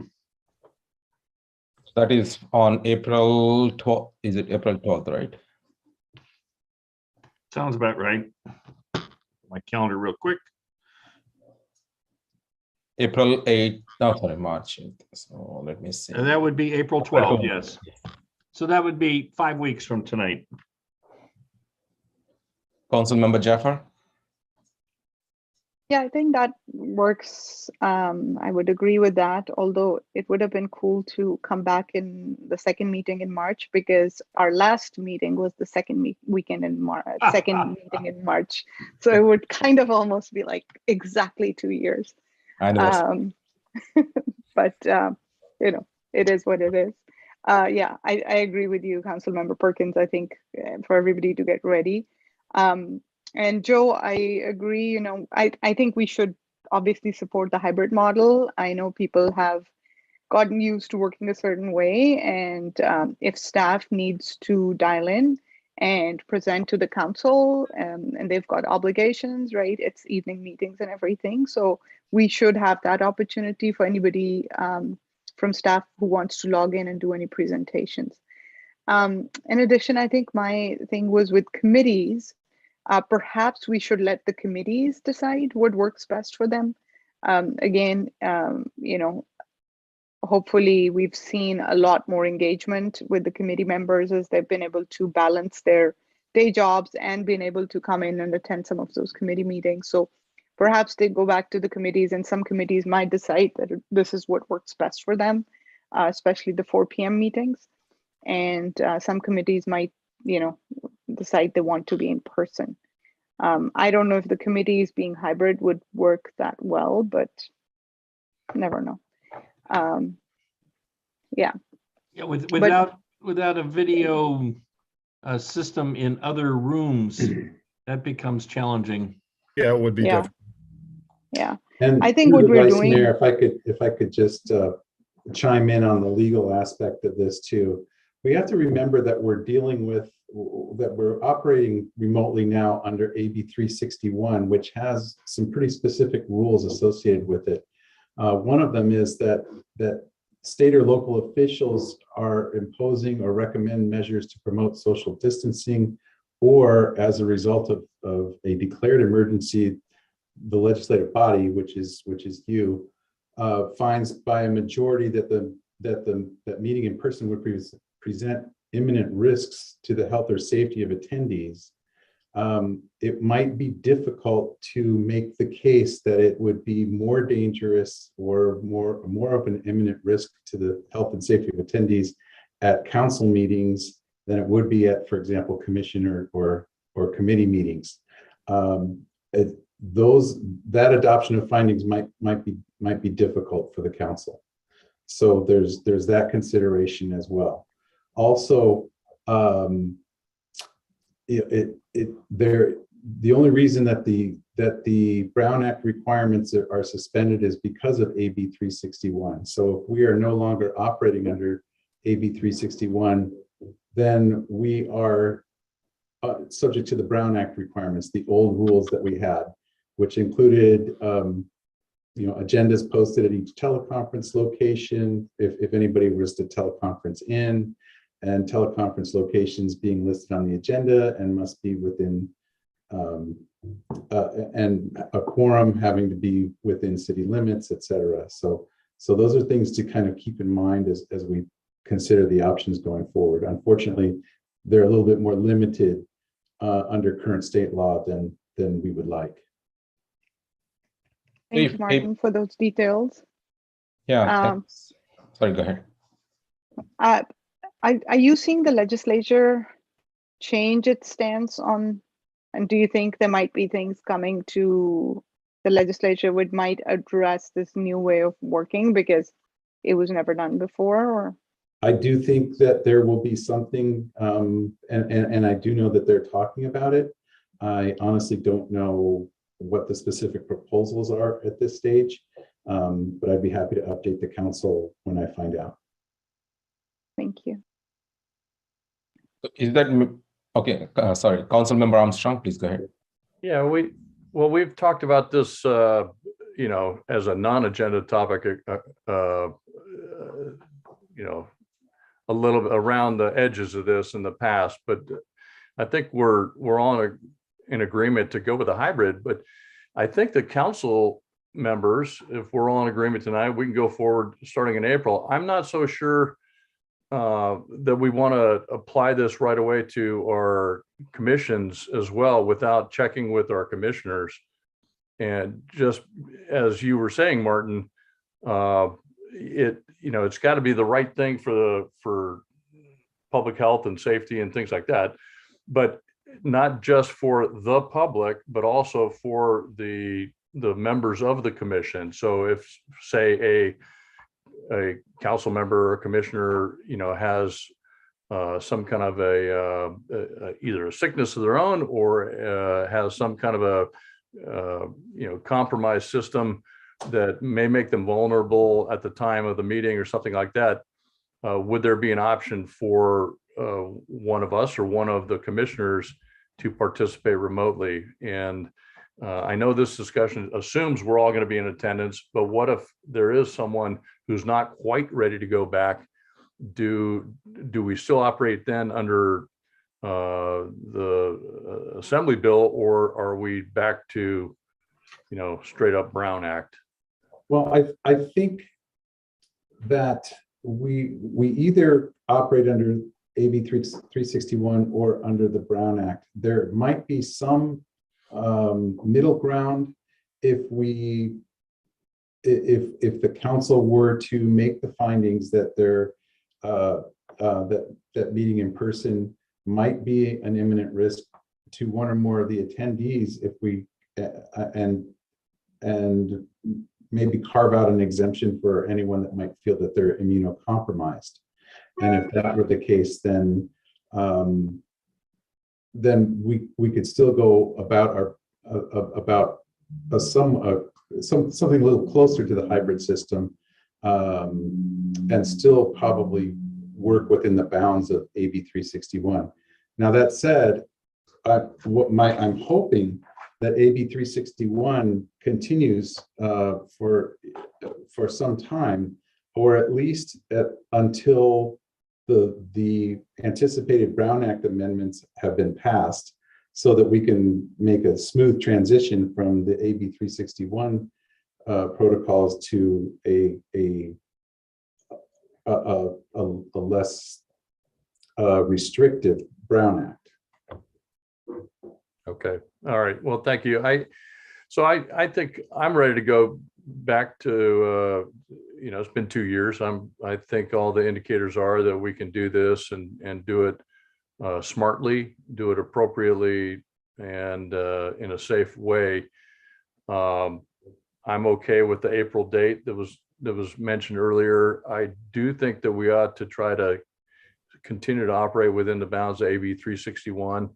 That is on April 12th. Is it April 12th, right? Sounds about right. My calendar real quick. April 8th. No, sorry, March 8th. So let me see. And that would be April 12th, yes. So that would be 5 weeks from tonight. Councilmember Jaffer? Yeah, I think that works. I would agree with that, although it would have been cool to come back in the second meeting in March, because our last meeting was the second weekend in March, second meeting in March. So it would kind of almost be like exactly 2 years. But you know, it is what it is. Yeah, I agree with you, Councilmember Perkins. I think for everybody to get ready. And Joe, I agree. You know, I think we should obviously support the hybrid model. I know people have gotten used to working a certain way, and if staff needs to dial in and present to the council, and they've got obligations, right? It's evening meetings and everything. So we should have that opportunity for anybody from staff who wants to log in and do any presentations. In addition, I think my thing was with committees. Perhaps we should let the committees decide what works best for them. Again, you know, hopefully we've seen a lot more engagement with the committee members as they've been able to balance their day jobs and been able to come in and attend some of those committee meetings. So perhaps they go back to the committees, and some committees might decide that this is what works best for them, especially the 4 p.m. meetings. And some committees might, you know, decide they want to be in person. I don't know if the committees being hybrid would work that well, but never know. Yeah. Yeah, without a video system in other rooms, that becomes challenging. Yeah, it would be difficult. Yeah. And I think what we're Vice doing. Mayor, if I could just chime in on the legal aspect of this too. We have to remember that we're dealing with, that we're operating remotely now under AB 361, which has some pretty specific rules associated with it. One of them is that state or local officials are imposing or recommend measures to promote social distancing, or as a result of a declared emergency, the legislative body, which is you, finds by a majority that meeting in person would present imminent risks to the health or safety of attendees. It might be difficult to make the case that it would be more dangerous or more of an imminent risk to the health and safety of attendees at council meetings than it would be at, for example, commission or committee meetings. That adoption of findings might be difficult for the council. So there's that consideration as well. Also, the only reason that the Brown Act requirements are suspended is because of AB 361. So if we are no longer operating under AB 361, then we are subject to the Brown Act requirements, the old rules that we had, which included agendas posted at each teleconference location, if anybody was to teleconference in, and teleconference locations being listed on the agenda and must be within, and a quorum having to be within city limits, et cetera. So those are things to kind of keep in mind as we consider the options going forward. Unfortunately, they're a little bit more limited under current state law than we would like. Thank you, Martin, for those details. Yeah, sorry, go ahead. Are you seeing the legislature change its stance on, and do you think there might be things coming to the legislature which might address this new way of working because it was never done before? Or I do think that there will be something, and I do know that they're talking about it. I honestly don't know what the specific proposals are at this stage, but I'd be happy to update the council when I find out. Thank you. Is that okay? Sorry, Councilmember Armstrong, please go ahead. Yeah, Well, we've talked about this, you know, as a non-agenda topic, you know, a little bit around the edges of this in the past, but I think we're all in agreement to go with a hybrid. But I think the council members, if we're all in agreement tonight, we can go forward starting in April. I'm not so sure that we want to apply this right away to our commissions as well without checking with our commissioners. And just as you were saying, Martin, it's got to be the right thing for public health and safety and things like that, but not just for the public, but also for the members of the commission. So if, say, a council member or commissioner, has some kind of either a sickness of their own or has some kind of a compromised system that may make them vulnerable at the time of the meeting or something like that, would there be an option for one of us or one of the commissioners to participate remotely? And I know this discussion assumes we're all going to be in attendance, but what if there is someone who's not quite ready to go back? Do we still operate then under the Assembly bill, or are we back to, straight up Brown Act? Well, I think that we either operate under AB 361 or under the Brown Act. There might be some middle ground if the council were to make the findings that that meeting in person might be an imminent risk to one or more of the attendees, if we and maybe carve out an exemption for anyone that might feel that they're immunocompromised. And if that were the case, then we could still go about something a little closer to the hybrid system, and still probably work within the bounds of AB 361. Now that said, I'm hoping that AB 361 continues for some time, or at least until the anticipated Brown Act amendments have been passed, so that we can make a smooth transition from the AB 361 protocols to a less restrictive Brown Act. Okay. All right. Well, thank you. I think I'm ready to go back to, it's been 2 years. I think all the indicators are that we can do this and do it smartly, do it appropriately, and in a safe way. I'm okay with the April date that was mentioned earlier. I do think that we ought to try to continue to operate within the bounds of AB 361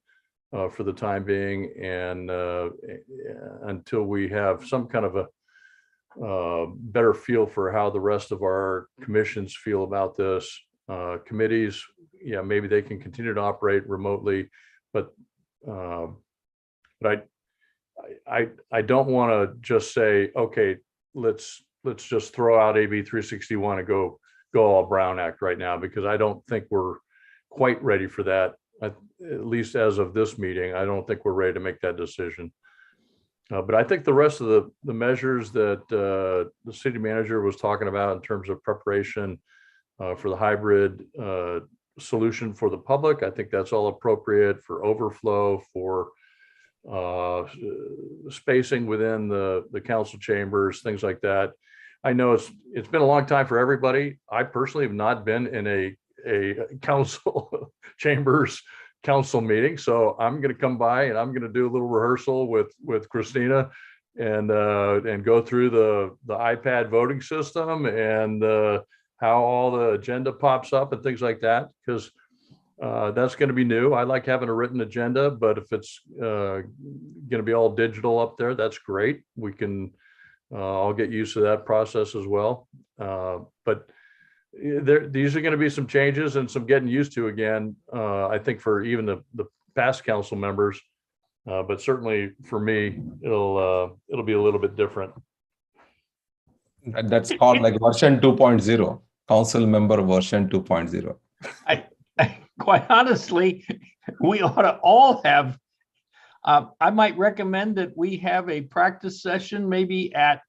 for the time being, and until we have some kind of a better feel for how the rest of our commissions feel about this. Committees, yeah, maybe they can continue to operate remotely, but I don't want to just say, okay, let's just throw out AB 361 and go all Brown Act right now, because I don't think we're quite ready for that. At least as of this meeting, I don't think we're ready to make that decision. But I think the rest of the measures that the city manager was talking about in terms of preparation for the hybrid solution for the public, I think that's all appropriate for overflow, for spacing within the council chambers, things like that. I know it's been a long time for everybody. I personally have not been in a council chambers council meeting, so I'm going to come by and I'm going to do a little rehearsal with Christina and go through the iPad voting system and how all the agenda pops up and things like that, because that's going to be new. I like having a written agenda, but if it's going to be all digital up there, that's great. We can I'll get used to that process as well. But these are going to be some changes and some getting used to again. I think for even the past council members, But certainly for me, it'll be a little bit different. That's called like version 2.0, council member version 2.0. I quite honestly, we ought to all have, I might recommend that we have a practice session maybe at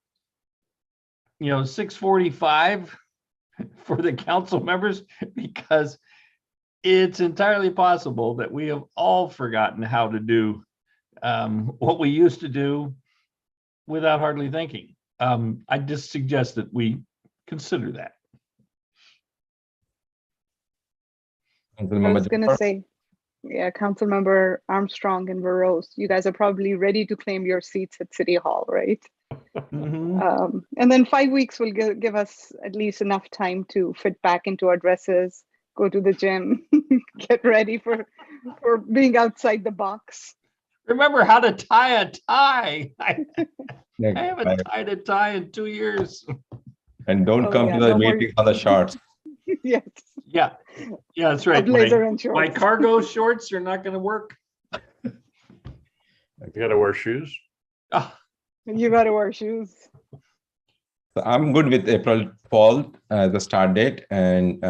6:45 for the council members, because it's entirely possible that we have all forgotten how to do what we used to do without hardly thinking. I just suggest that we consider that. I was going to say, yeah, Councilmember Armstrong and Burrows, you guys are probably ready to claim your seats at City Hall, right? Mm-hmm. And then 5 weeks will give us at least enough time to fit back into our dresses, go to the gym, get ready for being outside the box. Remember how to tie a tie. I haven't tied a tie in 2 years. And don't come to the meeting on the shorts. Yes. Yeah, that's right. A blazer and shorts. My cargo shorts are not going to work. You got to wear shoes. You got to wear shoes. So I'm good with April 12th as the start date, and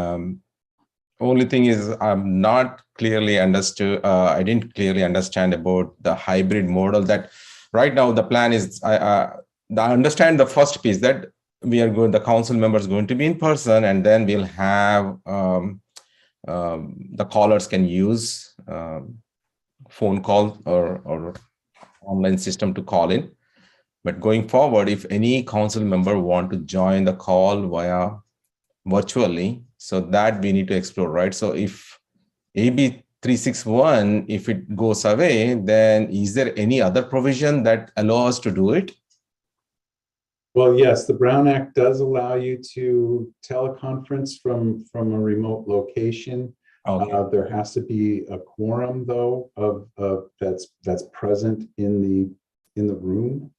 only thing is I'm not clearly understood. I didn't clearly understand about the hybrid model. That right now the plan is I understand the first piece that the council members going to be in person, and then we'll have the callers can use phone call or online system to call in. But going forward, if any council member want to join the call via virtually, so that we need to explore, right? So if AB 361, if it goes away, then is there any other provision that allows us to do it? Well, yes, the Brown Act does allow you to teleconference from a remote location. Okay. There has to be a quorum, though, of that's present in the room.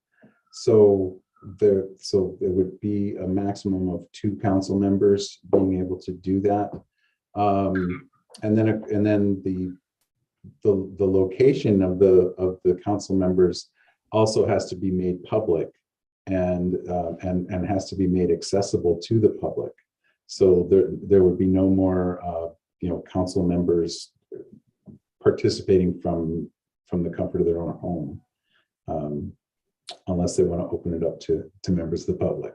So there would be a maximum of 2 council members being able to do that, and then the location of the council members also has to be made public, and has to be made accessible to the public. So there would be no more council members participating from the comfort of their own home, unless they want to open it up to members of the public.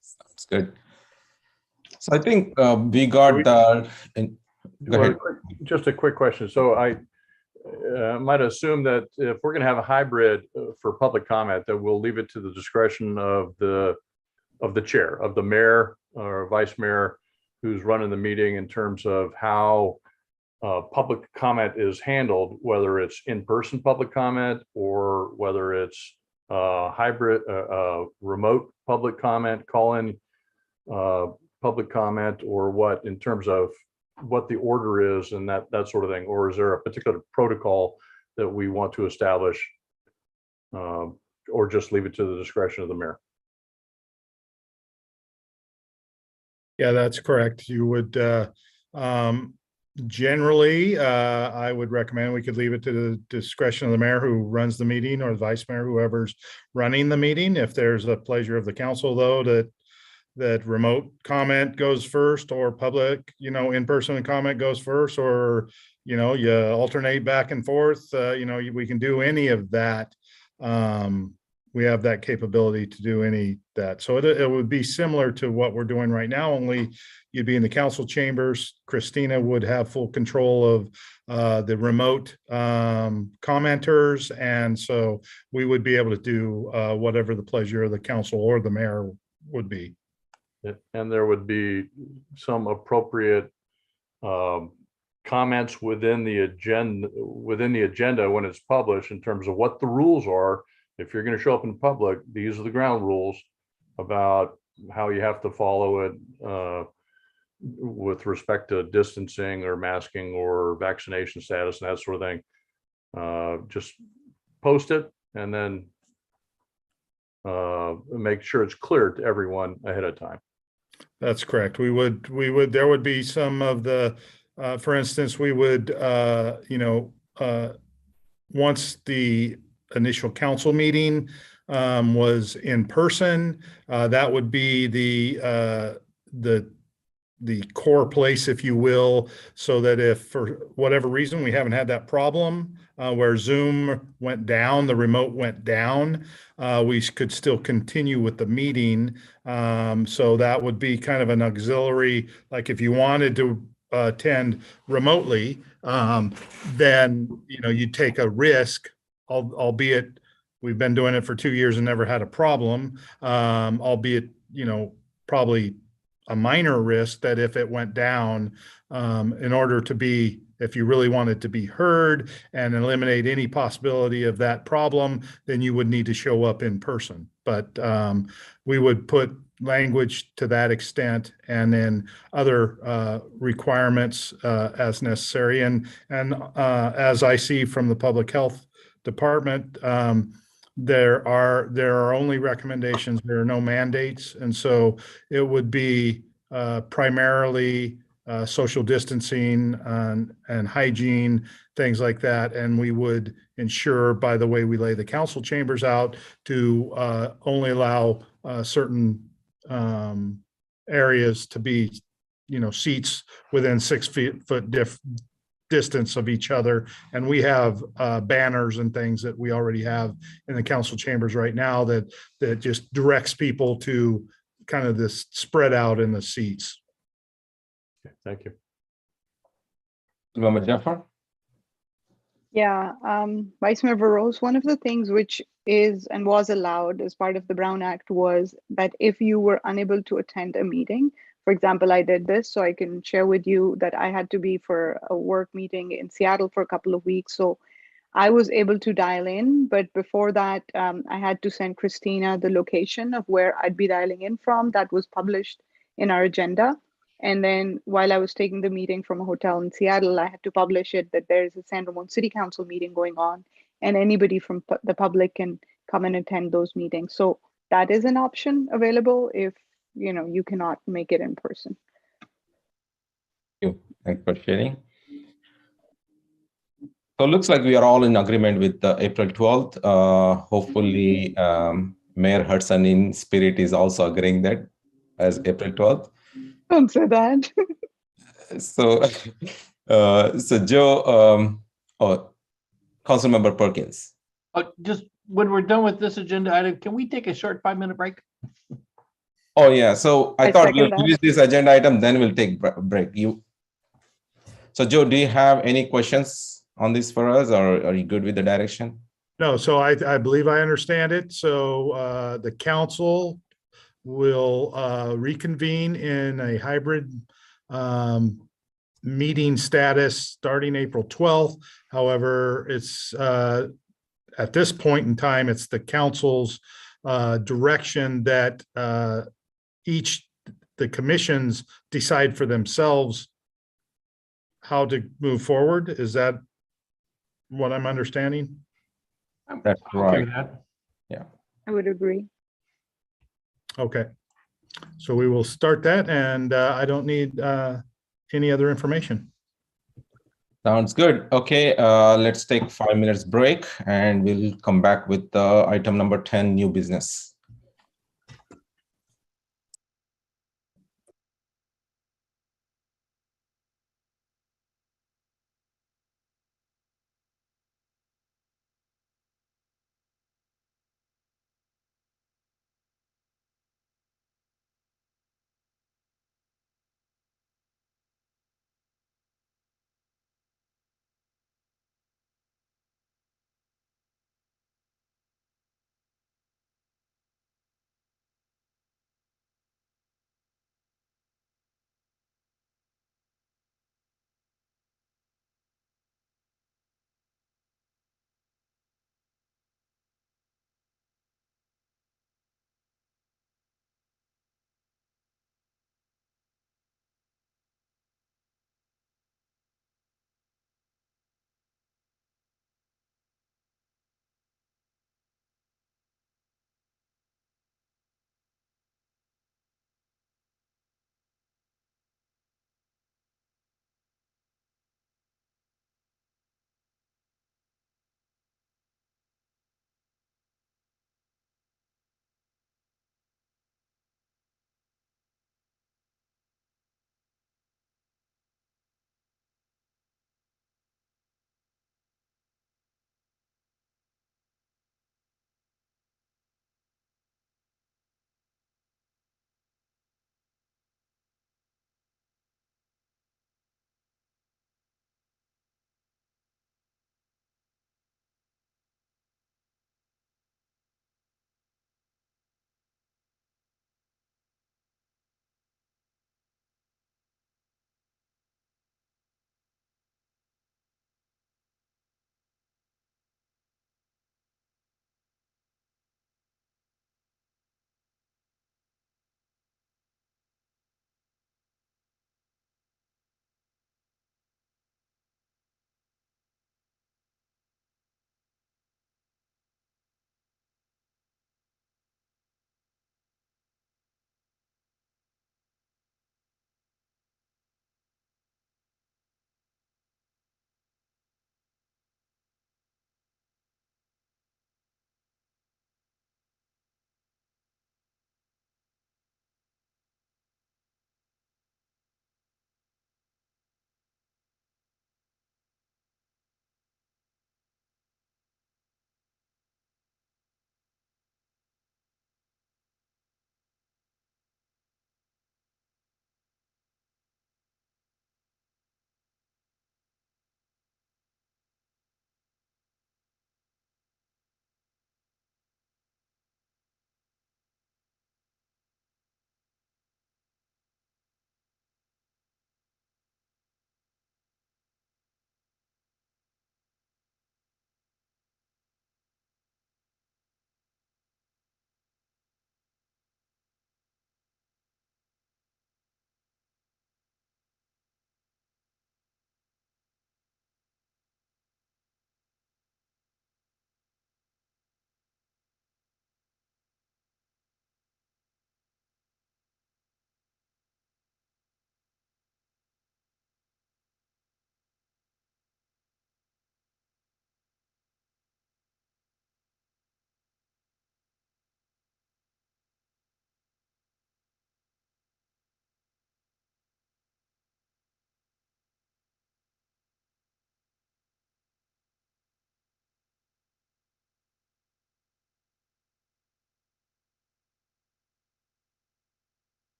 Sounds good. So I think we got go ahead. Just a quick question. So I might assume that if we're going to have a hybrid for public comment, that we'll leave it to the discretion of the chair, of the mayor or vice mayor who's running the meeting, in terms of how public comment is handled, whether it's in-person public comment or whether it's hybrid, remote public comment, call-in public comment, or what, in terms of what the order is and that sort of thing. Or is there a particular protocol that we want to establish, or just leave it to the discretion of the mayor? Yeah, that's correct. You would generally, I would recommend we could leave it to the discretion of the mayor who runs the meeting, or the vice mayor, whoever's running the meeting. If there's a pleasure of the council, though, that remote comment goes first, or public, in-person comment goes first, or, you alternate back and forth, we can do any of that. We have that capability to do that. So it would be similar to what we're doing right now, only you'd be in the council chambers. Christina would have full control of the remote commenters. And so we would be able to do whatever the pleasure of the council or the mayor would be. And there would be some appropriate comments within the agenda when it's published, in terms of what the rules are. If you're going to show up in public, these are the ground rules about how you have to follow it with respect to distancing or masking or vaccination status and that sort of thing. Just post it, and then make sure it's clear to everyone ahead of time. That's correct. There would be some of the, for instance, we would, once the initial council meeting was in person, that would be the core place, if you will, so that if for whatever reason we haven't had that problem where Zoom went down, the remote went down, we could still continue with the meeting. So that would be kind of an auxiliary, like if you wanted to attend remotely, then you take a risk, albeit we've been doing it for 2 years and never had a problem, albeit probably a minor risk that if it went down, in order to be, if you really wanted to be heard and eliminate any possibility of that problem, then you would need to show up in person. But we would put language to that extent, and then other requirements as necessary. And as I see from the Public Health Department, there are only recommendations. There are no mandates, and so it would be primarily social distancing and hygiene, things like that. And we would ensure, by the way we lay the council chambers out, to only allow certain areas to be, seats within 6 foot distance of each other. And we have banners and things that we already have in the council chambers right now that just directs people to kind of this spread out in the seats. Okay, thank you. Member Jaffer? Yeah, Vice Mayor Burrows, one of the things which is and was allowed as part of the Brown Act was that if you were unable to attend a meeting, for example, I did this, so I can share with you that I had to be for a work meeting in Seattle for a couple of weeks. So I was able to dial in, but before that, I had to send Christina the location of where I'd be dialing in from. That was published in our agenda. And then while I was taking the meeting from a hotel in Seattle, I had to publish it that there's a San Ramon City Council meeting going on, and anybody from the public can come and attend those meetings. So that is an option available if you cannot make it in person. Thank you. Thanks for sharing. So it looks like we are all in agreement with April 12th. Hopefully, Mayor Hudson in spirit is also agreeing that as April 12th. Don't say that. So, Joe, Councilmember Perkins. Just when we're done with this agenda item, can we take a short 5-minute break? Oh, yeah. So I thought we'll second that. finish this agenda item, then we'll take break. So Joe, do you have any questions on this for us, or are you good with the direction? No, so I believe I understand it. So the council will reconvene in a hybrid meeting status starting April 12th. However, it's at this point in time, it's the council's direction that the commissions decide for themselves how to move forward. Is that what I'm understanding? That's right. Yeah. I would agree. Okay. So we will start that, and I don't need any other information. Sounds good. Okay, let's take 5 minutes break, and we'll come back with item number 10, new business.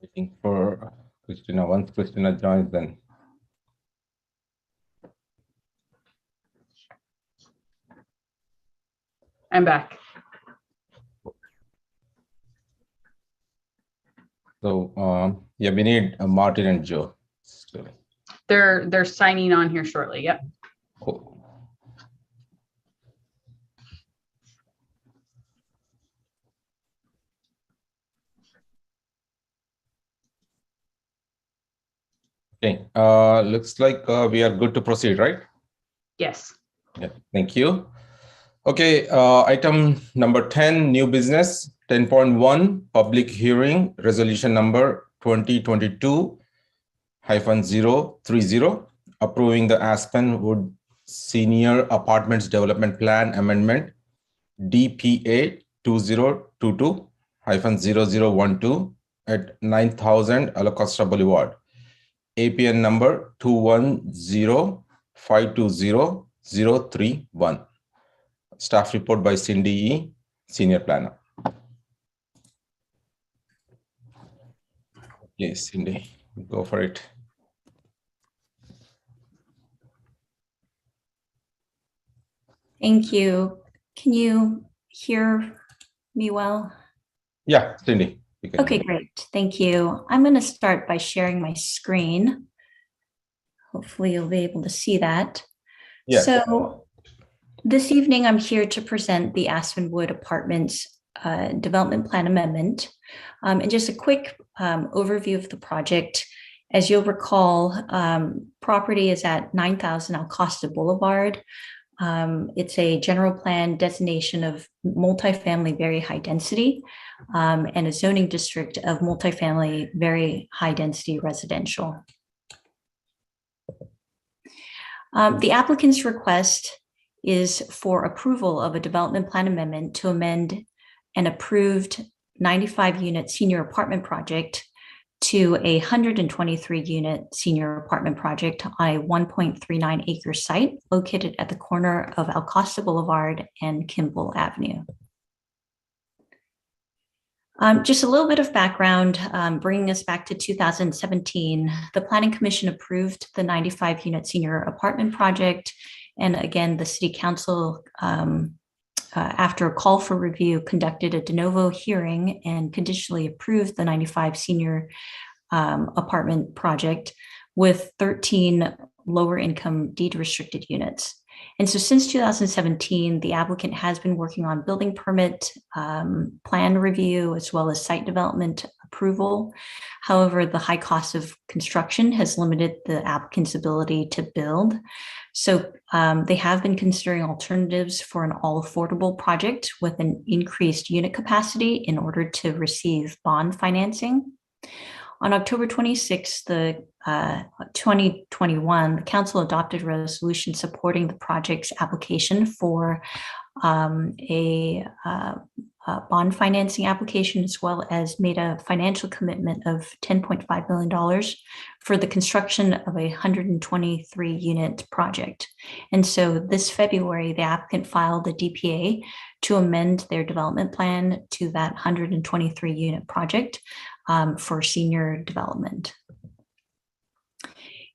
Waiting for Christina. Once Christina joins, then. I'm back. So yeah, we need Martin and Joe. Still. They're signing on here shortly. Yep. Cool. Okay, looks like we are good to proceed, right? Yes. Yeah, thank you. Okay, item number 10, new business, 10.1, public hearing, resolution number 2022-030, approving the Aspenwood Senior Apartments Development Plan Amendment, DPA 2022-0012 at 9000 Alacosta Boulevard. APN number 210520031. Staff report by Cindy E, Senior Planner. Yes, Cindy, go for it. Thank you. Can you hear me well? Yeah, Cindy. Okay, great. Thank you. I'm going to start by sharing my screen. Hopefully you'll be able to see that. Yes. So this evening, I'm here to present the Aspenwood Apartments Development Plan Amendment. And just a quick overview of the project. As you'll recall, property is at 9000 Alcosta Boulevard. It's a general plan designation of multifamily very high density and a zoning district of multifamily very high density residential. The applicant's request is for approval of a development plan amendment to amend an approved 95-unit senior apartment project to a 123-unit senior apartment project on a 1.39 acre site located at the corner of Alcosta Boulevard and Kimball Avenue. Just a little bit of background, bringing us back to 2017, the Planning Commission approved the 95-unit senior apartment project. And again, the City Council, after a call for review, conducted a de novo hearing and conditionally approved the 95 senior apartment project with 13 lower income deed restricted units. And so since 2017, the applicant has been working on building permit, plan review, as well as site development approval. However, the high cost of construction has limited the applicant's ability to build. So they have been considering alternatives for an all affordable project with an increased unit capacity in order to receive bond financing. On October 26, 2021, the council adopted a resolution supporting the project's application for a bond financing application, as well as made a financial commitment of $10.5 million for the construction of a 123-unit project. And so this February, the applicant filed a DPA to amend their development plan to that 123-unit project for senior development.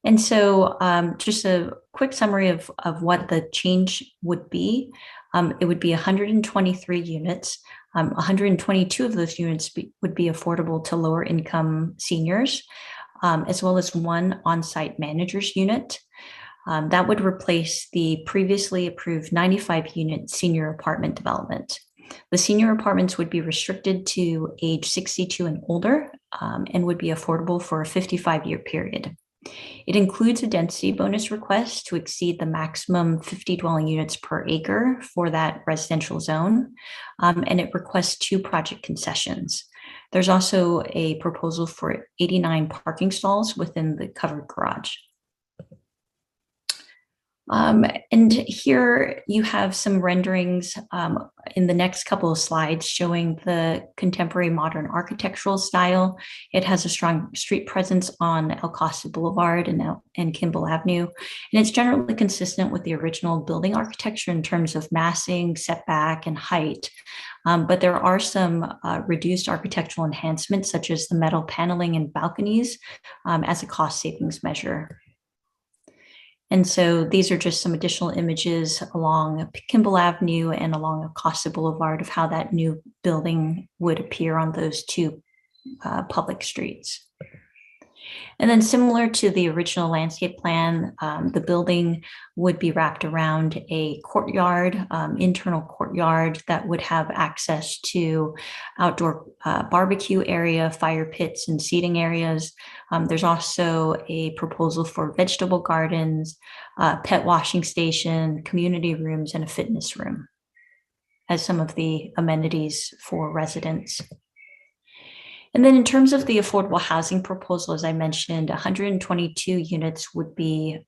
And so just a quick summary of what the change would be. It would be 123 units. 122 of those units would be affordable to lower income seniors, as well as one on-site manager's unit. That would replace the previously approved 95-unit senior apartment development. The senior apartments would be restricted to age 62 and older and would be affordable for a 55-year period. It includes a density bonus request to exceed the maximum 50 dwelling units per acre for that residential zone, and it requests 2 project concessions. There's also a proposal for 89 parking stalls within the covered garage. And here you have some renderings in the next couple of slides showing the contemporary modern architectural style. It has a strong street presence on El Costa Boulevard and Kimball Avenue. And it's generally consistent with the original building architecture in terms of massing, setback, and height. But there are some reduced architectural enhancements, such as the metal paneling and balconies, as a cost savings measure. And so these are just some additional images along Kimball Avenue and along Acosta Boulevard of how that new building would appear on those two public streets. And then similar to the original landscape plan, the building would be wrapped around a courtyard, internal courtyard that would have access to outdoor barbecue area, fire pits, and seating areas. There's also a proposal for vegetable gardens, pet washing station, community rooms, and a fitness room as some of the amenities for residents. And then in terms of the affordable housing proposal, as I mentioned, 122 units would be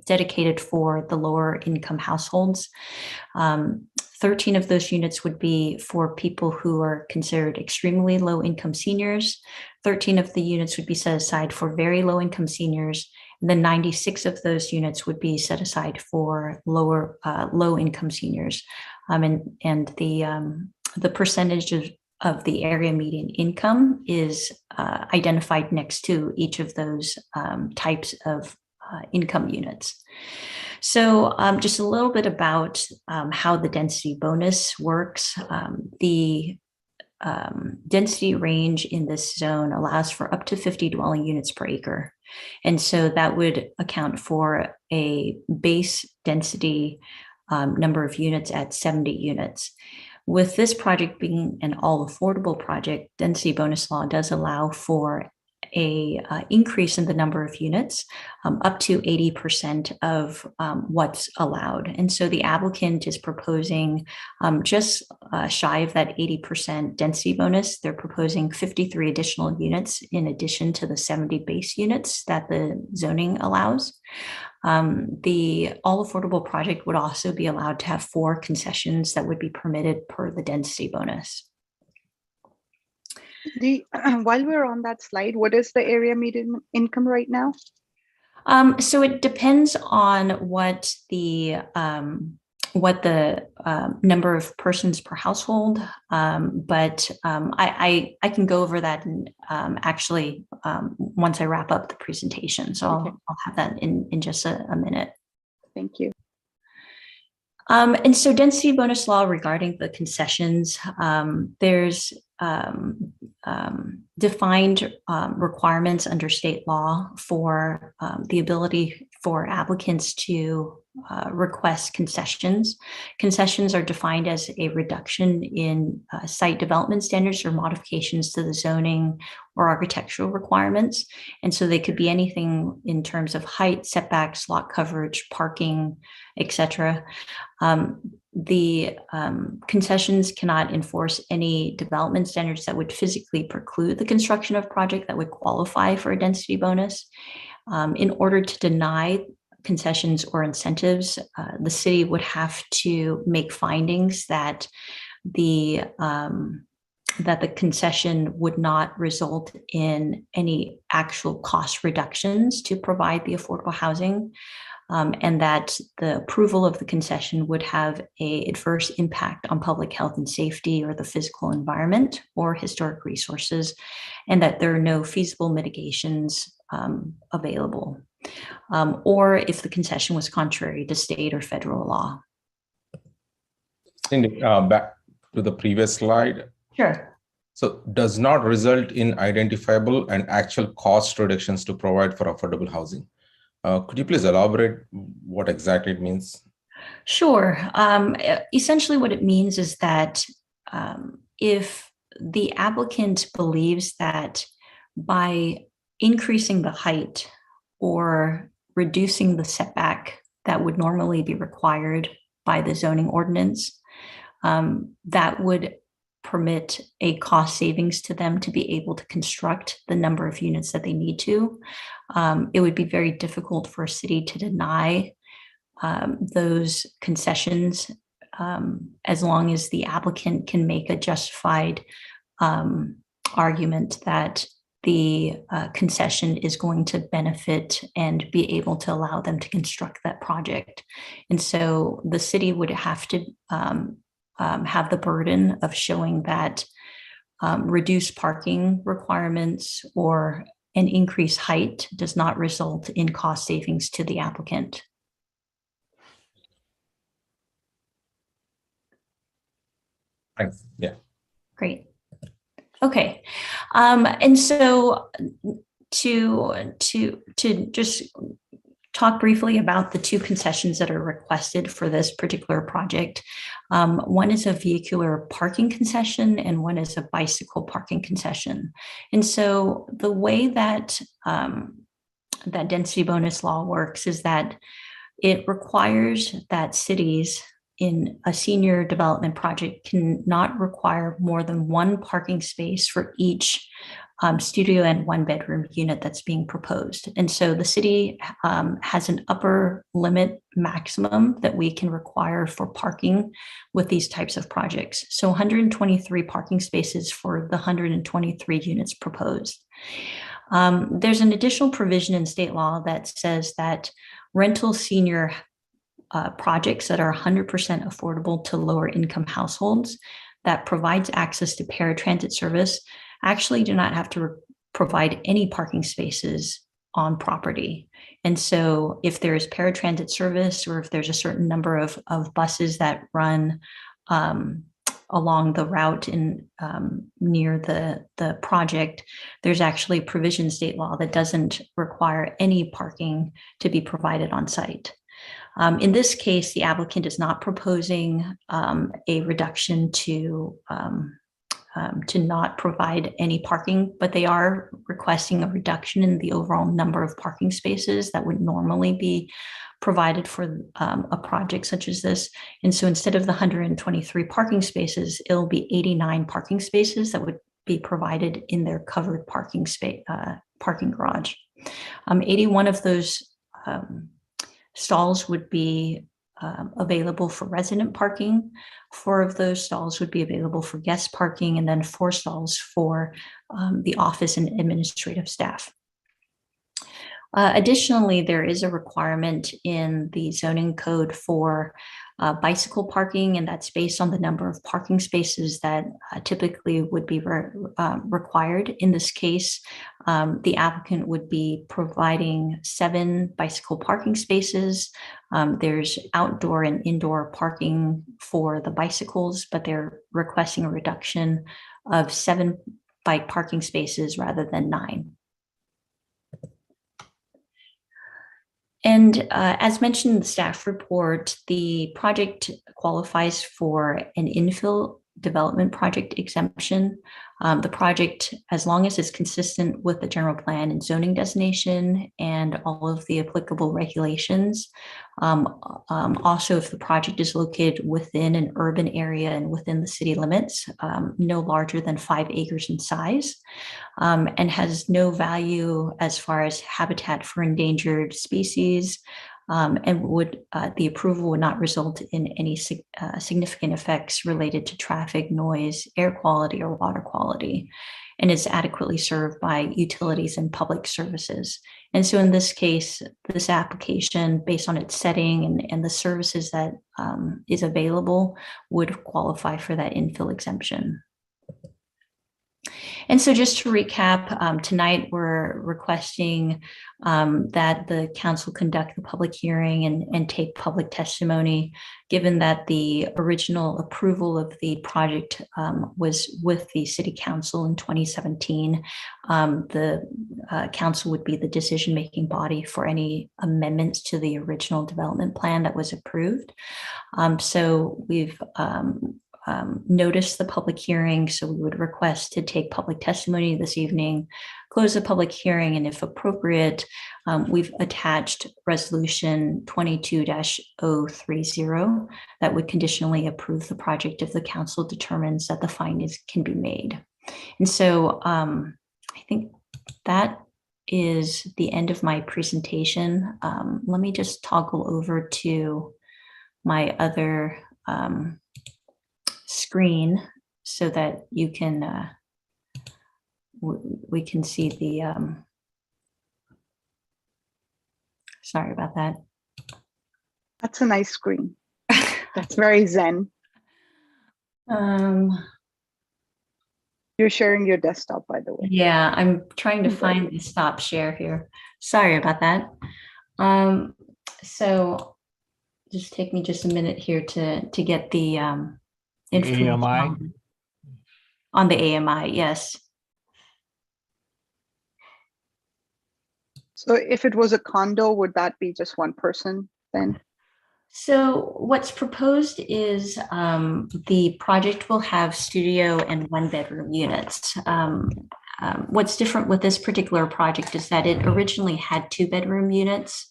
dedicated for the lower income households. 13 of those units would be for people who are considered extremely low income seniors. 13 of the units would be set aside for very low income seniors. And then 96 of those units would be set aside for low income seniors. And the percentage of the area median income is identified next to each of those types of income units. So just a little bit about how the density bonus works. The density range in this zone allows for up to 50 dwelling units per acre. And so that would account for a base density number of units at 70 units. With this project being an all affordable project, density bonus law does allow for a increase in the number of units up to 80% of what's allowed. And so the applicant is proposing just shy of that 80% density bonus. They're proposing 53 additional units in addition to the 70 base units that the zoning allows. The all affordable project would also be allowed to have 4 concessions that would be permitted per the density bonus. While we're on that slide, what is the area median income right now? So it depends on what the number of persons per household, but I can go over that and actually once I wrap up the presentation. So Okay. I'll have that in just a minute. Thank you. And so density bonus law regarding the concessions, there's defined requirements under state law for the ability for applicants to request concessions. Concessions are defined as a reduction in site development standards or modifications to the zoning or architectural requirements. And so they could be anything in terms of height, setbacks, lot coverage, parking, etc. The concessions cannot enforce any development standards that would physically preclude the construction of a project that would qualify for a density bonus. In order to deny concessions or incentives, the city would have to make findings that the concession would not result in any actual cost reductions to provide the affordable housing, and that the approval of the concession would have an adverse impact on public health and safety or the physical environment or historic resources, and that there are no feasible mitigations available, or if the concession was contrary to state or federal law. Cindy, back to the previous slide. Sure. So does not result in identifiable and actual cost reductions to provide for affordable housing. Could you please elaborate what exactly it means? Sure. Essentially what it means is that if the applicant believes that by increasing the height or reducing the setback that would normally be required by the zoning ordinance, that would permit a cost savings to them to be able to construct the number of units that they need to. It would be very difficult for a city to deny those concessions as long as the applicant can make a justified argument that the concession is going to benefit and be able to allow them to construct that project. And so the city would have to have the burden of showing that reduced parking requirements or an increased height does not result in cost savings to the applicant. Thanks. Yeah. Great. Okay. And so to just talk briefly about the two concessions that are requested for this particular project. One is a vehicular parking concession and one is a bicycle parking concession. And so the way that that density bonus law works is that it requires that cities in a senior development project cannot require more than one parking space for each studio and one bedroom unit that's being proposed. And so the city has an upper limit maximum that we can require for parking with these types of projects. So 123 parking spaces for the 123 units proposed. There's an additional provision in state law that says that rental senior projects that are 100% affordable to lower income households that provides access to paratransit service actually do not have to provide any parking spaces on property. And so if there's paratransit service or if there's a certain number of buses that run along the route in near the project, there's actually provision state law that doesn't require any parking to be provided on site. In this case, the applicant is not proposing a reduction to not provide any parking, but they are requesting a reduction in the overall number of parking spaces that would normally be provided for a project such as this. And so instead of the 123 parking spaces, it'll be 89 parking spaces that would be provided in their covered parking space, parking garage. 81 of those stalls would be available for resident parking. 4 of those stalls would be available for guest parking, and then 4 stalls for the office and administrative staff. Additionally, there is a requirement in the zoning code for bicycle parking, and that's based on the number of parking spaces that typically would be required. In this case, the applicant would be providing 7 bicycle parking spaces. There's outdoor and indoor parking for the bicycles, but they're requesting a reduction of 7 bike parking spaces rather than 9. And as mentioned in the staff report, the project qualifies for an infill development project exemption. The project, as long as it's consistent with the general plan and zoning designation and all of the applicable regulations. Also, if the project is located within an urban area and within the city limits, no larger than 5 acres in size, and has no value as far as habitat for endangered species, and would the approval would not result in any significant effects related to traffic, noise, air quality, or water quality, and is adequately served by utilities and public services. And so in this case, this application, based on its setting and the services that is available, would qualify for that infill exemption. And so just to recap, tonight we're requesting that the council conduct the public hearing and take public testimony, given that the original approval of the project was with the city council in 2017. The council would be the decision-making body for any amendments to the original development plan that was approved. So we've notice the public hearing, so we would request to take public testimony this evening, close the public hearing, and if appropriate, we've attached resolution 22-030 that would conditionally approve the project if the council determines that the findings can be made. And so I think that is the end of my presentation. Let me just toggle over to my other screen so that you can we can see the sorry about that. That's a nice screen. That's very zen. You're sharing your desktop, by the way. Yeah, I'm trying to find the stop share here. Sorry about that. So just take me just a minute here to get the information AMI? on the AMI, yes. So if it was a condo, would that be just one person then? So what's proposed is the project will have studio and 1-bedroom units. What's different with this particular project is that it originally had 2-bedroom units,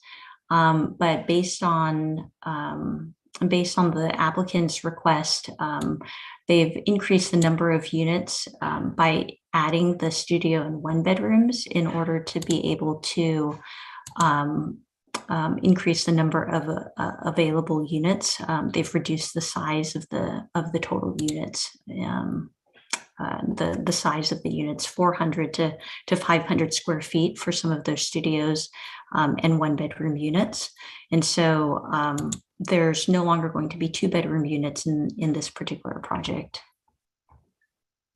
but based on the applicant's request, they've increased the number of units by adding the studio and 1-bedrooms in order to be able to increase the number of available units. They've reduced the size of the total units. The size of the units, 400 to 500 square feet for some of those studios and 1-bedroom units. And so there's no longer going to be 2-bedroom units in this particular project.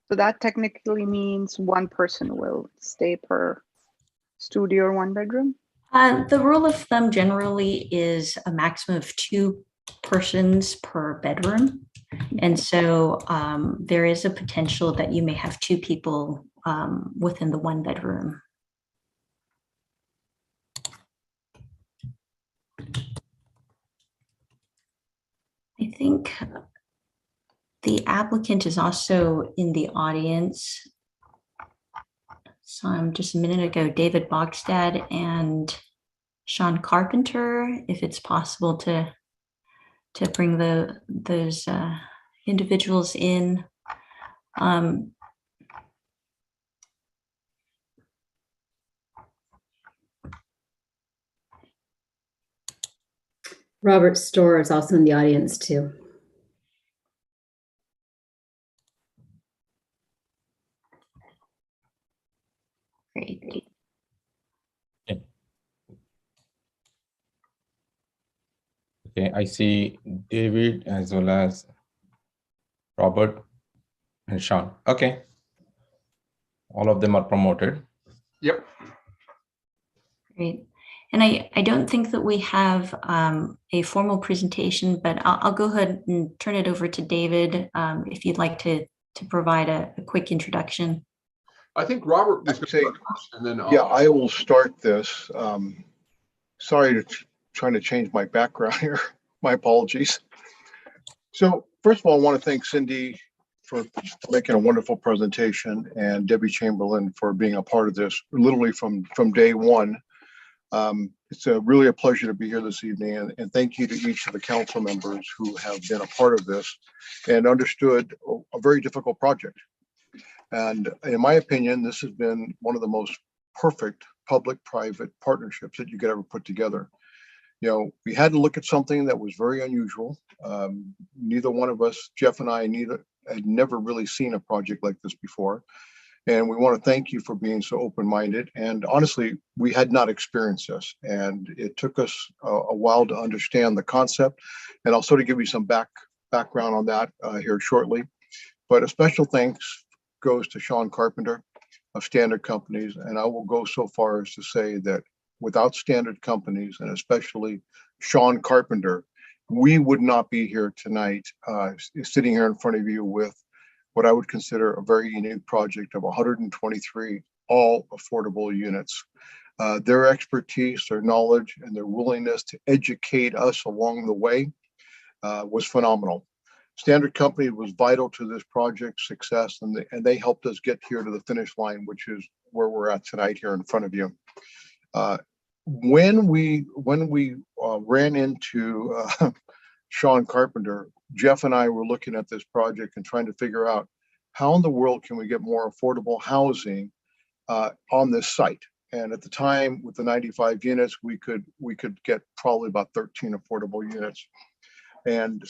So that technically means one person will stay per studio or 1-bedroom? The rule of thumb generally is a maximum of 2 persons per bedroom. And so there is a potential that you may have 2 people within the 1-bedroom. I think the applicant is also in the audience. So just a minute ago, David Bogstad and Sean Carpenter, if it's possible to bring those individuals in. Robert Storr is also in the audience too. Great. Okay, I see David as well as Robert and Sean. Okay. All of them are promoted. Yep. Great. And I don't think that we have a formal presentation, but I'll go ahead and turn it over to David if you'd like to provide a quick introduction. I think Robert was going to say, and then yeah, I will start this. Sorry to trying to change my background here. My apologies. So first of all, I want to thank Cindy for making a wonderful presentation and Debbie Chamberlain for being a part of this literally from day one. It's really a pleasure to be here this evening, and thank you to each of the council members who have been a part of this and understood a very difficult project. And in my opinion, this has been one of the most perfect public-private partnerships that you could ever put together. You know, we had to look at something that was very unusual. Neither one of us, Jeff and I, had never really seen a project like this before. And we want to thank you for being so open-minded. And honestly, we had not experienced this. And it took us a while to understand the concept. And I'll sort of give you some background on that here shortly. But a special thanks goes to Sean Carpenter of Standard Companies. And I will go so far as to say that without Standard Companies, and especially Sean Carpenter, we would not be here tonight sitting here in front of you with what I would consider a very unique project of 123 all affordable units. Their expertise, their knowledge, and their willingness to educate us along the way was phenomenal. Standard Company was vital to this project's success, and they helped us get here to the finish line, which is where we're at tonight here in front of you. When we ran into Sean Carpenter, Jeff and I were looking at this project and trying to figure out how in the world can we get more affordable housing on this site. And at the time, with the 95 units, we could get probably about 13 affordable units. And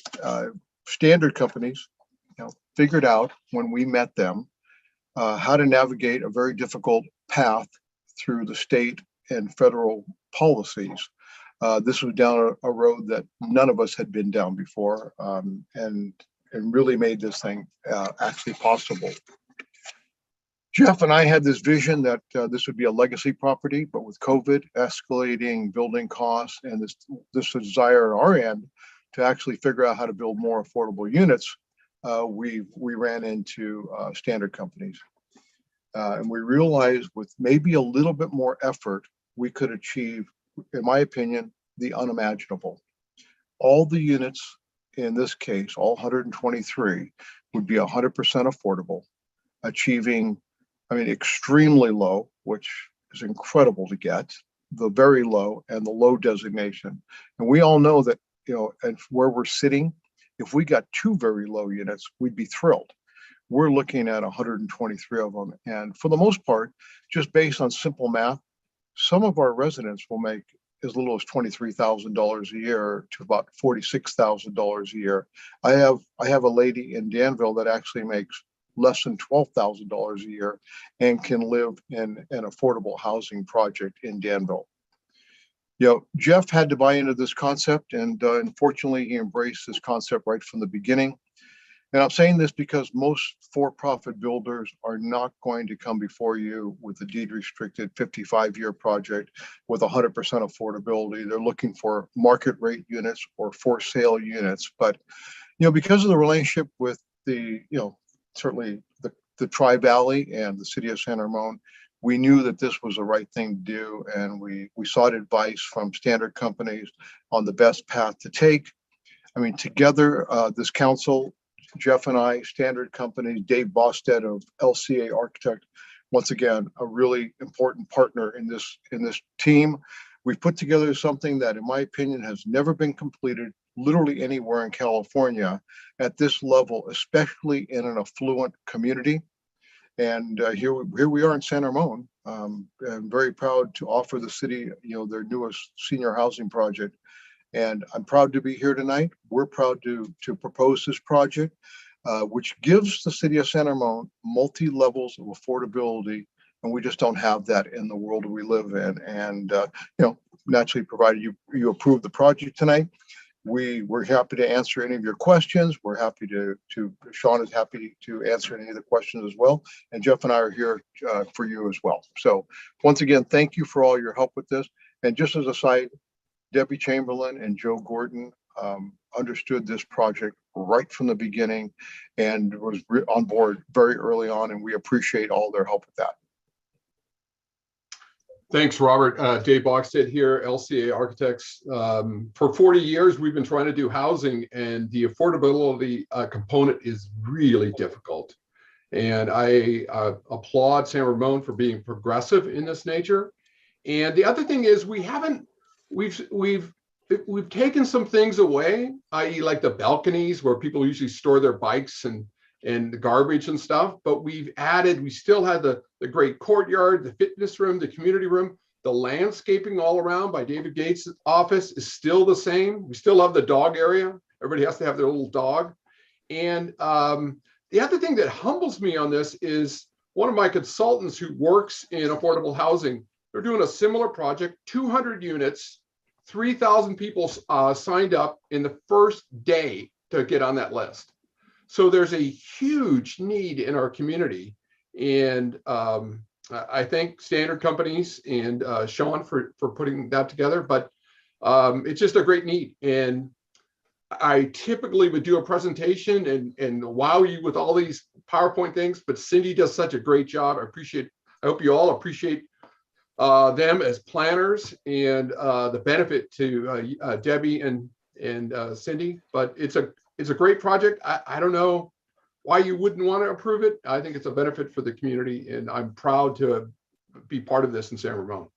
Standard Companies, figured out when we met them how to navigate a very difficult path through the state and federal policies. This was down a road that none of us had been down before, and really made this thing actually possible. Jeff and I had this vision that this would be a legacy property, but with COVID, escalating building costs, and this desire on our end to actually figure out how to build more affordable units, we ran into Standard Companies. And we realized with maybe a little bit more effort, we could achieve, in my opinion, the unimaginable. All the units in this case, all 123, would be 100% affordable, achieving, extremely low, which is incredible to get, the very low and the low designation. And we all know that, and where we're sitting, if we got 2 very low units, we'd be thrilled. We're looking at 123 of them. And for the most part, just based on simple math, some of our residents will make as little as $23,000 a year to about $46,000 a year. I have a lady in Danville that actually makes less than $12,000 a year and can live in an affordable housing project in Danville. Jeff had to buy into this concept, and unfortunately, he embraced this concept right from the beginning. And I'm saying this because most for-profit builders are not going to come before you with a deed-restricted 55-year project with 100% affordability. They're looking for market rate units or for sale units. But, because of the relationship with the, certainly the Tri-Valley and the city of San Ramon, we knew that this was the right thing to do. And we sought advice from Standard Companies on the best path to take. Together, this council, Jeff and I, Standard Companies, Dave Bosted of LCA Architect, once again, a really important partner in this team. We've put together something that, in my opinion, has never been completed literally anywhere in California at this level, especially in an affluent community. And here we are in San Ramon. I'm very proud to offer the city, their newest senior housing project. And I'm proud to be here tonight. We're proud to propose this project, which gives the city of San Ramon multi-levels of affordability, and we just don't have that in the world we live in. And naturally, provided you approve the project tonight, we're happy to answer any of your questions. We're happy to Sean is happy to answer any of the questions as well. And Jeff and I are here for you as well. So once again, thank you for all your help with this. And just as a side, Debbie Chamberlain and Joe Gordon understood this project right from the beginning and was on board very early on, and we appreciate all their help with that. Thanks, Robert. Dave Boxted here, LCA Architects. For 40 years, we've been trying to do housing, and the affordability component is really difficult. And I applaud San Ramon for being progressive in this nature. And the other thing is we've taken some things away, i.e. like the balconies where people usually store their bikes and the garbage and stuff, but we still had the great courtyard, the fitness room, the community room, the landscaping all around by David Gates' office is still the same. We still have the dog area. Everybody has to have their little dog. And the other thing that humbles me on this is one of my consultants who works in affordable housing, they're doing a similar project, 200 units, 3,000 people signed up in the first day to get on that list. So there's a huge need in our community. And I thank Standard Companies and Sean for putting that together, but it's just a great need. And I typically would do a presentation and wow you with all these PowerPoint things, but Cindy does such a great job. I hope you all appreciate them as planners and the benefit to Debbie and Cindy, but it's it's a great project. I don't know why you wouldn't want to approve it. I think it's a benefit for the community, and I'm proud to be part of this in San Ramon.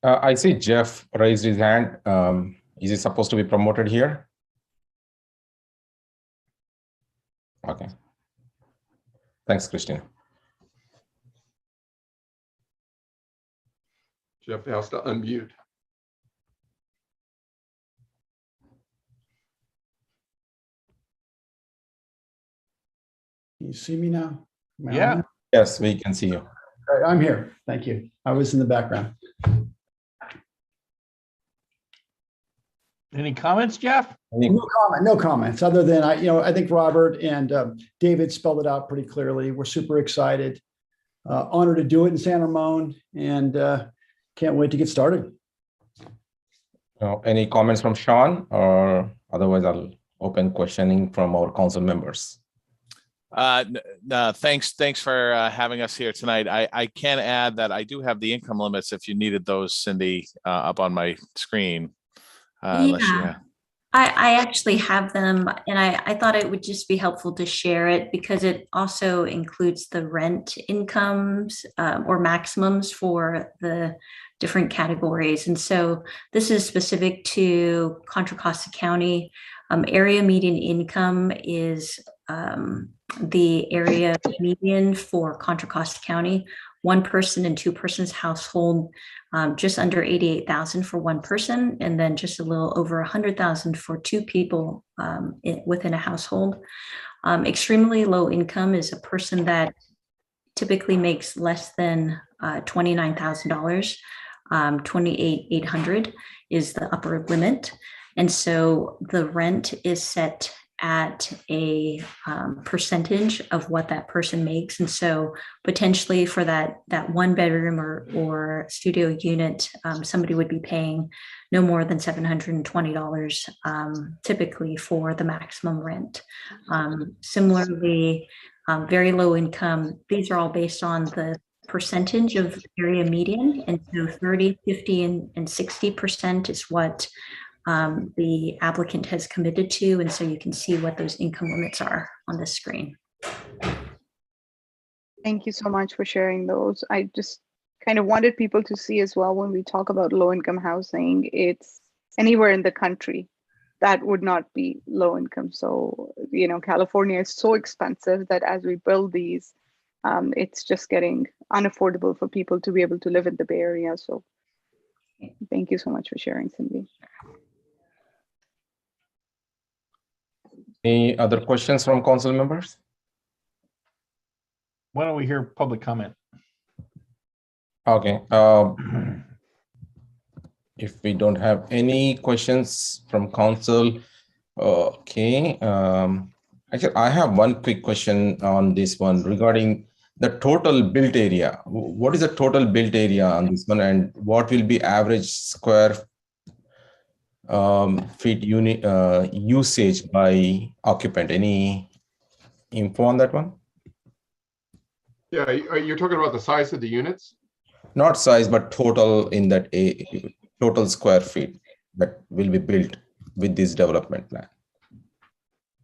I see Jeff raised his hand. Is he supposed to be promoted here? Okay. Thanks, Christina. Jeff has to unmute. Can you see me now? Am I Yeah. on? Yes, we can see you. All right, I'm here. Thank you. I was in the background. Any comments, Jeff? No comments, other than I think Robert and David spelled it out pretty clearly. We're super excited, honored to do it in San Ramon, and can't wait to get started. Any comments from Sean, or otherwise I'll open questioning from our council members. Thanks for having us here tonight. I can add that I do have the income limits if you needed those, Cindy, up on my screen. I actually have them, and I thought it would just be helpful to share it because it also includes the rent incomes or maximums for the different categories. And so this is specific to Contra Costa County. Area median income is the area median for Contra Costa County. One person and two persons household, just under 88,000 for one person, and then just a little over 100,000 for two people within a household. Extremely low income is a person that typically makes less than $29,000. 28,800 is the upper limit, and so the rent is set at a percentage of what that person makes. And so potentially for that one bedroom or studio unit, somebody would be paying no more than $720 typically for the maximum rent. Similarly, very low income, these are all based on the percentage of area median. And so 30, 50, and 60% is what the applicant has committed to. And so you can see what those income limits are on the screen. Thank you so much for sharing those. I just kind of wanted people to see as well, when we talk about low income housing, it's anywhere in the country that would not be low income. So, California is so expensive that as we build these, it's just getting unaffordable for people to be able to live in the Bay Area. So thank you so much for sharing, Cindy. Any other questions from council members? Why don't we hear public comment? Okay. If we don't have any questions from council, okay. Actually, I have one quick question on this one regarding the total built area. What is the total built area on this one, and what will be average square feet unit usage by occupant? Any info on that one? Yeah, you're talking about the size of the units? Not size, but total in that total square feet that will be built with this development plan.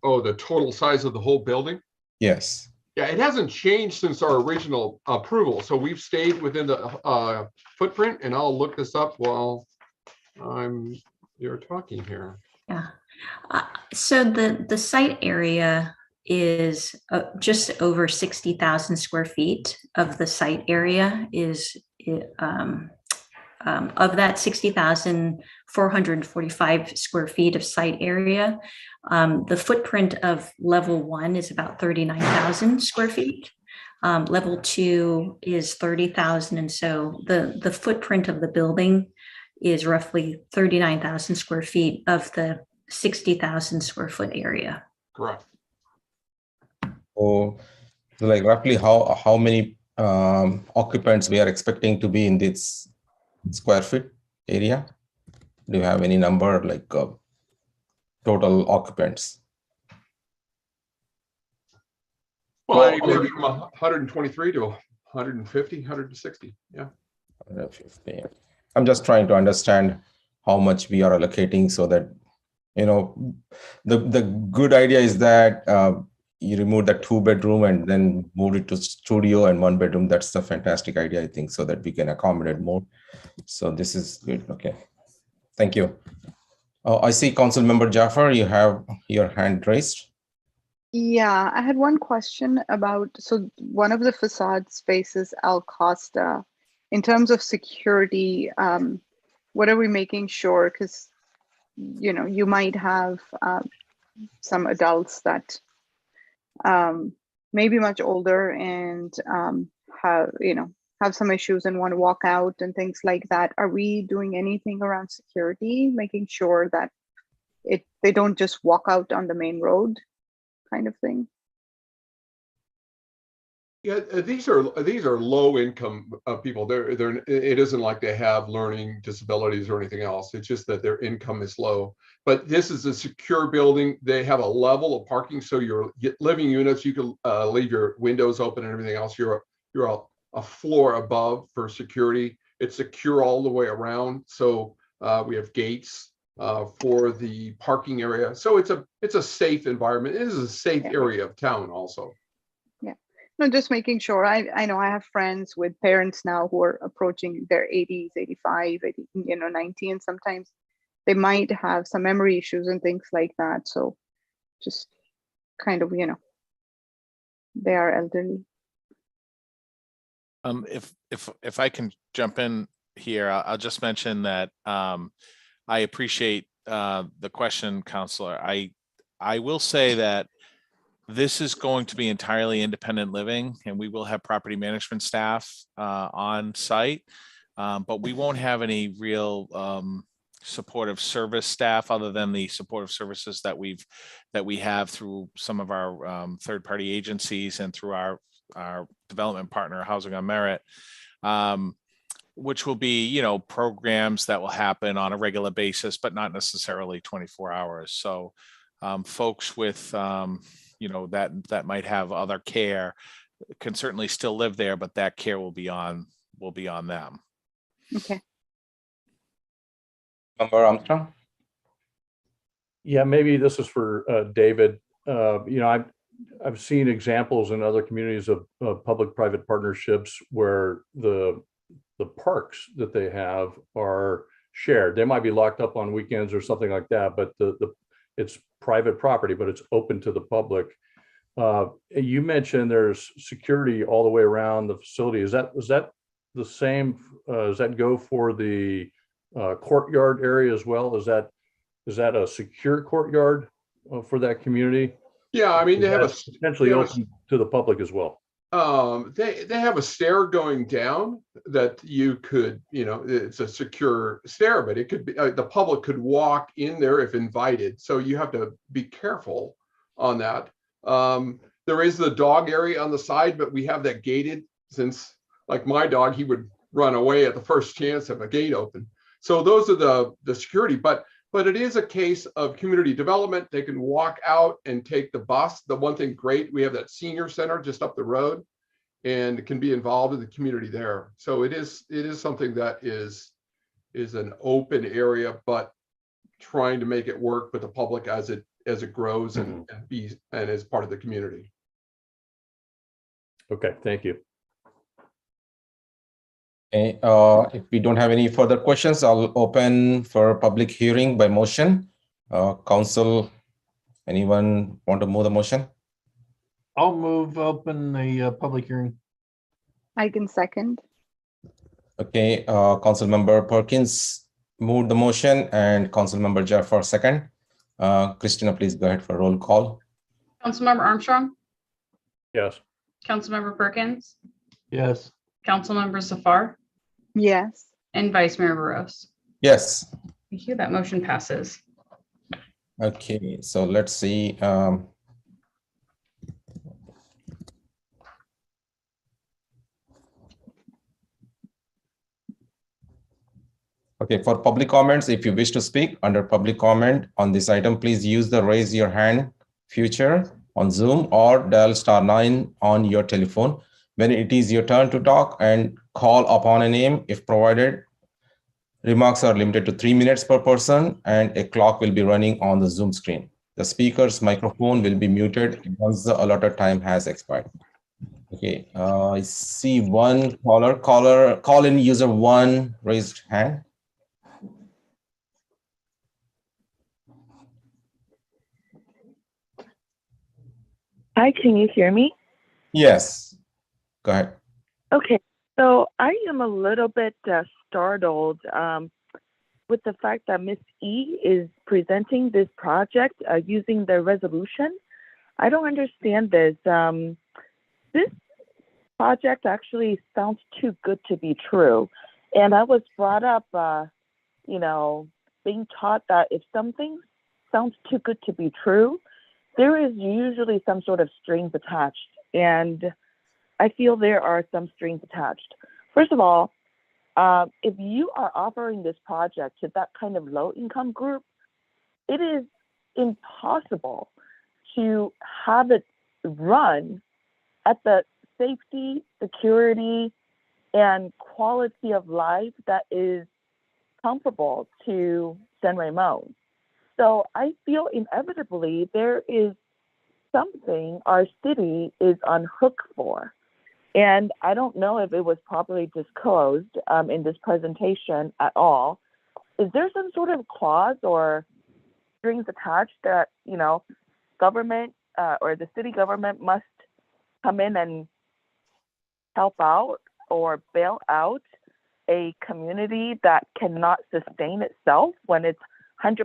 Oh, the total size of the whole building? Yes. Yeah, it hasn't changed since our original approval. So we've stayed within the footprint, and I'll look this up while you're talking here. Yeah. So the site area is just over 60,000 square feet of the site area is of that 60,445 square feet of site area. The footprint of level 1 is about 39,000 square feet. Level 2 is 30,000. And so the footprint of the building is roughly 39,000 square feet of the 60,000 square foot area. Correct. So like roughly how many occupants we are expecting to be in this square feet area? Do you have any number, like total occupants? Well, maybe from 123 to 150, 160. Yeah. 150. I'm just trying to understand how much we are allocating so that The good idea is that you remove the 2-bedroom and then move it to studio and 1-bedroom. That's a fantastic idea, I think, so that we can accommodate more. So this is good. Okay. Thank you. I see Council Member Jaffer, you have your hand raised. Yeah, I had one question about, so one of the facades faces Al Costa. In terms of security, what are we making sure? Because, you might have some adults that may be much older and have some issues and want to walk out and things like that. Are we doing anything around security, making sure that they don't just walk out on the main road kind of thing? Yeah, these are low income people. It isn't like they have learning disabilities or anything else. It's just that their income is low. But this is a secure building. They have a level of parking, so your living units, you can leave your windows open and everything else. You're a floor above for security. It's secure all the way around. So we have gates for the parking area. So it's a safe environment. It is a safe area of town also. No, just making sure. I know I have friends with parents now who are approaching their 80s, 85, 80, 90, and sometimes they might have some memory issues and things like that. So just kind of, they are elderly. If I can jump in here, I'll just mention that I appreciate the question, Counselor. I will say that this is going to be entirely independent living, and we will have property management staff on site, but we won't have any real supportive service staff other than the supportive services that we have through some of our third-party agencies and through our development partner, Housing on Merit, which will be, programs that will happen on a regular basis, but not necessarily 24 hours. So folks with that might have other care can certainly still live there, but that care will be on them. Okay. Member Armstrong? Yeah, maybe this is for David. I've seen examples in other communities of public-private partnerships where the parks that they have are shared. They might be locked up on weekends or something like that, but it's private property, but it's open to the public. You mentioned there's security all the way around the facility. Is that the same? Does that go for the courtyard area as well? Is that a secure courtyard for that community? Yeah, I mean, they have potentially open to the public as well. They have a stair going down that you could, it's a secure stair, but it could be the public could walk in there if invited. So you have to be careful on that. There is the dog area on the side, but we have that gated, since like my dog, he would run away at the first chance of a gate open. So those are the security, but it is a case of community development. They can walk out and take the bus. The one thing great, we have that senior center just up the road and can be involved in the community there. So it is something that is an open area, but trying to make it work with the public as it grows and is part of the community. Okay, thank you. Okay, if we don't have any further questions, I'll open for public hearing by motion. Council, anyone want to move the motion? I'll move open the public hearing. I can second. Okay, Council Member Perkins moved the motion and Council Member Jaffer second. Christina, please go ahead for roll call. Councilmember Armstrong? Yes. Councilmember Perkins? Yes. Councilmember Safar? Yes. And Vice Mayor Barros? Yes. Thank you. That motion passes. Okay, so let's see. Okay, for public comments, if you wish to speak under public comment on this item, please use the raise your hand feature on Zoom or dial *9 on your telephone. When it is your turn to talk and call upon a name, if provided, Remarks are limited to 3 minutes per person, and a clock will be running on the Zoom screen. The speaker's microphone will be muted once the allotted time has expired. Okay, I see one call in user 1 raised hand. Hi, can you hear me? Yes, go ahead. Okay, so I am a little bit startled with the fact that Ms. E is presenting this project using the resolution. I don't understand this. This project actually sounds too good to be true. And I was brought up, you know, being taught that if something sounds too good to be true, there is usually some sort of strings attached. And I feel there are some strings attached. First of all, if you are offering this project to that kind of low income group, it is impossible to have it run at the safety, security, and quality of life that is comparable to San Ramon. So I feel inevitably there is something our city is on hook for. And I don't know if it was properly disclosed in this presentation at all. Is there some sort of clause or strings attached that, you know, government or the city government must come in and help out or bail out a community that cannot sustain itself when it's 100%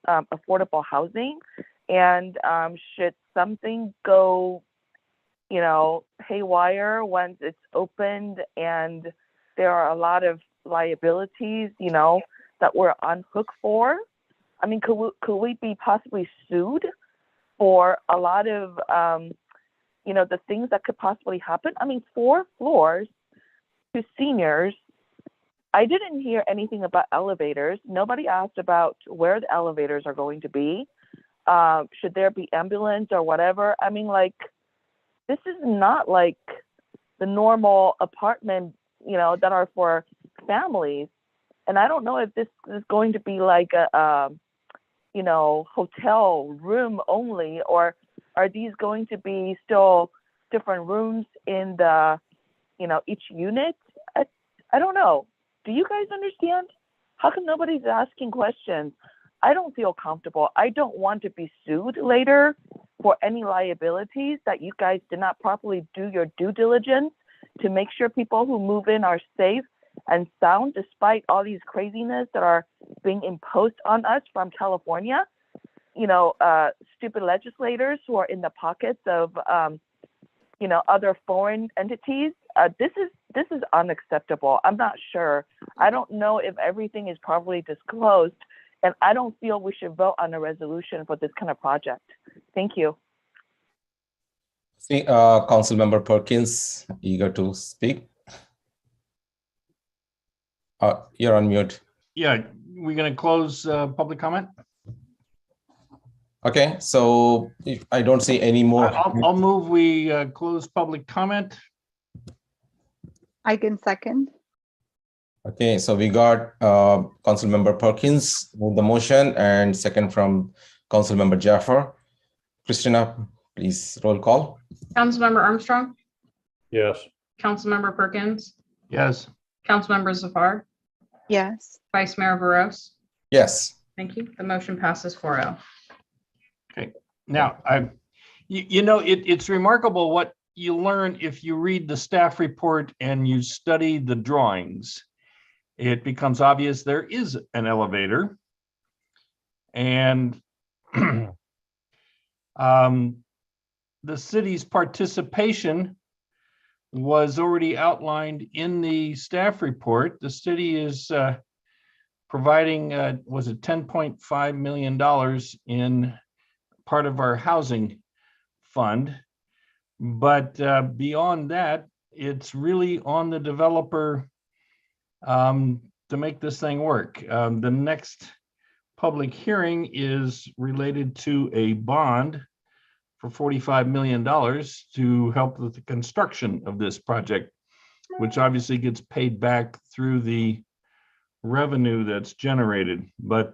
affordable housing? And should something go, you know, haywire once it's opened and there are a lot of liabilities, you know, that we're on hook for? I mean, could we be possibly sued for a lot of, you know, the things that could possibly happen? I mean, 4 floors to seniors. I didn't hear anything about elevators. Nobody asked about where the elevators are going to be. Should there be ambulance or whatever? I mean, like, this is not like the normal apartment, you know, that are for families. And I don't know if this is going to be like a you know, hotel room only, or are these going to be still different rooms in the, you know, each unit? I don't know. Do you guys understand? How come nobody's asking questions? I don't feel comfortable. I don't want to be sued later for any liabilities that you guys did not properly do your due diligence to make sure people who move in are safe and sound, despite all these craziness that are being imposed on us from California. You know, stupid legislators who are in the pockets of, you know, other foreign entities. This is unacceptable. I'm not sure. I don't know if everything is properly disclosed, and I don't feel we should vote on a resolution for this kind of project. Thank you. See, Councilmember Perkins, eager to speak. You're on mute. Yeah, we're going to close public comment. Okay, so if I don't see any more. I'll move we close public comment. I can second. Okay, so we got Councilmember Perkins move the motion and second from Councilmember Jaffer. Christina, please roll call. Councilmember Armstrong, Yes. Councilmember Perkins, Yes. Councilmember Zafar, Yes. Vice Mayor Barros. Yes. Thank you. The motion passes 4-0. Okay. Now, you know, it's remarkable what you learn if you read the staff report and you study the drawings. It becomes obvious there is an elevator, and the city's participation was already outlined in the staff report. The city is providing, was it $10.5 million in part of our housing fund. But beyond that, it's really on the developer to make this thing work. The next public hearing is related to a bond for $45 million to help with the construction of this project, which obviously gets paid back through the revenue that's generated. But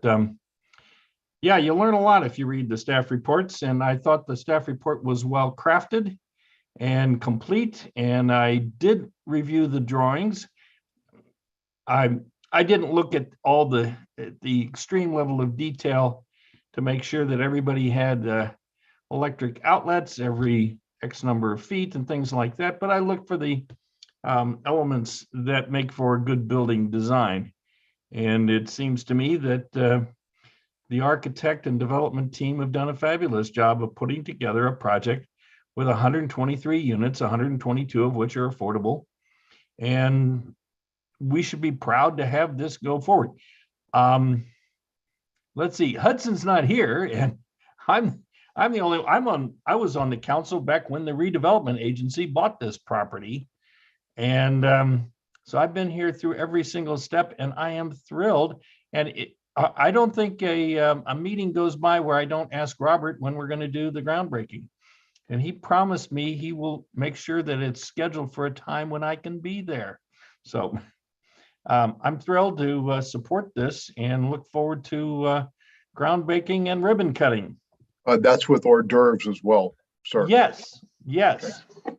yeah, you learn a lot if you read the staff reports, and I thought the staff report was well crafted and complete, and I did review the drawings. I didn't look at all the extreme level of detail to make sure that everybody had electric outlets every X number of feet and things like that, but I looked for the elements that make for a good building design. And it seems to me that the architect and development team have done a fabulous job of putting together a project with 123 units, 122 of which are affordable. And we should be proud to have this go forward. Let's see, Hudson's not here, and I was on the council back when the redevelopment agency bought this property. And so I've been here through every single step, and I am thrilled. And I don't think a meeting goes by where I don't ask Robert when we're going to do the groundbreaking. And he promised me he will make sure that it's scheduled for a time when I can be there. So I'm thrilled to support this and look forward to groundbreaking and ribbon cutting. That's with hors d'oeuvres as well, sir. Yes, yes, okay.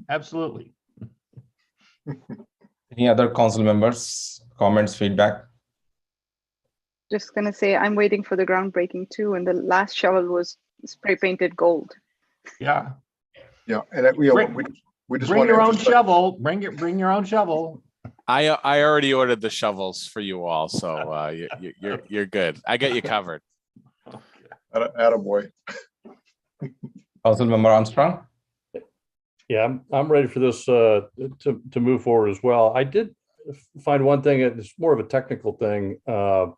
Absolutely. Any other council members, comments, feedback? Just gonna say, I'm waiting for the groundbreaking too, and the last shovel was spray painted gold. Yeah. Yeah, and we just bring your own shovel. Bring your own shovel. I already ordered the shovels for you all, so you're good. I got you covered. Attaboy. Councilmember Armstrong. Yeah, I'm ready for this to move forward as well. I did find one thing. It's more of a technical thing on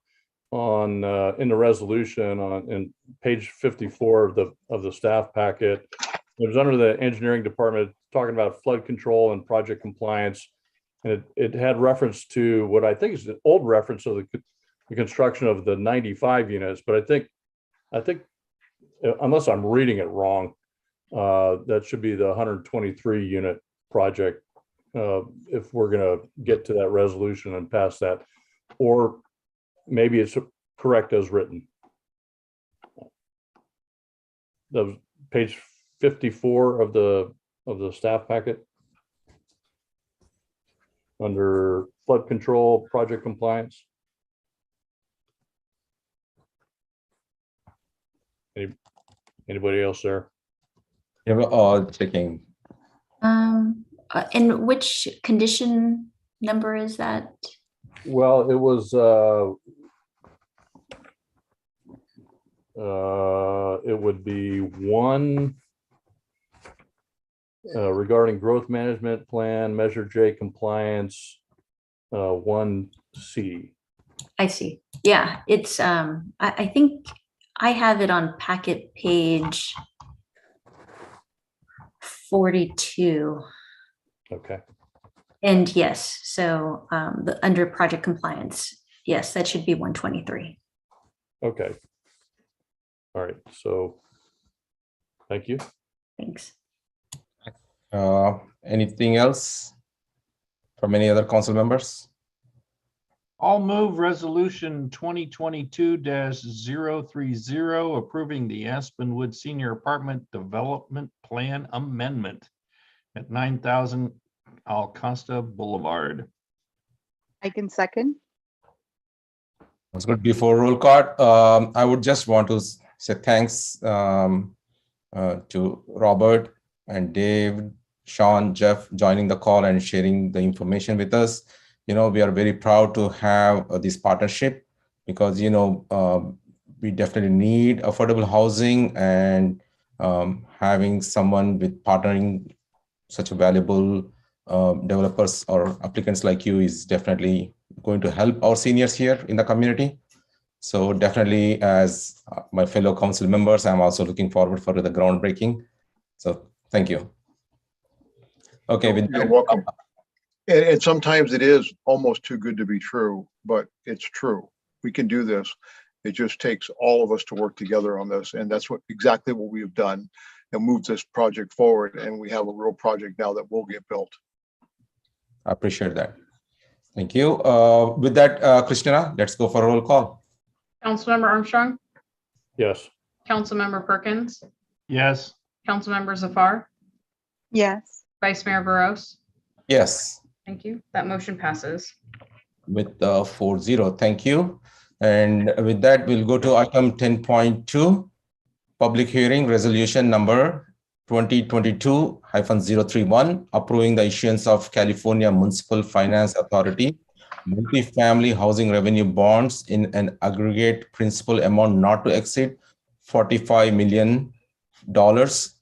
in the resolution in page 54 of the staff packet. It was under the engineering department talking about flood control and project compliance, and it had reference to what I think is an old reference of the construction of the 95 units. But I think unless I'm reading it wrong, that should be the 123 unit project if we're going to get to that resolution and pass that, or maybe it's correct as written. That was page 54 of the staff packet under flood control, project compliance. Anybody else there? Yeah, we're all checking. And which condition number is that? Well, it was it would be 1 regarding growth management plan, measure J compliance, 1C. I see. Yeah, it's I think I have it on packet page 42. Okay. And yes, so under project compliance, yes, that should be 123. Okay. All right. So thank you. Thanks. Anything else from any other council members? I'll move resolution 2022-030 approving the Aspenwood Senior Apartment Development Plan Amendment at 9000 Alcosta Boulevard. I can second. That's good. Before roll call, I would just want to say thanks to Robert and Dave, Sean, Jeff joining the call and sharing the information with us. You know, we are very proud to have this partnership because, you know, we definitely need affordable housing, and having someone with partnering such a valuable developers or applicants like you is definitely going to help our seniors here in the community. So definitely, as my fellow council members, I'm also looking forward for the groundbreaking. So thank you. Okay. You're welcome. And sometimes it is almost too good to be true, but it's true. We can do this. It just takes all of us to work together on this. And that's exactly what we have done and moved this project forward. And we have a real project now that will get built. I appreciate that. Thank you. With that, Christina, let's go for a roll call. Councilmember Armstrong, Yes. Councilmember Perkins, Yes. Councilmember Zafar, Yes. Vice Mayor Burrows. Yes. Thank you. That motion passes. With 4-0. Thank you. And with that, we'll go to item 10.2, public hearing resolution number 2022-031, approving the issuance of California Municipal Finance Authority multifamily housing revenue bonds in an aggregate principal amount not to exceed $45 million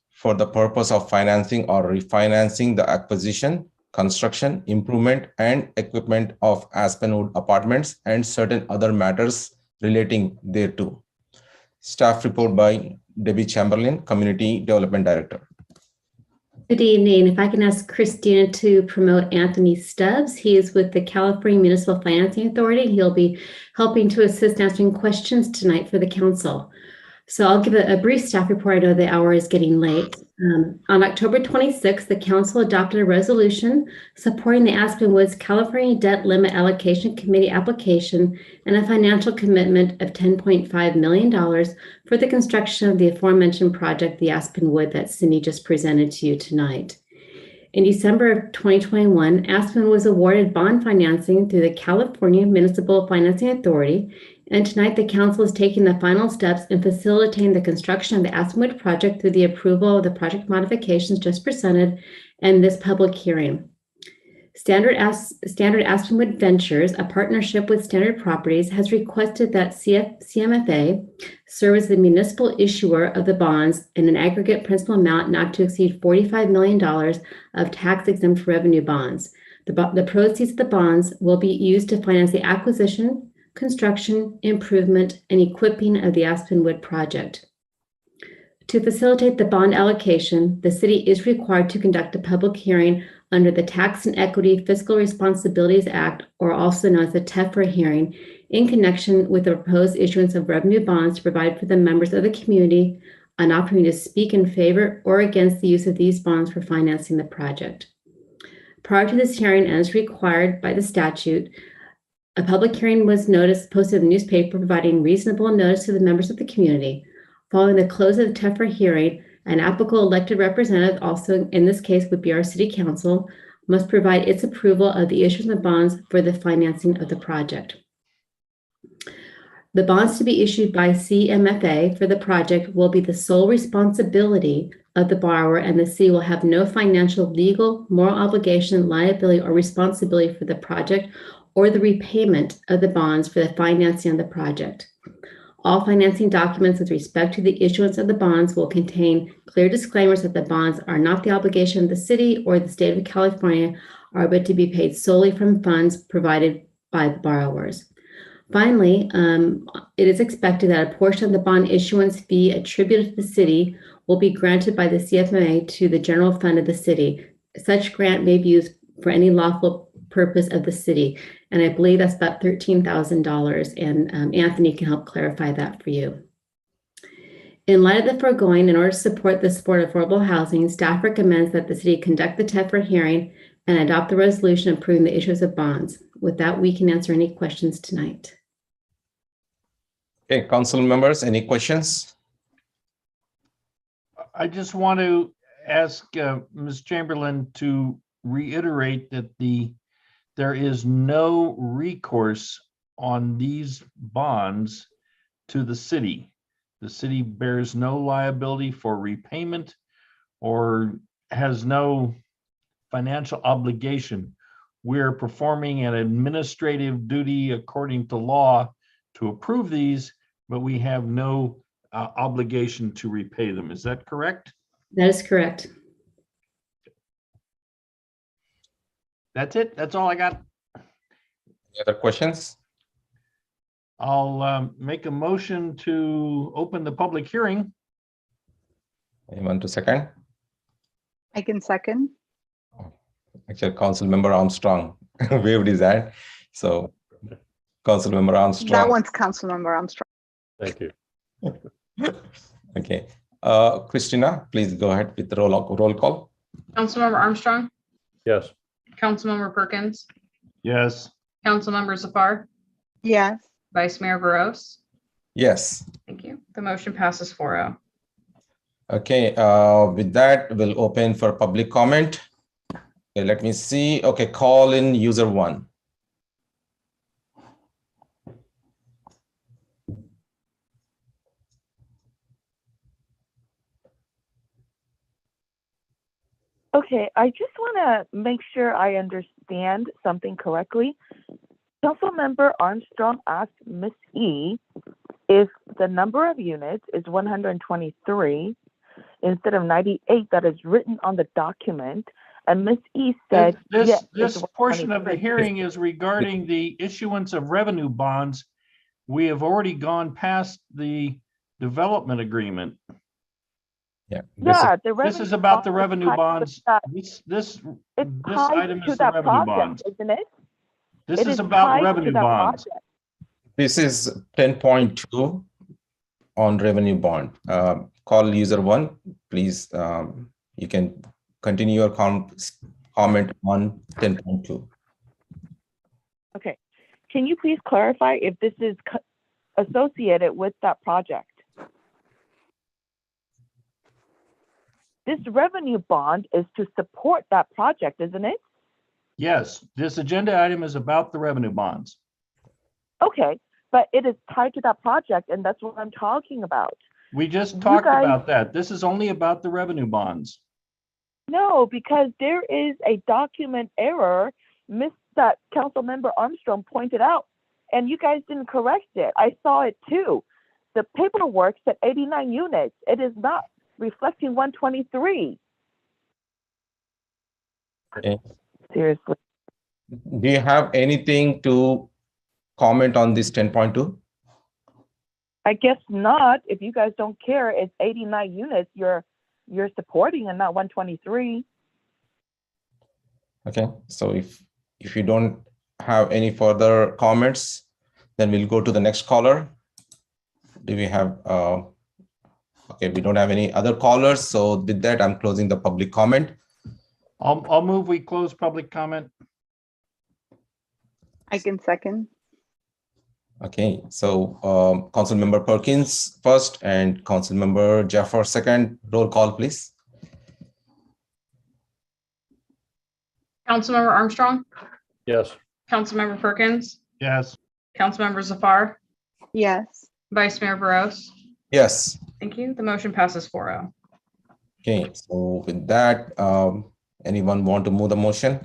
for the purpose of financing or refinancing the acquisition, construction, improvement, and equipment of Aspenwood Apartments and certain other matters relating thereto. Staff report by Debbie Chamberlain, Community Development Director. Good evening. If I can ask Christina to promote Anthony Stubbs. He is with the California Municipal Financing Authority. He'll be helping to assist answering questions tonight for the council. So I'll give a brief staff report. I know the hour is getting late. On October 26th, the council adopted a resolution supporting the Aspenwoods California Debt Limit Allocation Committee application and a financial commitment of $10.5 million for the construction of the aforementioned project, the Aspenwood, that Cindy just presented to you tonight. In December of 2021, Aspen was awarded bond financing through the California Municipal Financing Authority, and tonight the council is taking the final steps in facilitating the construction of the Aspenwood project through the approval of the project modifications just presented and this public hearing. Standard Aspenwood Ventures, a partnership with Standard Properties, has requested that CMFA serve as the municipal issuer of the bonds in an aggregate principal amount not to exceed $45 million of tax-exempt revenue bonds. The proceeds of the bonds will be used to finance the acquisition, construction, improvement, and equipping of the Aspenwood project. To facilitate the bond allocation, the city is required to conduct a public hearing under the Tax and Equity Fiscal Responsibilities Act, or also known as the TEFRA hearing, in connection with the proposed issuance of revenue bonds to provide for the members of the community an opportunity to speak in favor or against the use of these bonds for financing the project. Prior to this hearing, as required by the statute, a public hearing was posted in the newspaper providing reasonable notice to the members of the community. Following the close of the TEFRA hearing, an applicable elected representative, also in this case would be our city council, must provide its approval of the issuance of bonds for the financing of the project. The bonds to be issued by CMFA for the project will be the sole responsibility of the borrower, and the city will have no financial, legal, moral obligation, liability, or responsibility for the project or the repayment of the bonds for the financing of the project. All financing documents with respect to the issuance of the bonds will contain clear disclaimers that the bonds are not the obligation of the city or the state of California, are but to be paid solely from funds provided by the borrowers. Finally, it is expected that a portion of the bond issuance fee attributed to the city will be granted by the CFMA to the general fund of the city. Such grant may be used for any lawful purpose of the city. And I believe that's about $13,000. And Anthony can help clarify that for you. In light of the foregoing, in order to support the support of affordable housing, staff recommends that the city conduct the TEFRA hearing and adopt the resolution approving the issuance of bonds. With that, we can answer any questions tonight. Okay, council members, any questions? I just want to ask Ms. Chamberlain to reiterate that there is no recourse on these bonds to the city. The city bears no liability for repayment or has no financial obligation. We're performing an administrative duty according to law to approve these, but we have no obligation to repay them. Is that correct? That is correct. That's it. That's all I got. Any other questions? I'll make a motion to open the public hearing. Anyone to second? I can second. Actually, Council Member Armstrong waved his hand. So, Council Member Armstrong. That one's Councilmember Armstrong. Thank you. Okay. Christina, please go ahead with the roll call. Councilmember Armstrong, Yes. Councilmember Perkins, Yes. Councilmember Zafar, Yes. Vice Mayor Barros. Yes. Thank you. The motion passes 4-0. Okay, with that, we'll open for public comment. Okay, let me see. Okay, call in user 1. Okay, I just want to make sure I understand something correctly. Councilmember Armstrong asked Ms. E if the number of units is 123 instead of 98 that is written on the document, and Ms. E said yes. This portion of the hearing is regarding the issuance of revenue bonds. We have already gone past the development agreement. Yeah. This is about the revenue bonds. This item is the revenue bonds, isn't it? This is about revenue bonds. This is 10.2 on revenue bond. Call user 1, please. You can continue your comment on 10.2. Okay. Can you please clarify if this is associated with that project? This revenue bond is to support that project, isn't it? Yes, this agenda item is about the revenue bonds. Okay, but it is tied to that project, and that's what I'm talking about. We just talked about that. This is only about the revenue bonds. No, because there is a document error that Councilmember Armstrong pointed out, and you guys didn't correct it. I saw it too. The paperwork said 89 units. It is not reflecting 123. Okay. Seriously. Do you have anything to comment on this 10.2? I guess not. If you guys don't care, it's 89 units you're supporting and not 123. Okay, so if you don't have any further comments, then we'll go to the next caller. Do we have okay, we don't have any other callers, so with that I'm closing the public comment. I'll move we close public comment. I can second. Okay, so Councilmember Perkins first and Councilmember Jaffer second. Roll call, please. Councilmember Armstrong, Yes. Councilmember Perkins, Yes. Councilmember Zafar, Yes. Vice Mayor Barros. Yes. Thank you. The motion passes 4-0. Okay, so with that, anyone want to move the motion?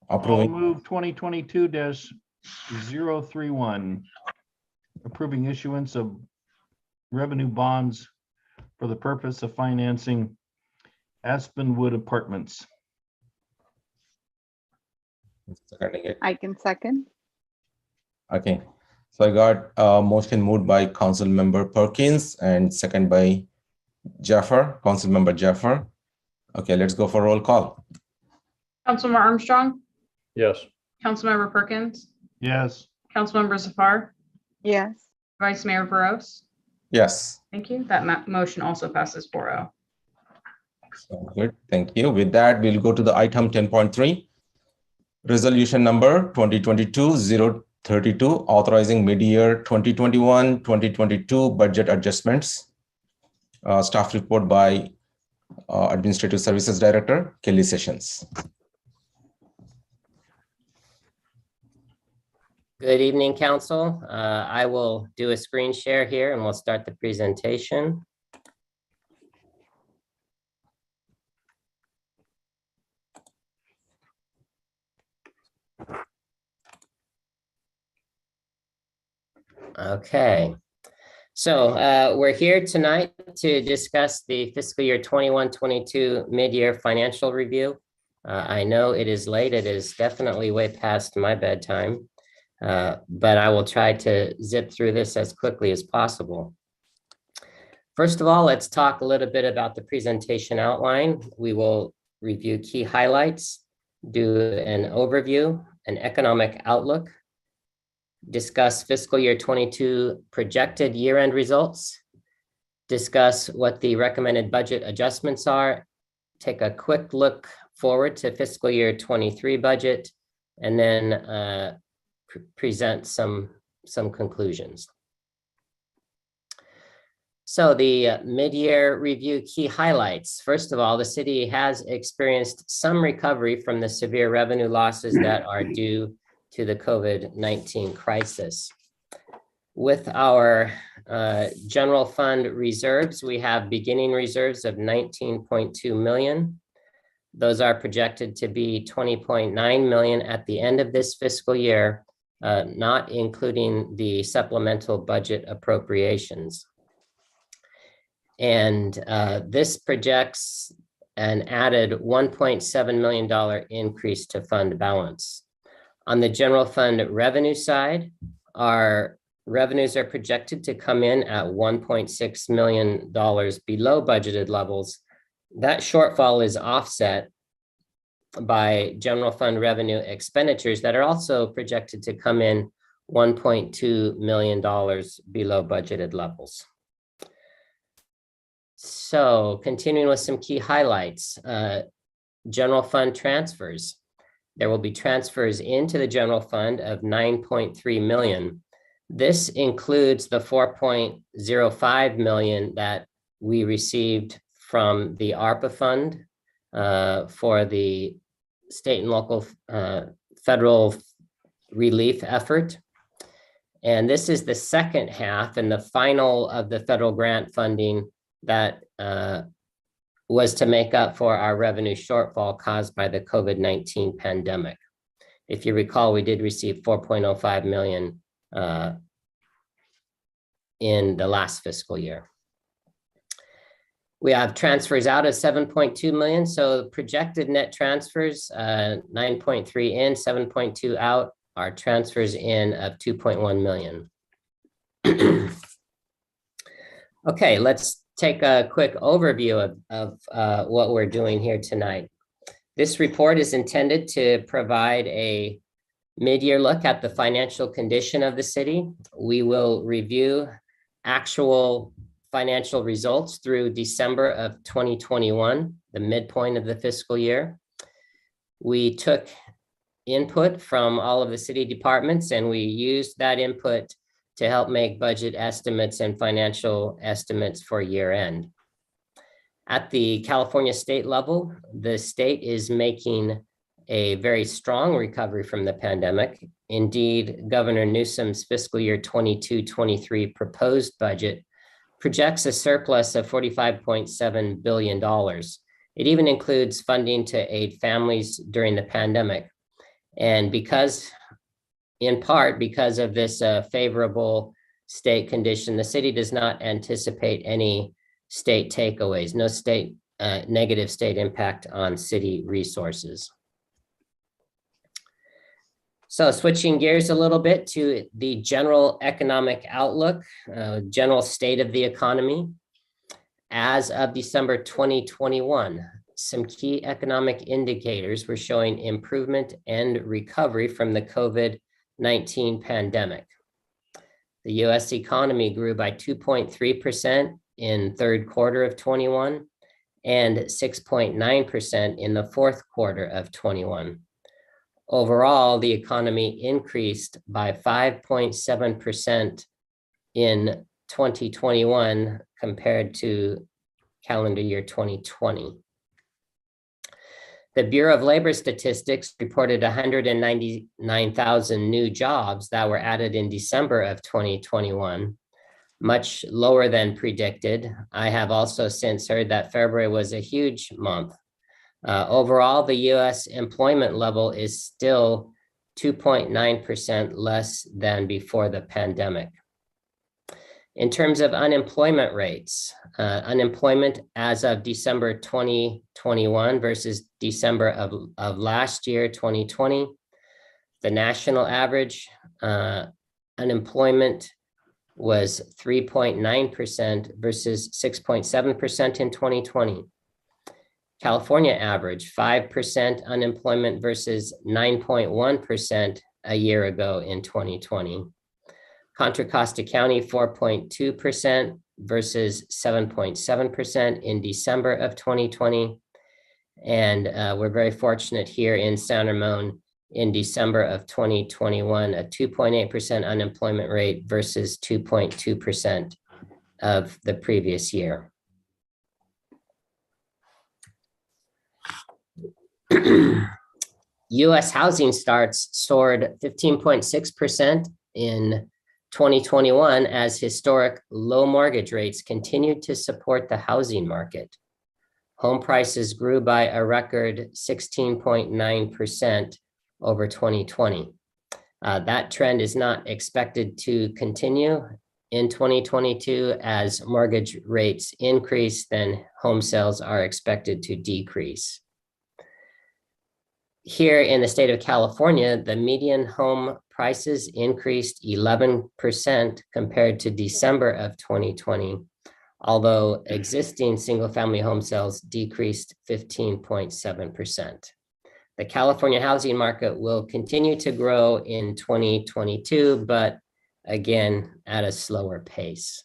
I'll Approving. move 2022-031, approving issuance of revenue bonds for the purpose of financing Aspenwood Apartments. I can second. Okay, so I got a motion moved by Councilmember Perkins and second by Jaffer, Councilmember Jaffer. Okay, let's go for roll call. Councilmember Armstrong, Yes. Councilmember Perkins, Yes. Councilmember Zafar, Yes. Vice Mayor Barros. Yes. Thank you. That motion also passes 4-0. So good, thank you. With that, we'll go to the item 10.3. Resolution number 2022-032, authorizing mid-year 2021-2022 budget adjustments. Staff report by Administrative Services Director, Kelly Sessions. Good evening, Council. I will do a screen share here and we'll start the presentation. Okay, so we're here tonight to discuss the fiscal year 21-22 mid-year financial review. I know it is late. It is definitely way past my bedtime, but I will try to zip through this as quickly as possible. First of all, let's talk a little bit about the presentation outline. We will review key highlights, do an overview, an economic outlook, discuss fiscal year 22 projected year-end results, discuss what the recommended budget adjustments are, take a quick look forward to fiscal year 23 budget, and then present some conclusions. So the mid-year review key highlights. First of all, the city has experienced some recovery from the severe revenue losses that are due to the COVID-19 crisis. With our general fund reserves, we have beginning reserves of 19.2 million. Those are projected to be 20.9 million at the end of this fiscal year, not including the supplemental budget appropriations. And this projects an added $1.7 million increase to fund balance. On the general fund revenue side, our revenues are projected to come in at $1.6 million below budgeted levels. That shortfall is offset by general fund revenue expenditures that are also projected to come in $1.2 million below budgeted levels. So continuing with some key highlights, general fund transfers. There will be transfers into the general fund of 9.3 million. This includes the 4.05 million that we received from the ARPA fund for the state and local federal relief effort. And this is the second half and the final of the federal grant funding that was to make up for our revenue shortfall caused by the COVID-19 pandemic. If you recall, we did receive 4.05 million in the last fiscal year. We have transfers out of 7.2 million. So projected net transfers, 9.3 in, 7.2 out, are transfers in of 2.1 million. Okay, let's take a quick overview of what we're doing here tonight. This report is intended to provide a mid-year look at the financial condition of the city. We will review actual financial results through December of 2021, the midpoint of the fiscal year. We took input from all of the city departments and we used that input to help make budget estimates and financial estimates for year end. At the California state level, the state is making a very strong recovery from the pandemic. Indeed, Governor Newsom's fiscal year 22-23 proposed budget projects a surplus of $45.7 billion. It even includes funding to aid families during the pandemic. And in part because of this favorable state condition, the city does not anticipate any state takeaways, no negative state impact on city resources. So switching gears a little bit to the general economic outlook, general state of the economy. As of December 2021, some key economic indicators were showing improvement and recovery from the COVID-19 pandemic. The US economy grew by 2.3% in third quarter of 21 and 6.9% in the fourth quarter of 21. Overall, the economy increased by 5.7% in 2021 compared to calendar year 2020. The Bureau of Labor Statistics reported 199,000 new jobs that were added in December of 2021, much lower than predicted. I have also since heard that February was a huge month. Overall, the US employment level is still 2.9% less than before the pandemic. In terms of unemployment rates, unemployment as of December 2021 versus December of last year, 2020, the national average unemployment was 3.9% versus 6.7% in 2020. California average 5% unemployment versus 9.1% a year ago in 2020. Contra Costa County 4.2% versus 7.7% in December of 2020. And we're very fortunate here in San Ramon in December of 2021, a 2.8% unemployment rate versus 2.2% of the previous year. U.S. housing starts soared 15.6% in 2021 as historic low mortgage rates continued to support the housing market. Home prices grew by a record 16.9% over 2020. That trend is not expected to continue in 2022 as mortgage rates increase, then home sales are expected to decrease. Here in the state of California, the median home prices increased 11% compared to December of 2020, although existing single-family home sales decreased 15.7%. The California housing market will continue to grow in 2022, but again, at a slower pace.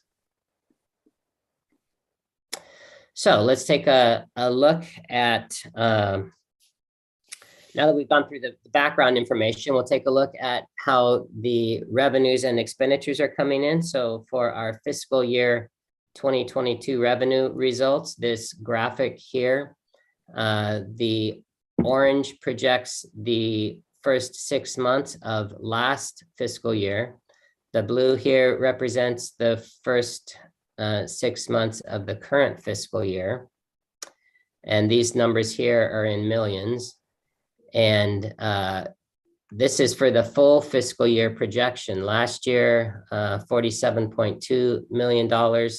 So let's take a look at, now that we've gone through the background information, we'll take a look at how the revenues and expenditures are coming in. So for our fiscal year 2022 revenue results, this graphic here, the orange projects the first 6 months of last fiscal year. The blue here represents the first 6 months of the current fiscal year. And these numbers here are in millions. And this is for the full fiscal year projection. Last year, $47.2 million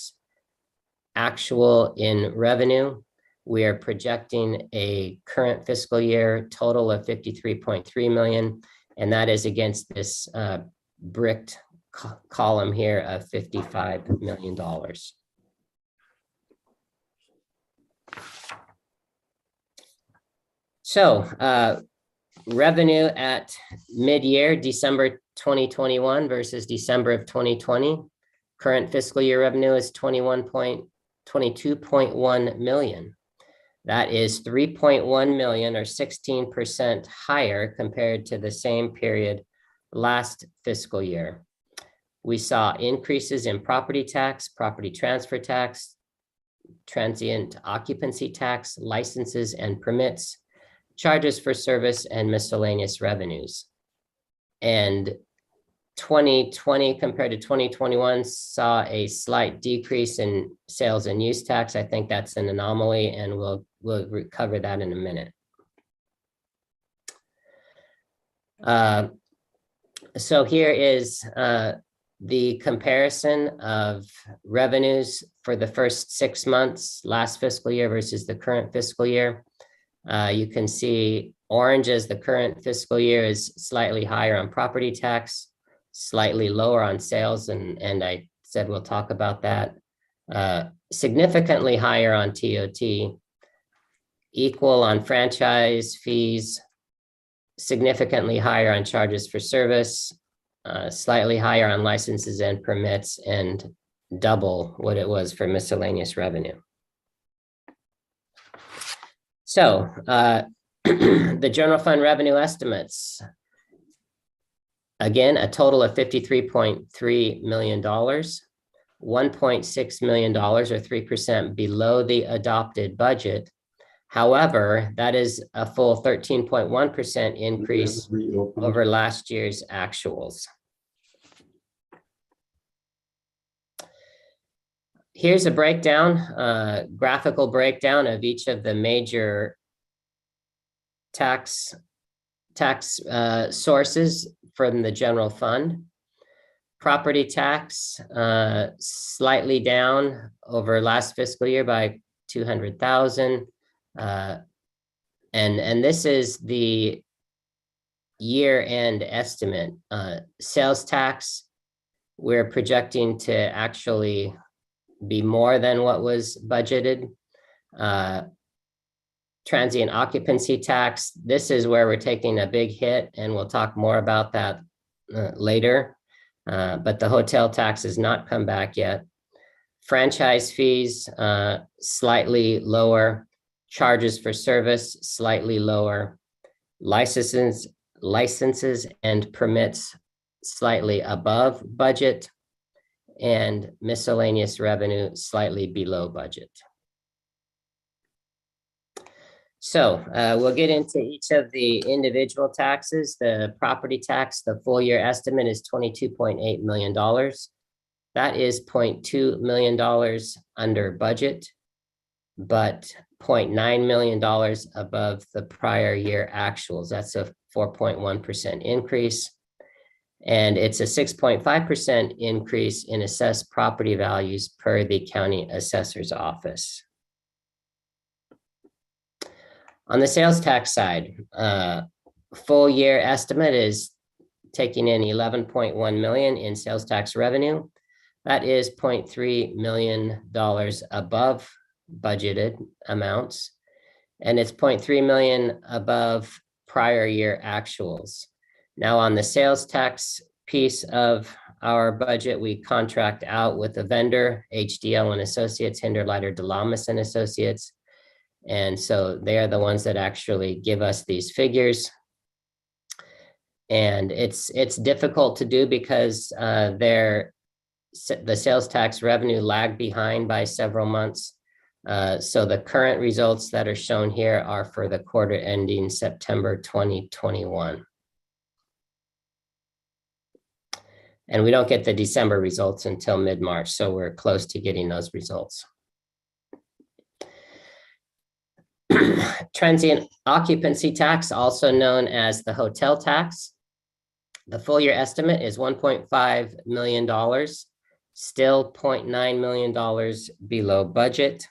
actual in revenue. We are projecting a current fiscal year total of 53.3 million, and that is against this bricked column here of $55 million. So revenue at mid-year, December 2021 versus December of 2020. Current fiscal year revenue is 22.1 million. That is 3.1 million or 16% higher compared to the same period last fiscal year. We saw increases in property tax, property transfer tax, transient occupancy tax, licenses and permits, charges for service, and miscellaneous revenues. And 2020 compared to 2021 saw a slight decrease in sales and use tax. I think that's an anomaly, and we'll cover that in a minute. So here is the comparison of revenues for the first 6 months last fiscal year versus the current fiscal year. You can see orange as the current fiscal year is slightly higher on property tax, slightly lower on sales, and I said we'll talk about that. Significantly higher on TOT, equal on franchise fees, significantly higher on charges for service, slightly higher on licenses and permits, and double what it was for miscellaneous revenue. So the general fund revenue estimates, again, a total of $53.3 million, $1.6 million or 3% below the adopted budget. However, that is a full 13.1% increase over last year's actuals. Here's a breakdown, graphical breakdown of each of the major tax sources from the general fund. Property tax, slightly down over last fiscal year by 200,000. And this is the year-end estimate. Sales tax, we're projecting to actually be more than what was budgeted. Transient occupancy tax, this is where we're taking a big hit, and we'll talk more about that later. But the hotel tax has not come back yet. Franchise fees, slightly lower. Charges for service, slightly lower. Licenses licenses and permits slightly above budget, and miscellaneous revenue slightly below budget. So we'll get into each of the individual taxes. The property tax, the full year estimate is $22.8 million. That is $0.2 million under budget, but $0.9 million above the prior year actuals. That's a 4.1% increase. And it's a 6.5% increase in assessed property values per the county assessor's office. On the sales tax side, full year estimate is taking in 11.1 million in sales tax revenue. That is $0.3 million above budgeted amounts, and it's $0.3 million above prior year actuals. Now, on the sales tax piece of our budget, we contract out with a vendor, HDL and Associates, Hinderleiter Delamas and Associates. And so they are the ones that actually give us these figures. And it's difficult to do because the sales tax revenue lagged behind by several months. So the current results that are shown here are for the quarter ending September 2021. And we don't get the December results until mid-March, so we're close to getting those results. Transient occupancy tax, also known as the hotel tax. The full year estimate is $1.5 million, still $0.9 million below budget,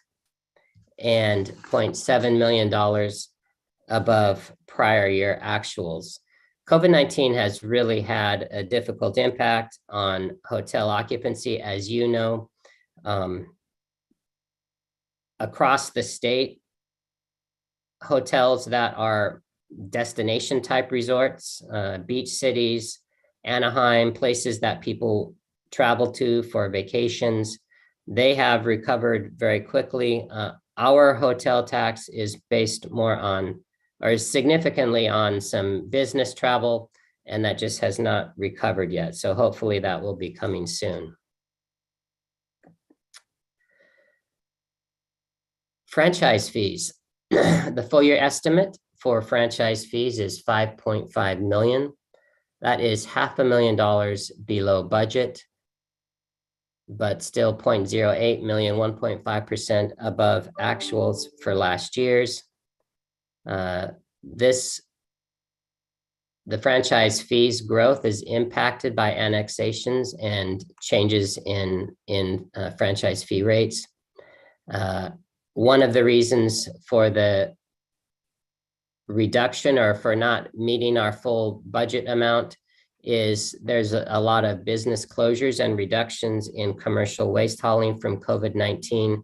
and $0.7 million above prior year actuals. COVID-19 has really had a difficult impact on hotel occupancy, as you know. Across the state, hotels that are destination type resorts, beach cities, Anaheim, places that people travel to for vacations, they have recovered very quickly. Our hotel tax is based more on, or significantly on, some business travel, and that just has not recovered yet. So hopefully that will be coming soon. Franchise fees. The full year estimate for franchise fees is $5.5 million. That is $500,000 below budget, but still $0.08 million, 1.5% above actuals for last year's. The franchise fees growth is impacted by annexations and changes in franchise fee rates. One of the reasons for the reduction, or for not meeting our full budget amount, is there's a lot of business closures and reductions in commercial waste hauling from COVID-19,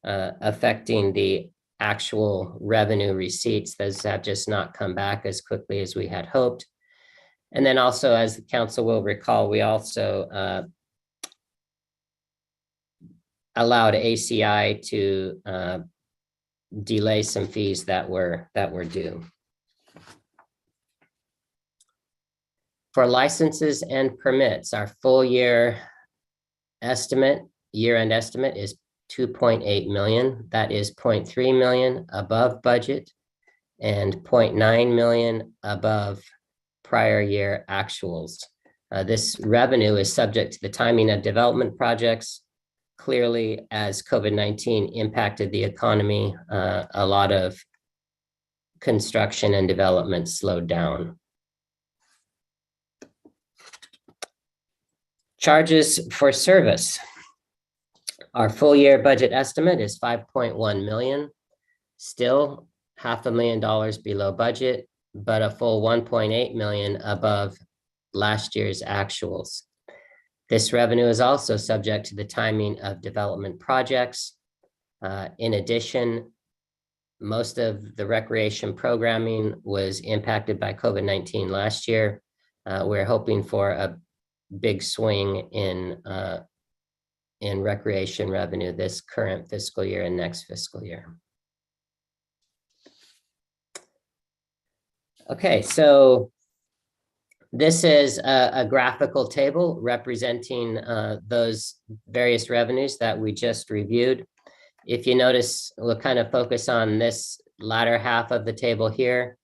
affecting the actual revenue receipts. Those have just not come back as quickly as we had hoped. And then also, as the council will recall, we also allowed ACI to delay some fees that were due. For licenses and permits, our full year estimate, year-end estimate, is $2.8 million. That is $0.3 million above budget and $0.9 million above prior year actuals. This revenue is subject to the timing of development projects. Clearly, as COVID-19 impacted the economy, a lot of construction and development slowed down. Charges for service. Our full year budget estimate is $5.1 million, still $500,000 below budget, but a full $1.8 million above last year's actuals. This revenue is also subject to the timing of development projects. In addition, most of the recreation programming was impacted by COVID-19 last year. We're hoping for a big swing in recreation revenue this current fiscal year and next fiscal year. Okay, so This is a graphical table representing those various revenues that we just reviewed. If you notice, we'll kind of focus on this latter half of the table here.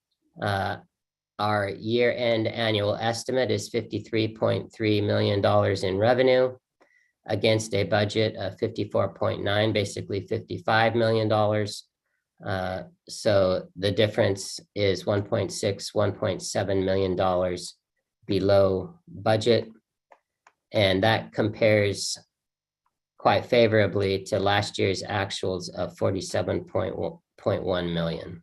Our year-end annual estimate is $53.3 million in revenue against a budget of 54.9, basically $55 million. So the difference is $1.7 million below budget. And that compares quite favorably to last year's actuals of 47.1 million.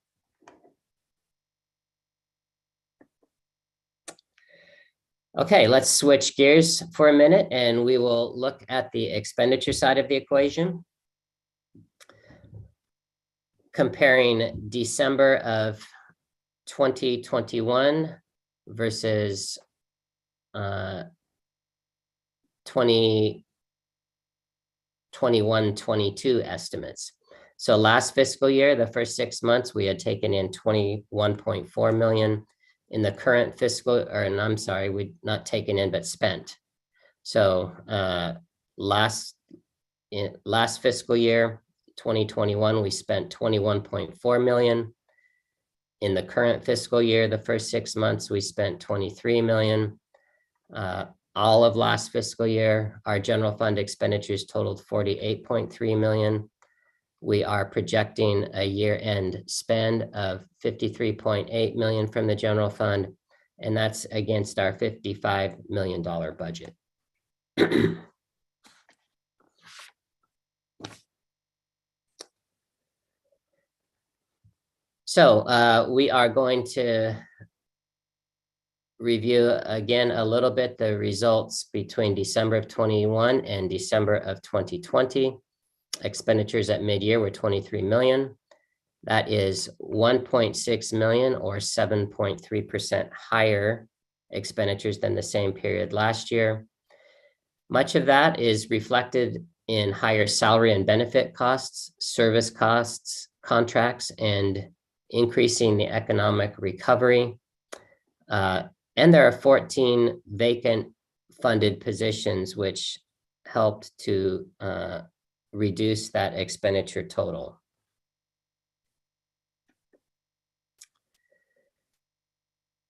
Okay, let's switch gears for a minute and we will look at the expenditure side of the equation. Comparing December of 2021 versus 2021-22 estimates. So last fiscal year, the first 6 months, we had taken in 21.4 million. In the current fiscal, or and I'm sorry, we not taken in, but spent. So last fiscal year, 2021, we spent 21.4 million. In the current fiscal year, the first 6 months, we spent 23 million. All of last fiscal year, our general fund expenditures totaled 48.3 million. We are projecting a year-end spend of 53.8 million from the general fund, and that's against our $55 million budget. So we are going to review again a little bit the results between December of 21 and December of 2020. Expenditures at mid-year were 23 million. That is 1.6 million or 7.3% higher expenditures than the same period last year. Much of that is reflected in higher salary and benefit costs, service costs, contracts, and increasing the economic recovery. And there are 14 vacant funded positions, which helped to reduce that expenditure total.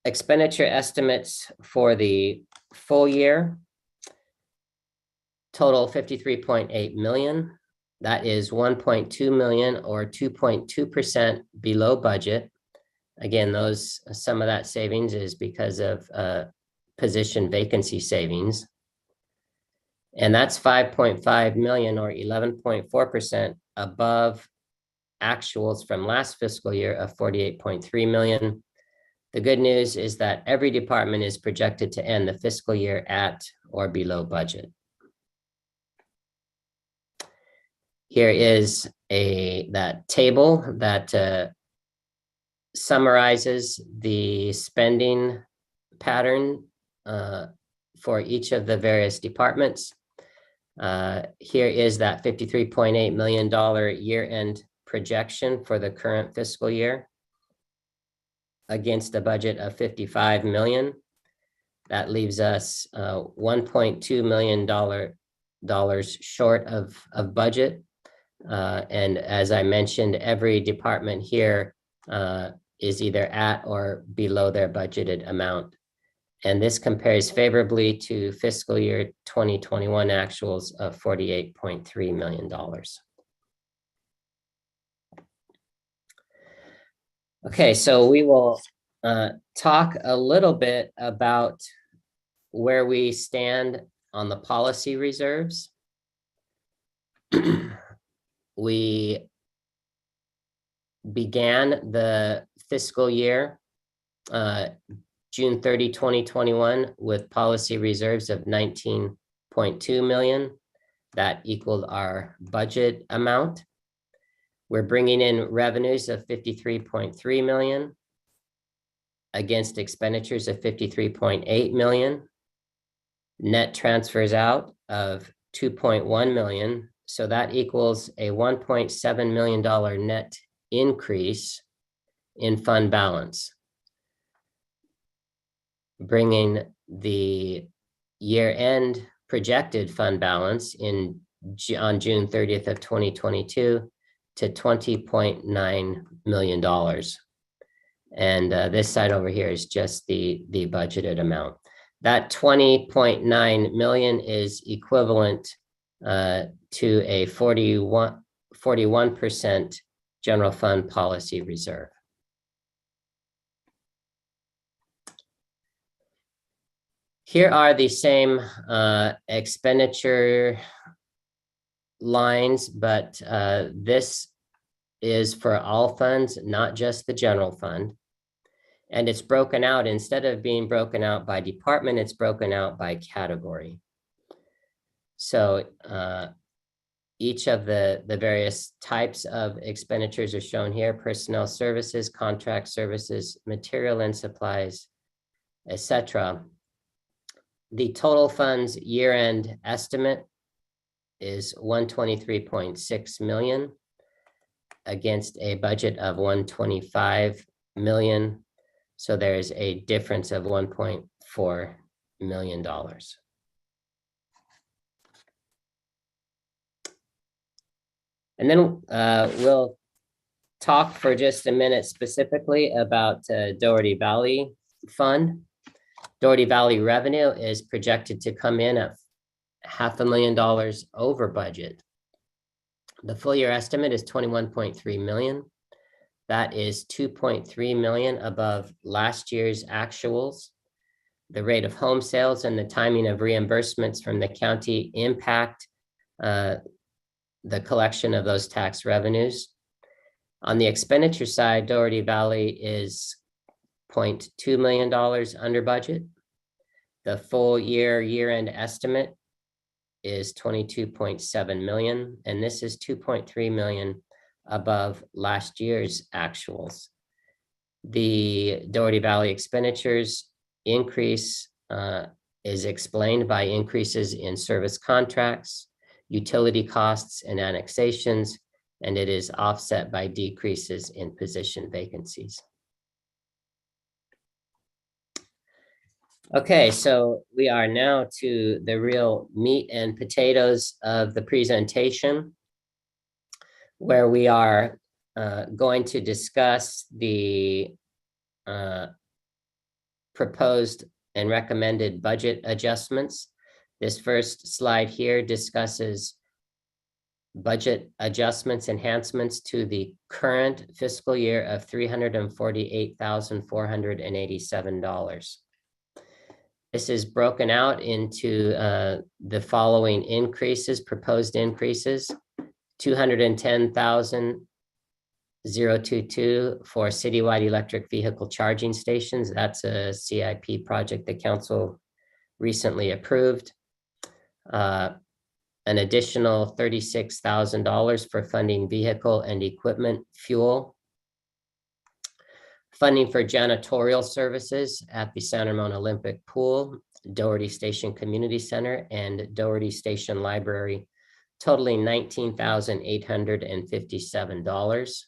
Expenditure estimates for the full year total 53.8 million. That is 1.2 million or 2.2% below budget. Again, some of that savings is because of position vacancy savings. And that's 5.5 million or 11.4% above actuals from last fiscal year of 48.3 million. The good news is that every department is projected to end the fiscal year at or below budget. Here is that table that summarizes the spending pattern for each of the various departments. Here is that $53.8 million year-end projection for the current fiscal year against a budget of 55 million. That leaves us $1.2 million short of budget. And as I mentioned, every department here is either at or below their budgeted amount. And this compares favorably to fiscal year 2021 actuals of $48.3 million. Okay, so we will talk a little bit about where we stand on the policy reserves. We began the fiscal year June 30, 2021 with policy reserves of 19.2 million. That equaled our budget amount. We're bringing in revenues of 53.3 million against expenditures of 53.8 million. Net transfers out of 2.1 million. So that equals a $1.7 million net increase in fund balance. bringing the year-end projected fund balance on June 30th of 2022 to $20.9 million. And this side over here is just the budgeted amount. That 20.9 million is equivalent to a 41% general fund policy reserve. Here are the same expenditure lines, but this is for all funds, not just the general fund. And it's broken out, instead of being broken out by department, it's broken out by category. So each of the various types of expenditures are shown here: personnel services, contract services, material and supplies, etc. The total funds year-end estimate is 123.6 million against a budget of 125 million. So there's a difference of $1.4 million. And then we'll talk for just a minute specifically about Doherty Valley Fund. Doherty Valley revenue is projected to come in at $500,000 over budget. The full year estimate is 21.3 million. That is 2.3 million above last year's actuals. The rate of home sales and the timing of reimbursements from the county impact the collection of those tax revenues. On the expenditure side, Doherty Valley is $0.2 million under budget. The full year-end estimate is 22.7 million, and this is 2.3 million above last year's actuals. The Doherty Valley expenditures increase is explained by increases in service contracts, utility costs, and annexations, and it is offset by decreases in position vacancies. Okay, so we are now to the real meat and potatoes of the presentation, where we are going to discuss the proposed and recommended budget adjustments. This first slide here discusses budget adjustments, enhancements to the current fiscal year of $348,487. This is broken out into the following increases, proposed increases: $210,022 for citywide electric vehicle charging stations. That's a CIP project the council recently approved. An additional $36,000 for funding vehicle and equipment fuel. Funding for janitorial services at the San Ramon Olympic Pool, Doherty Station Community Center, and Doherty Station Library, totaling $19,857.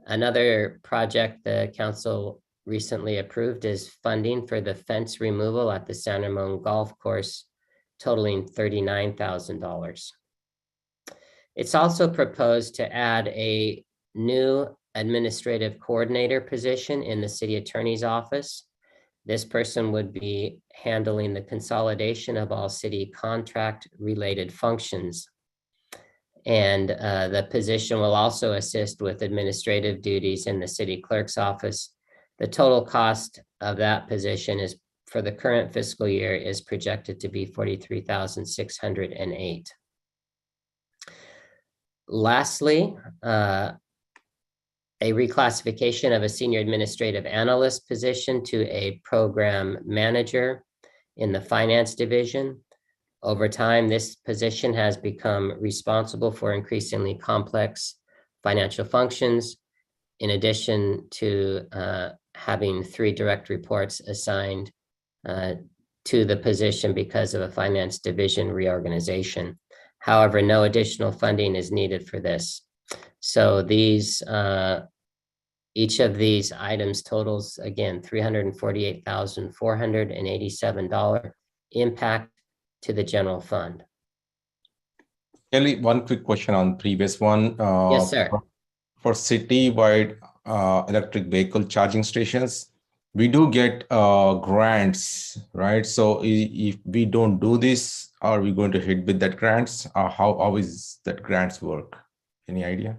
Another project the council recently approved is funding for the fence removal at the San Ramon Golf Course, totaling $39,000. It's also proposed to add a new administrative coordinator position in the city attorney's office. This person would be handling the consolidation of all city contract related functions. And the position will also assist with administrative duties in the city clerk's office. The total cost of that position is, for the current fiscal year, is projected to be $43,608. Lastly, a reclassification of a senior administrative analyst position to a program manager in the finance division. Over time, this position has become responsible for increasingly complex financial functions, in addition to having 3 direct reports assigned to the position because of a finance division reorganization. However, no additional funding is needed for this. So these Each of these items totals, again, $348,487 impact to the general fund. Kelly, one quick question on previous one. Yes, sir. For citywide electric vehicle charging stations, we do get grants, right? So if we don't do this, are we going to hit with that grants? How is that grants work? Any idea?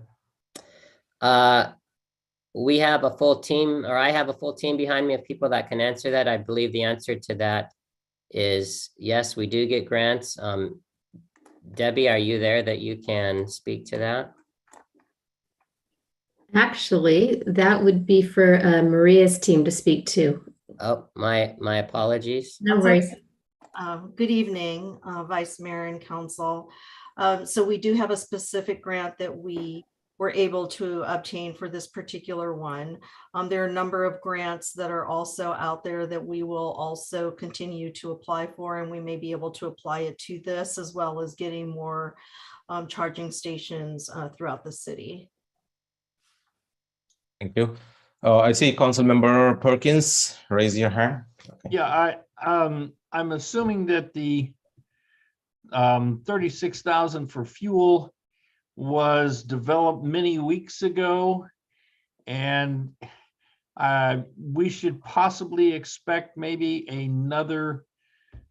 We have a full team, or I have a full team behind me of people that can answer that. I believe the answer to that is yes, we do get grants. Debbie, are you there that you can speak to that? Actually, that would be for Maria's team to speak to. Oh, my apologies. No worries. Good evening, Vice Mayor and Council. So we do have a specific grant that we were able to obtain for this particular one. There are a number of grants that are also out there that we will also continue to apply for, and we may be able to apply it to this as well as getting more charging stations throughout the city. Thank you. I see Councilmember Perkins, raise your hand. Okay. Yeah, I'm assuming that the 36,000 for fuel was developed many weeks ago, and we should possibly expect maybe another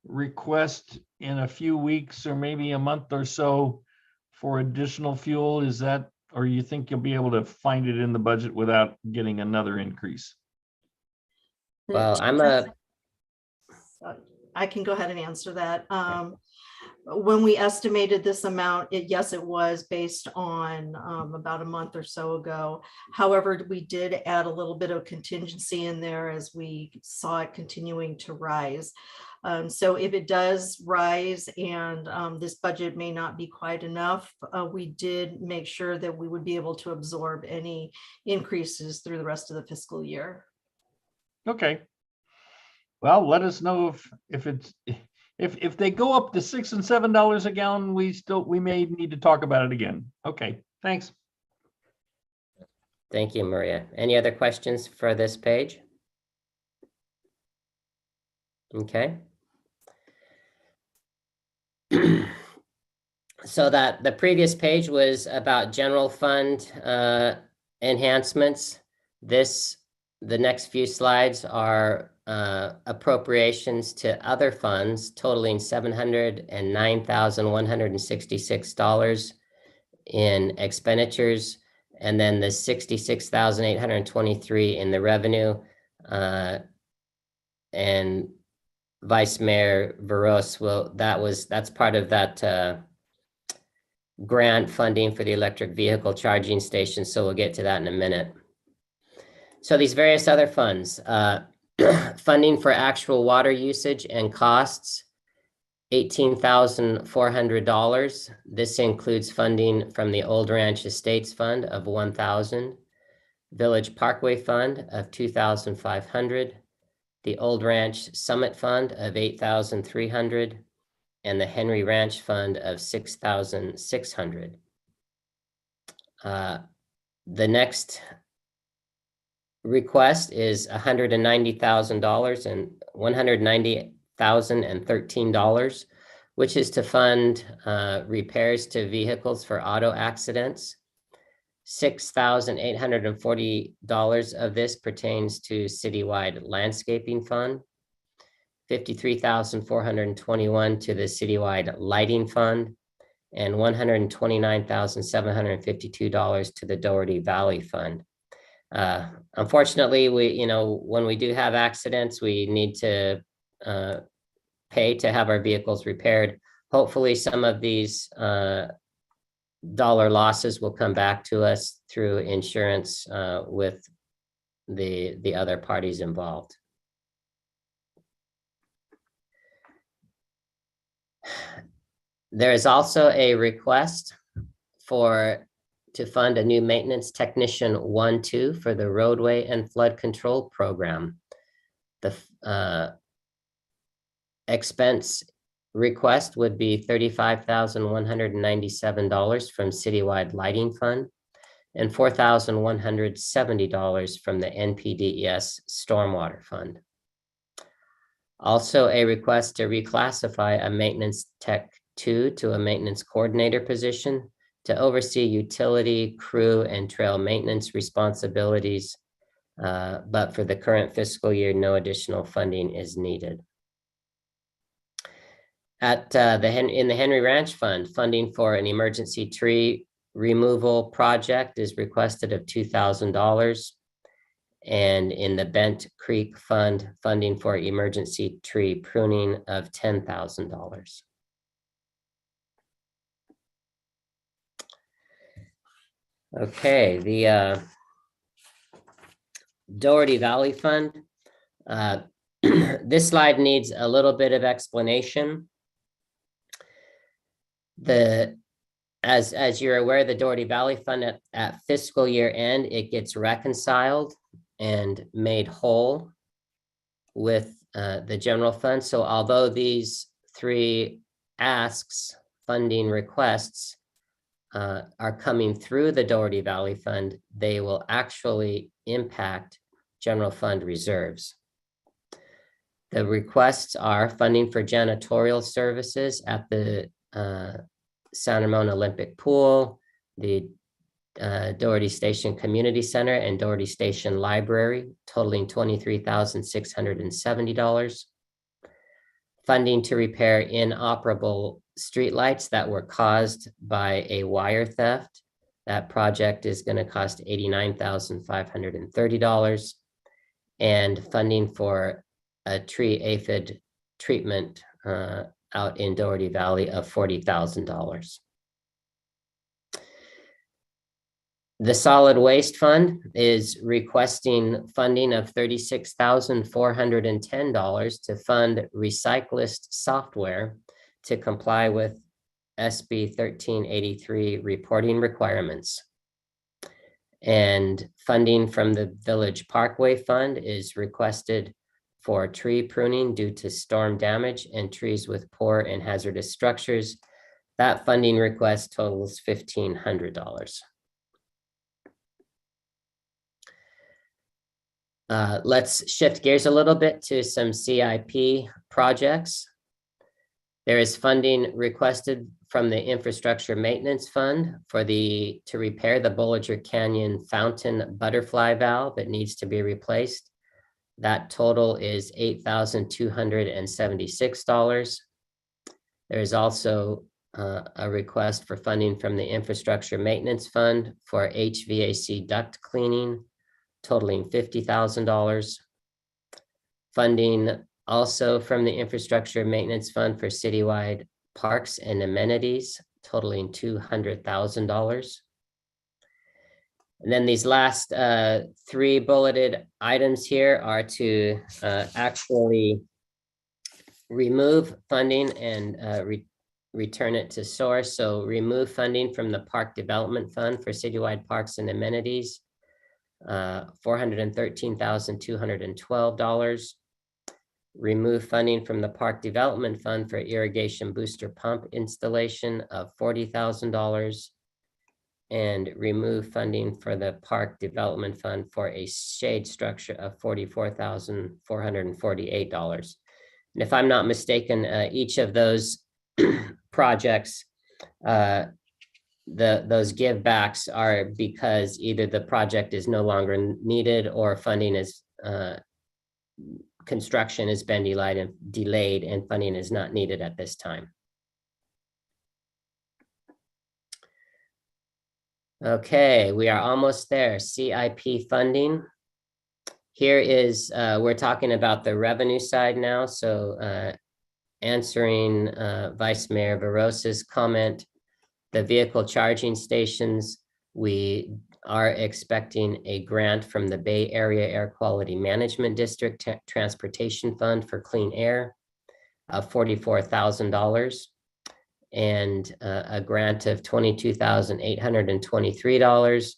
request in a few weeks or maybe a month or so for additional fuel. Is that, or you think you'll be able to find it in the budget without getting another increase? Well, I can go ahead and answer that. When we estimated this amount, yes, it was based on about a month or so ago. However, we did add a little bit of contingency in there as we saw it continuing to rise. So if it does rise and this budget may not be quite enough, we did make sure that we would be able to absorb any increases through the rest of the fiscal year. Okay. Well, let us know if they go up to $6 and $7 a gallon, we may need to talk about it again. Okay, thanks. Thank you, Maria. Any other questions for this page? Okay. So that the previous page was about general fund enhancements. The next few slides are appropriations to other funds totaling $709,166 in expenditures, and then the $66,823 in the revenue. And Vice Mayor Veros that's part of that grant funding for the electric vehicle charging station. So we'll get to that in a minute. So these various other funds, funding for actual water usage and costs, $18,400. This includes funding from the Old Ranch Estates Fund of $1,000, Village Parkway Fund of $2,500, the Old Ranch Summit Fund of $8,300, and the Henry Ranch Fund of $6,600. The next request is $190,000 and $190,013, which is to fund repairs to vehicles for auto accidents. $6,840 of this pertains to citywide landscaping fund, $53,421 to the citywide lighting fund, and $129,752 to the Doherty Valley Fund. Unfortunately, when we do have accidents, we need to pay to have our vehicles repaired. Hopefully, some of these dollar losses will come back to us through insurance with the other parties involved. There is also a request to fund a new maintenance technician 1-2 for the roadway and flood control program. The expense request would be $35,197 from citywide lighting fund, and $4,170 from the NPDES Stormwater Fund. Also, a request to reclassify a maintenance tech 2 to a maintenance coordinator position to oversee utility, crew, and trail maintenance responsibilities. But for the current fiscal year, no additional funding is needed. In the Henry Ranch Fund, funding for an emergency tree removal project is requested of $2,000. And in the Bent Creek Fund, funding for emergency tree pruning of $10,000. Okay, the Doherty Valley Fund. This slide needs a little bit of explanation. As you're aware, the Doherty Valley Fund at fiscal year end, it gets reconciled and made whole with the general fund. So although these three funding requests are coming through the Doherty Valley Fund, they will actually impact general fund reserves. The requests are funding for janitorial services at the San Ramon Olympic Pool, the Doherty Station Community Center, and Doherty Station Library, totaling $23,670. Funding to repair inoperable streetlights that were caused by a wire theft. That project is going to cost $89,530. And funding for a tree aphid treatment out in Doherty Valley of $40,000. The Solid Waste Fund is requesting funding of $36,410 to fund recyclist software to comply with SB 1383 reporting requirements. And funding from the Village Parkway Fund is requested for tree pruning due to storm damage and trees with poor and hazardous structures. That funding request totals $1,500. Let's shift gears a little bit to some CIP projects. There is funding requested from the Infrastructure Maintenance Fund to repair the Bollinger Canyon Fountain butterfly valve that needs to be replaced. That total is $8,276. There is also a request for funding from the Infrastructure Maintenance Fund for HVAC duct cleaning, totaling $50,000. Funding also from the Infrastructure Maintenance Fund for citywide parks and amenities, totaling $200,000. And then these last three bulleted items here are to actually remove funding and return it to source. So remove funding from the Park Development Fund for citywide parks and amenities, $413,212. Remove funding from the Park Development Fund for irrigation booster pump installation of $40,000. And remove funding for the Park Development Fund for a shade structure of $44,448. And if I'm not mistaken, each of those projects, those give backs are because either the project is no longer needed or funding is construction has been delayed and funding is not needed at this time. Okay, we are almost there. CIP funding. Here is, we're talking about the revenue side now. So answering Vice Mayor Verosa's comment, the vehicle charging stations, we are expecting a grant from the Bay Area Air Quality Management District Transportation Fund for Clean Air of $44,000. And a grant of $22,823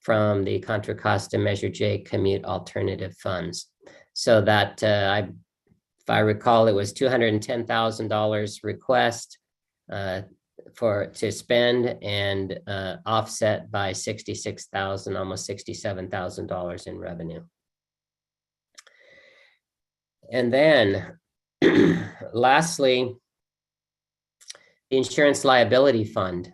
from the Contra Costa Measure J Commute Alternative Funds. So that, if I recall, it was $210,000 request, to spend and offset by $66,000, almost $67,000 in revenue. And then lastly, the insurance liability fund.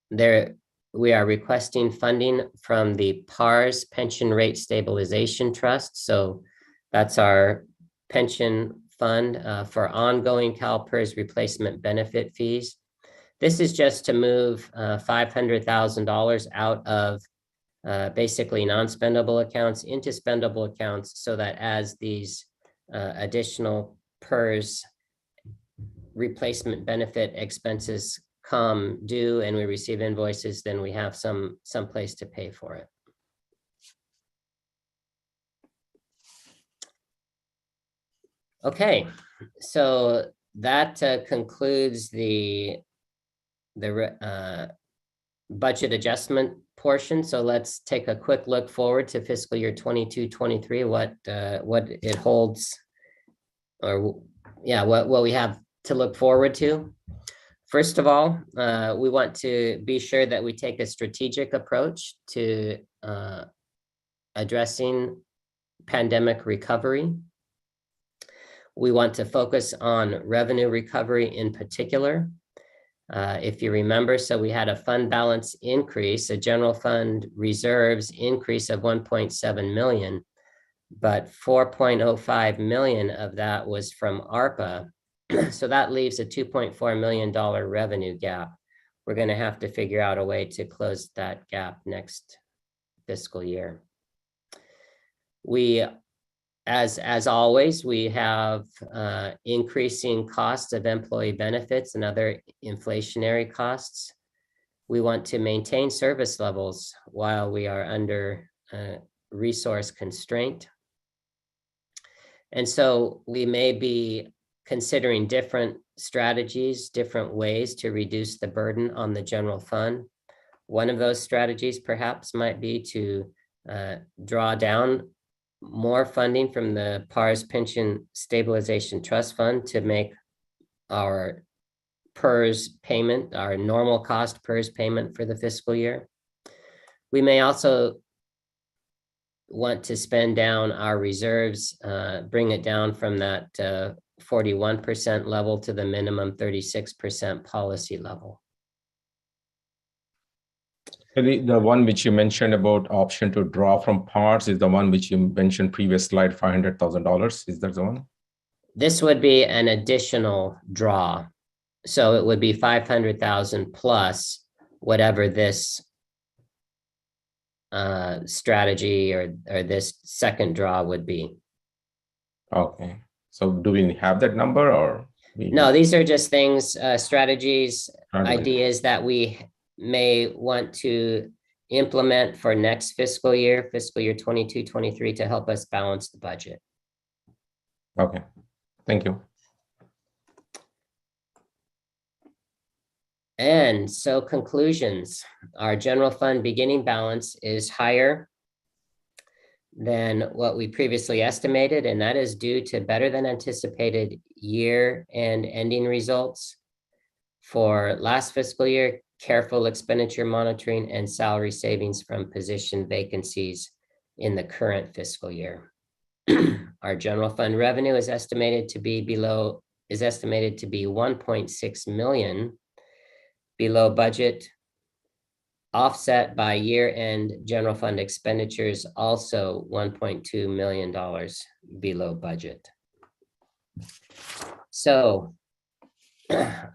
There we are requesting funding from the PARS Pension Rate Stabilization Trust. So that's our pension fund for ongoing CalPERS replacement benefit fees. This is just to move $500,000 out of basically non-spendable accounts into spendable accounts, so that as these additional PERS replacement benefit expenses come due and we receive invoices, then we have some place to pay for it. Okay, so that concludes the budget adjustment portion. So let's take a quick look forward to fiscal year 22-23, what it holds, or yeah, what we have to look forward to. First of all, we want to be sure that we take a strategic approach to addressing pandemic recovery. We want to focus on revenue recovery in particular. If you remember, so we had a fund balance increase, a general fund reserves increase of 1.7 million, but 4.05 million of that was from ARPA. So that leaves a $2.4 million revenue gap. We're going to have to figure out a way to close that gap next fiscal year. We, as always, we have increasing costs of employee benefits and other inflationary costs. We want to maintain service levels while we are under resource constraint. And so we may be considering different strategies, different ways to reduce the burden on the general fund. One of those strategies perhaps might be to draw down more funding from the PARS Pension Stabilization Trust Fund to make our PERS payment, our normal cost PERS payment for the fiscal year. We may also want to spend down our reserves, bring it down from that 41% level to the minimum 36% policy level. The one which you mentioned about option to draw from parts is the one which you mentioned previous slide, $500,000. Is that the one? This would be an additional draw. So it would be 500,000 plus whatever this strategy or this second draw would be. Okay. So do we have that number or? No, these are just things, strategies, ideas that we may want to implement for next fiscal year 22-23, to help us balance the budget. Okay, thank you. And so conclusions, our general fund beginning balance is higher than what we previously estimated, and that is due to better than anticipated year and ending results for last fiscal year, careful expenditure monitoring, and salary savings from position vacancies in the current fiscal year. Our general fund revenue is estimated to be 1.6 million below budget, offset by year-end general fund expenditures, also $1.2 million below budget. So a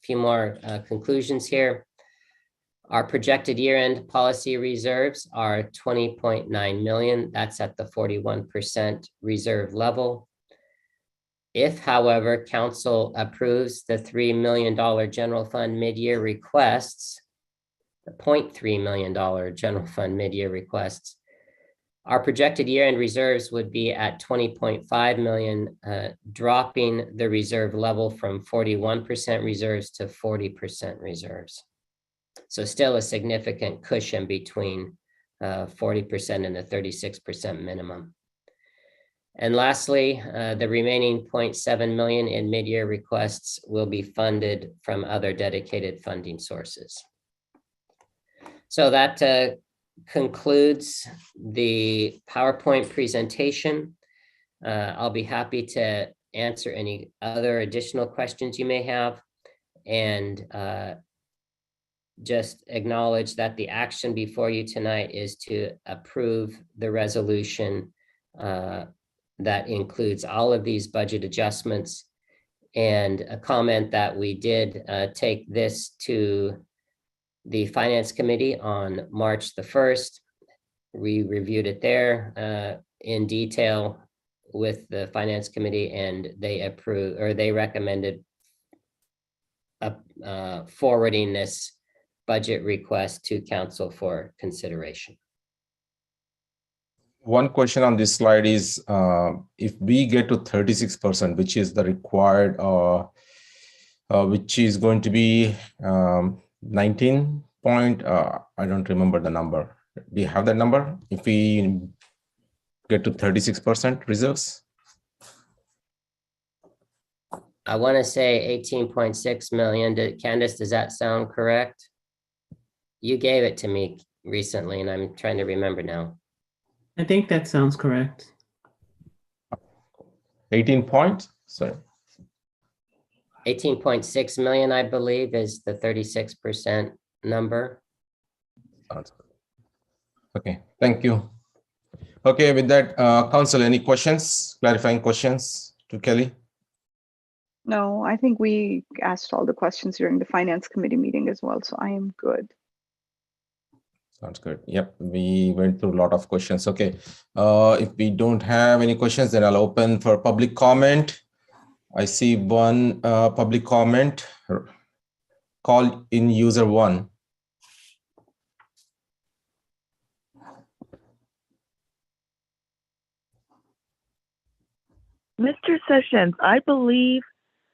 few more conclusions here. Our projected year-end policy reserves are 20.9 million. That's at the 41% reserve level. If, however, council approves the $3 million general fund mid-year requests, the $0.3 million general fund mid-year requests, our projected year-end reserves would be at 20.5 million, dropping the reserve level from 41% reserves to 40% reserves. So still a significant cushion between 40% and the 36% minimum. And lastly, the remaining 0.7 million in mid-year requests will be funded from other dedicated funding sources. So that concludes the PowerPoint presentation. I'll be happy to answer any other additional questions you may have, and just acknowledge that the action before you tonight is to approve the resolution that includes all of these budget adjustments, and a comment that we did take this to the Finance Committee on March the 1st. We reviewed it there in detail with the Finance Committee, and they approved, or they recommended forwarding this budget request to council for consideration. One question on this slide is, if we get to 36%, which is the required, which is going to be 19 point, I don't remember the number. Do you have that number? If we get to 36% reserves? I want to say 18.6 million. Candace, does that sound correct? You gave it to me recently, and I'm trying to remember now. I think that sounds correct. 18 points, sorry. 18.6 million, I believe, is the 36% number. Okay, thank you. Okay, with that, Council, any questions, clarifying questions to Kelly? No, I think we asked all the questions during the Finance Committee meeting as well, so I am good. Sounds good. Yep, we went through a lot of questions. Okay, if we don't have any questions, then I'll open for public comment. I see one public comment. Call in user 1. Mr. Sessions, I believe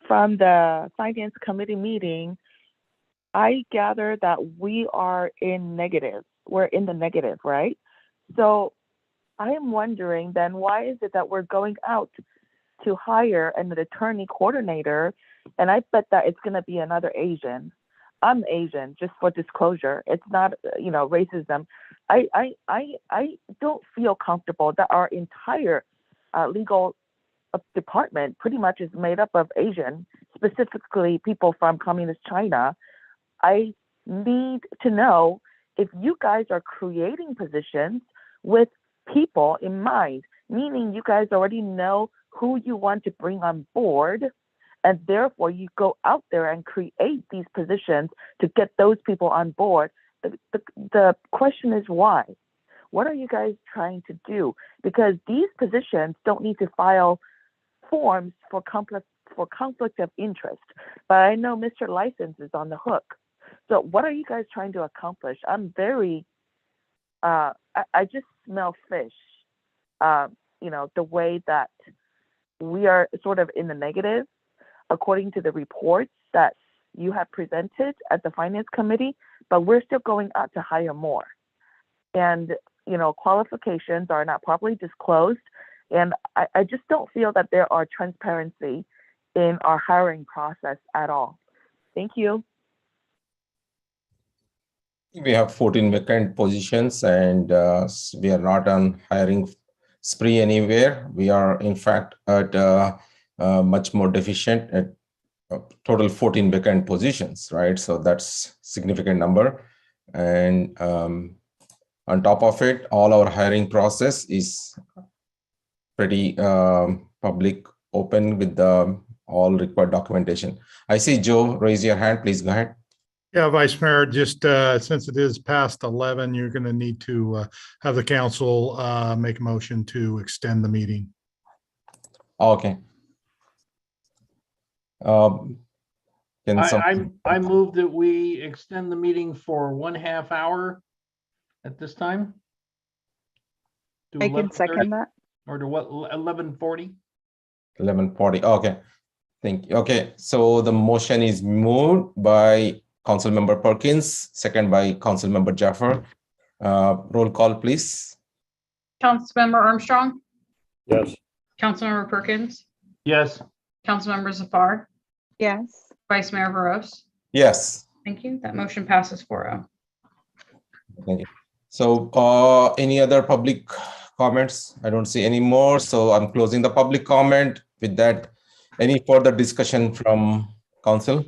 from the Finance Committee meeting, I gather that we are in negative. We're in the negative, right? So I am wondering then, why is it that we're going out to hire an attorney coordinator? And I bet that it's going to be another Asian. I'm Asian, just for disclosure. It's not, racism. I don't feel comfortable that our entire legal department pretty much is made up of Asian, specifically people from communist China. I need to know if you guys are creating positions with people in mind, meaning you guys already know who you want to bring on board, and therefore you go out there and create these positions to get those people on board. The question is why? What are you guys trying to do? Because these positions don't need to file forms for conflict of interest, but I know Mr. License is on the hook. So what are you guys trying to accomplish? I'm very, I just smell fish, the way that we are sort of in the negative, according to the reports that you have presented at the Finance Committee, but we're still going out to hire more. And, qualifications are not properly disclosed. And I just don't feel that there are transparency in our hiring process at all. Thank you. We have 14 vacant positions, and we are not on hiring spree anywhere. We are, in fact, at much more deficient at total 14 vacant positions, right? So that's significant number. And on top of it, all our hiring process is pretty public, open with all required documentation. I see Joe, raise your hand, please go ahead. Yeah, Vice Mayor, just since it is past 11, you're going to need to have the council make a motion to extend the meeting. Okay. I move that we extend the meeting for 1/2 hour at this time. I can second that. Or to what, 11:40? 11:40. Okay. Thank you. Okay. So the motion is moved by Councilmember Perkins, second by Councilmember Jaffer. Roll call, please. Councilmember Armstrong, Yes. Councilmember Perkins, Yes. Councilmember Zafar, Yes. Vice Mayor Veros. Yes. Thank you. That motion passes 4-0. Thank you. So any other public comments? I don't see any more. So I'm closing the public comment. With that, any further discussion from council?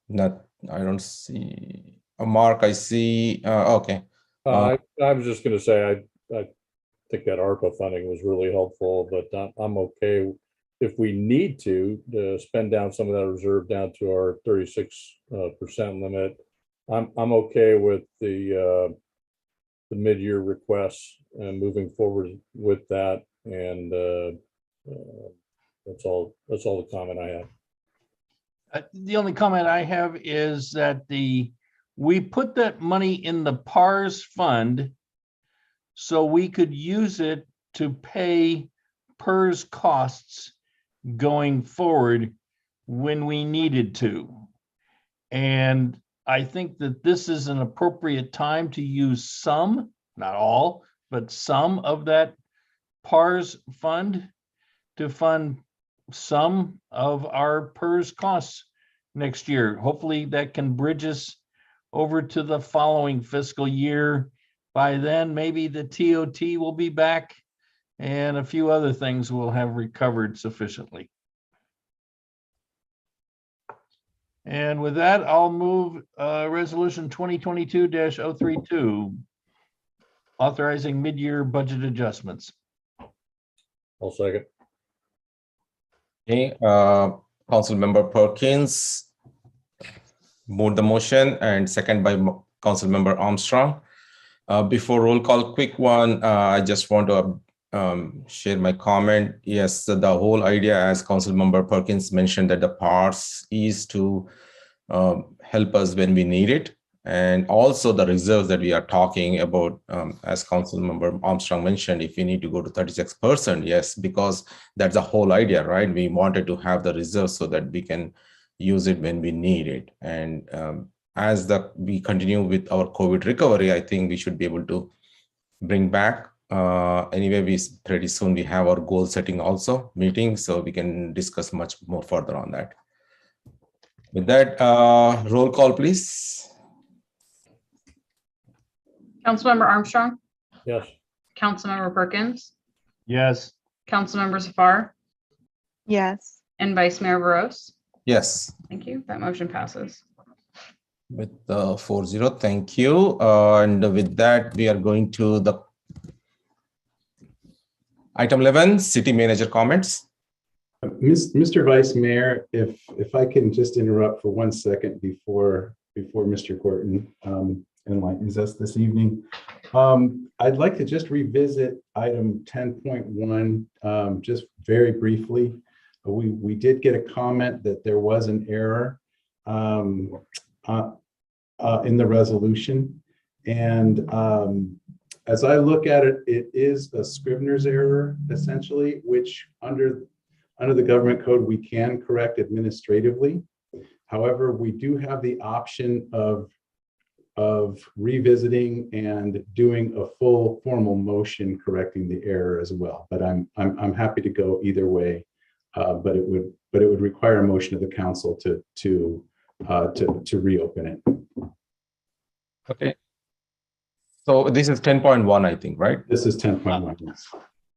Not, I don't see. Mark, I see. Okay. I was just going to say, I think that ARPA funding was really helpful, but I'm okay if we need to spend down some of that reserve down to our 36% limit. I'm okay with the mid-year requests and moving forward with that. And that's all the comment I have. The only comment I have is that we put that money in the PARS fund so we could use it to pay PERS costs going forward when we needed to. And I think that this is an appropriate time to use some, not all, but some of that PARS fund to fund some of our PERS costs next year. Hopefully that can bridge us over to the following fiscal year. By then, maybe the TOT will be back and a few other things will have recovered sufficiently. And with that, I'll move resolution 2022-032, authorizing mid-year budget adjustments. I'll second. Okay, Councilmember Perkins moved the motion and second by Councilmember Armstrong. Before roll call, quick one, I just want to share my comment. Yes, the whole idea, as Councilmember Perkins mentioned, that the PARS is to help us when we need it. And also the reserves that we are talking about, as Councilmember Armstrong mentioned, if we need to go to 36%, yes, because that's the whole idea, right? We wanted to have the reserves so that we can use it when we need it. And as we continue with our COVID recovery, I think we should be able to bring back. Anyway, pretty soon we have our goal setting also meeting, so we can discuss much more further on that. With that, roll call, please. Councilmember Armstrong, Yes. Councilmember Perkins, Yes. Councilmember Zafar, Yes. and Vice Mayor Veros. Yes. Thank you. That motion passes. With 4-0, thank you. And with that, we are going to the item 11, city manager comments. Mr. Vice Mayor, if I can just interrupt for 1 second before Mr. Gorton enlightens us this evening. I'd like to just revisit item 10.1 just very briefly. We did get a comment that there was an error in the resolution. And as I look at it, it is a Scrivener's error, essentially, which under the government code, we can correct administratively. However, we do have the option of revisiting and doing a full formal motion correcting the error as well. But I'm happy to go either way. But it would require a motion of the council to reopen it. Okay. So this is 10.1, I think, right? This is 10.1. Yes.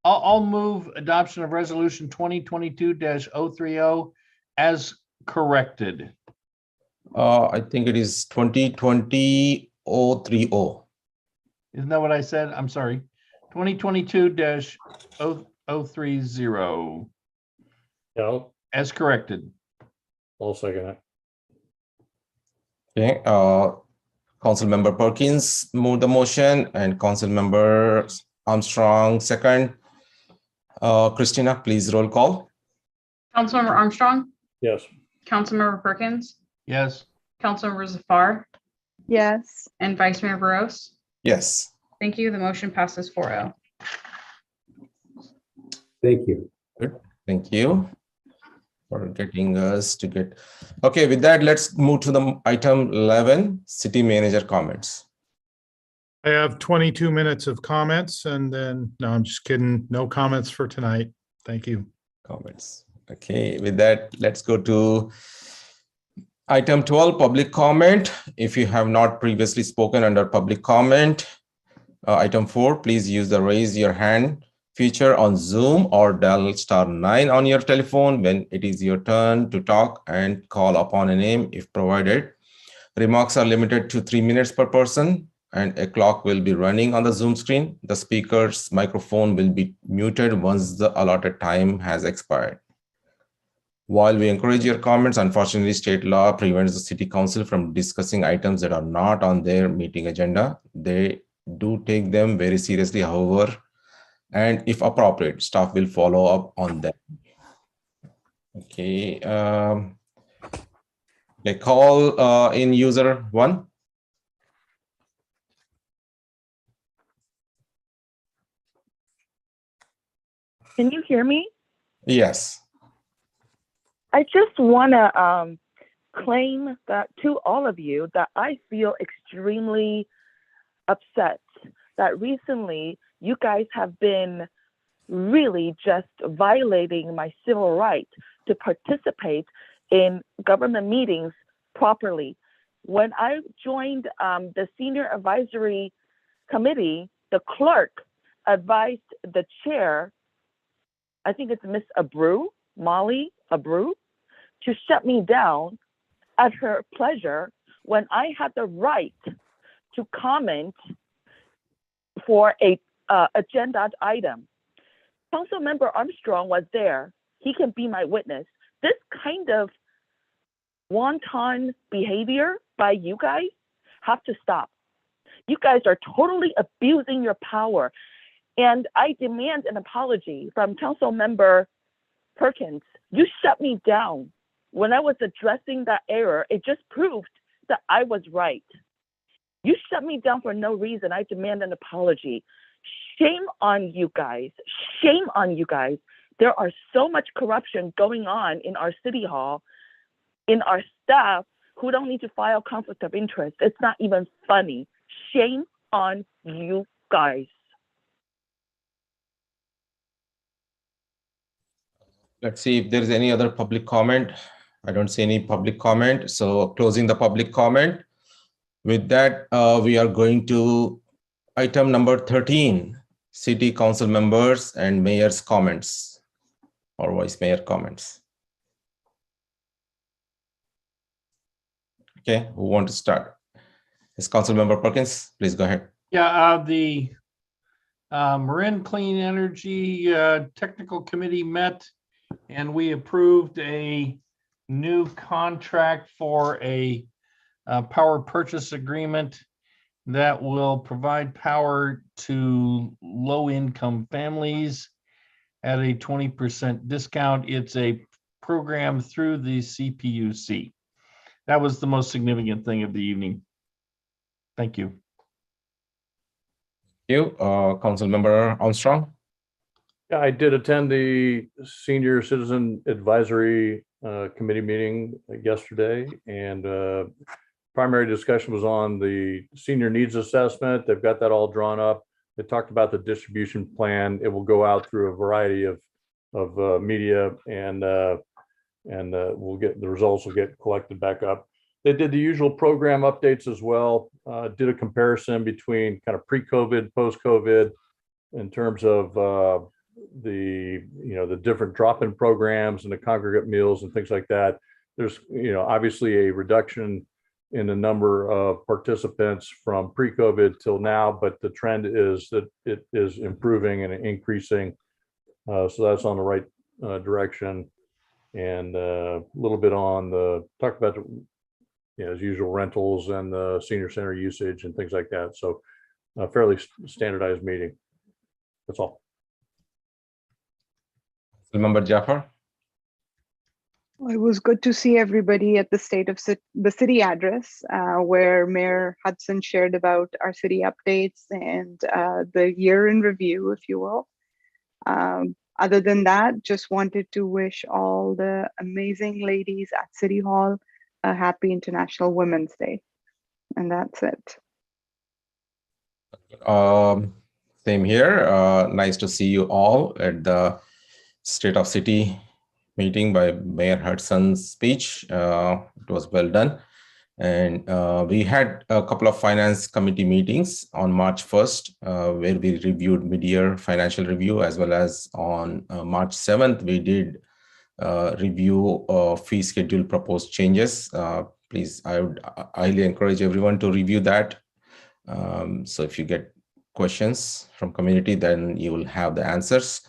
I'll move adoption of resolution 2022-030 as corrected. I think it is 2020-030. Isn't that what I said? I'm sorry. 2022-030 Yeah. as corrected. I'll second it. Okay. Councilmember Perkins moved the motion and Councilmember Armstrong second. Christina, please roll call. Councilmember Armstrong, Yes. Councilmember Perkins, Yes. Councilmember Zafar, Yes. and Vice Mayor Veros. Yes. Thank you. The motion passes 4-0. Thank you. Good. Thank you for getting us to get. Okay, with that, let's move to the item 11, city manager comments. I have 22 minutes of comments and then, no, I'm just kidding. No comments for tonight. Thank you. Comments. Okay, with that, let's go to item 12, public comment. If you have not previously spoken under public comment, item 4, please use the raise your hand feature on Zoom or dial *9 on your telephone when it is your turn to talk and call upon a name if provided. Remarks are limited to 3 minutes per person and a clock will be running on the Zoom screen. The speaker's microphone will be muted once the allotted time has expired. While we encourage your comments, unfortunately, state law prevents the City Council from discussing items that are not on their meeting agenda. They do take them very seriously, however, and if appropriate, staff will follow up on them. Okay. They call in user 1. Can you hear me? Yes. I just want to claim that to all of you that I feel extremely upset that recently you guys have been really just violating my civil right to participate in government meetings properly. When I joined the Senior Advisory Committee, the clerk advised the chair, I think it's Miss Abreu, Molly Abreu, to shut me down at her pleasure when I had the right to comment for a agenda item. Councilmember Armstrong was there. He can be my witness. This kind of wanton behavior by you guys have to stop. You guys are totally abusing your power. And I demand an apology from Councilmember Perkins. You shut me down. When I was addressing that error, it just proved that I was right. You shut me down for no reason. I demand an apology. Shame on you guys. Shame on you guys. There are so much corruption going on in our city hall, in our staff who don't need to file conflict of interest. It's not even funny. Shame on you guys. Let's see if there is any other public comment. I don't see any public comment. So closing the public comment. With that, we are going to item number 13, City Council members and mayor's comments or vice mayor comments. Okay, who want to start? Is Councilmember Perkins? Please go ahead. Yeah, the Marin Clean Energy Technical Committee met and we approved a new contract for a power purchase agreement that will provide power to low-income families at a 20% discount. It's a program through the CPUC. That was the most significant thing of the evening. Thank you. Thank you. Councilmember Armstrong. Yeah, I did attend the Senior Citizen Advisory Committee meeting yesterday, and primary discussion was on the senior needs assessment. They've got that all drawn up. They talked about the distribution plan. It will go out through a variety of media, and we'll get the results will get collected back up. They did the usual program updates as well. Did a comparison between kind of pre-COVID, post-COVID, in terms of the different drop-in programs and the congregate meals and things like that. There's obviously a reduction in the number of participants from pre-COVID till now, but the trend is that it is improving and increasing. So that's on the right direction. And a little bit on talk about as usual rentals and the senior center usage and things like that. So a fairly standardized meeting. That's all. Remember Jafar? It was good to see everybody at the the city address, where Mayor Hudson shared about our city updates and the year in review, if you will. Other than that, just wanted to wish all the amazing ladies at City Hall a happy International Women's Day. And that's it. Same here. Nice to see you all at the State of City meeting by Mayor Hudson's speech. It was well done. And we had a couple of finance committee meetings on March 1st, where we reviewed mid-year financial review, as well as on March 7th, we did review fee schedule proposed changes. Please, I would highly encourage everyone to review that. So if you get questions from community, then you will have the answers.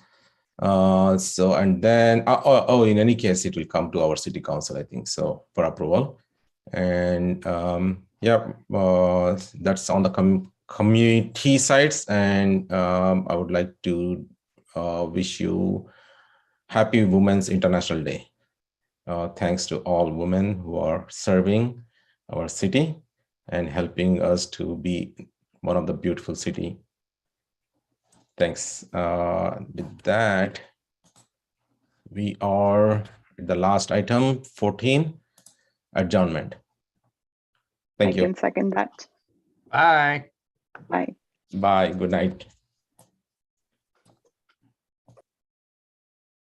And then, in any case, it will come to our city council, I think, so for approval. And that's on the community sides. And I would like to wish you Happy Women's International Day. Thanks to all women who are serving our city and helping us to be one of the beautiful city. Thanks. With that, we are at the last item, 14, adjournment. Thank you. I can second that. Bye. Bye. Bye. Good night.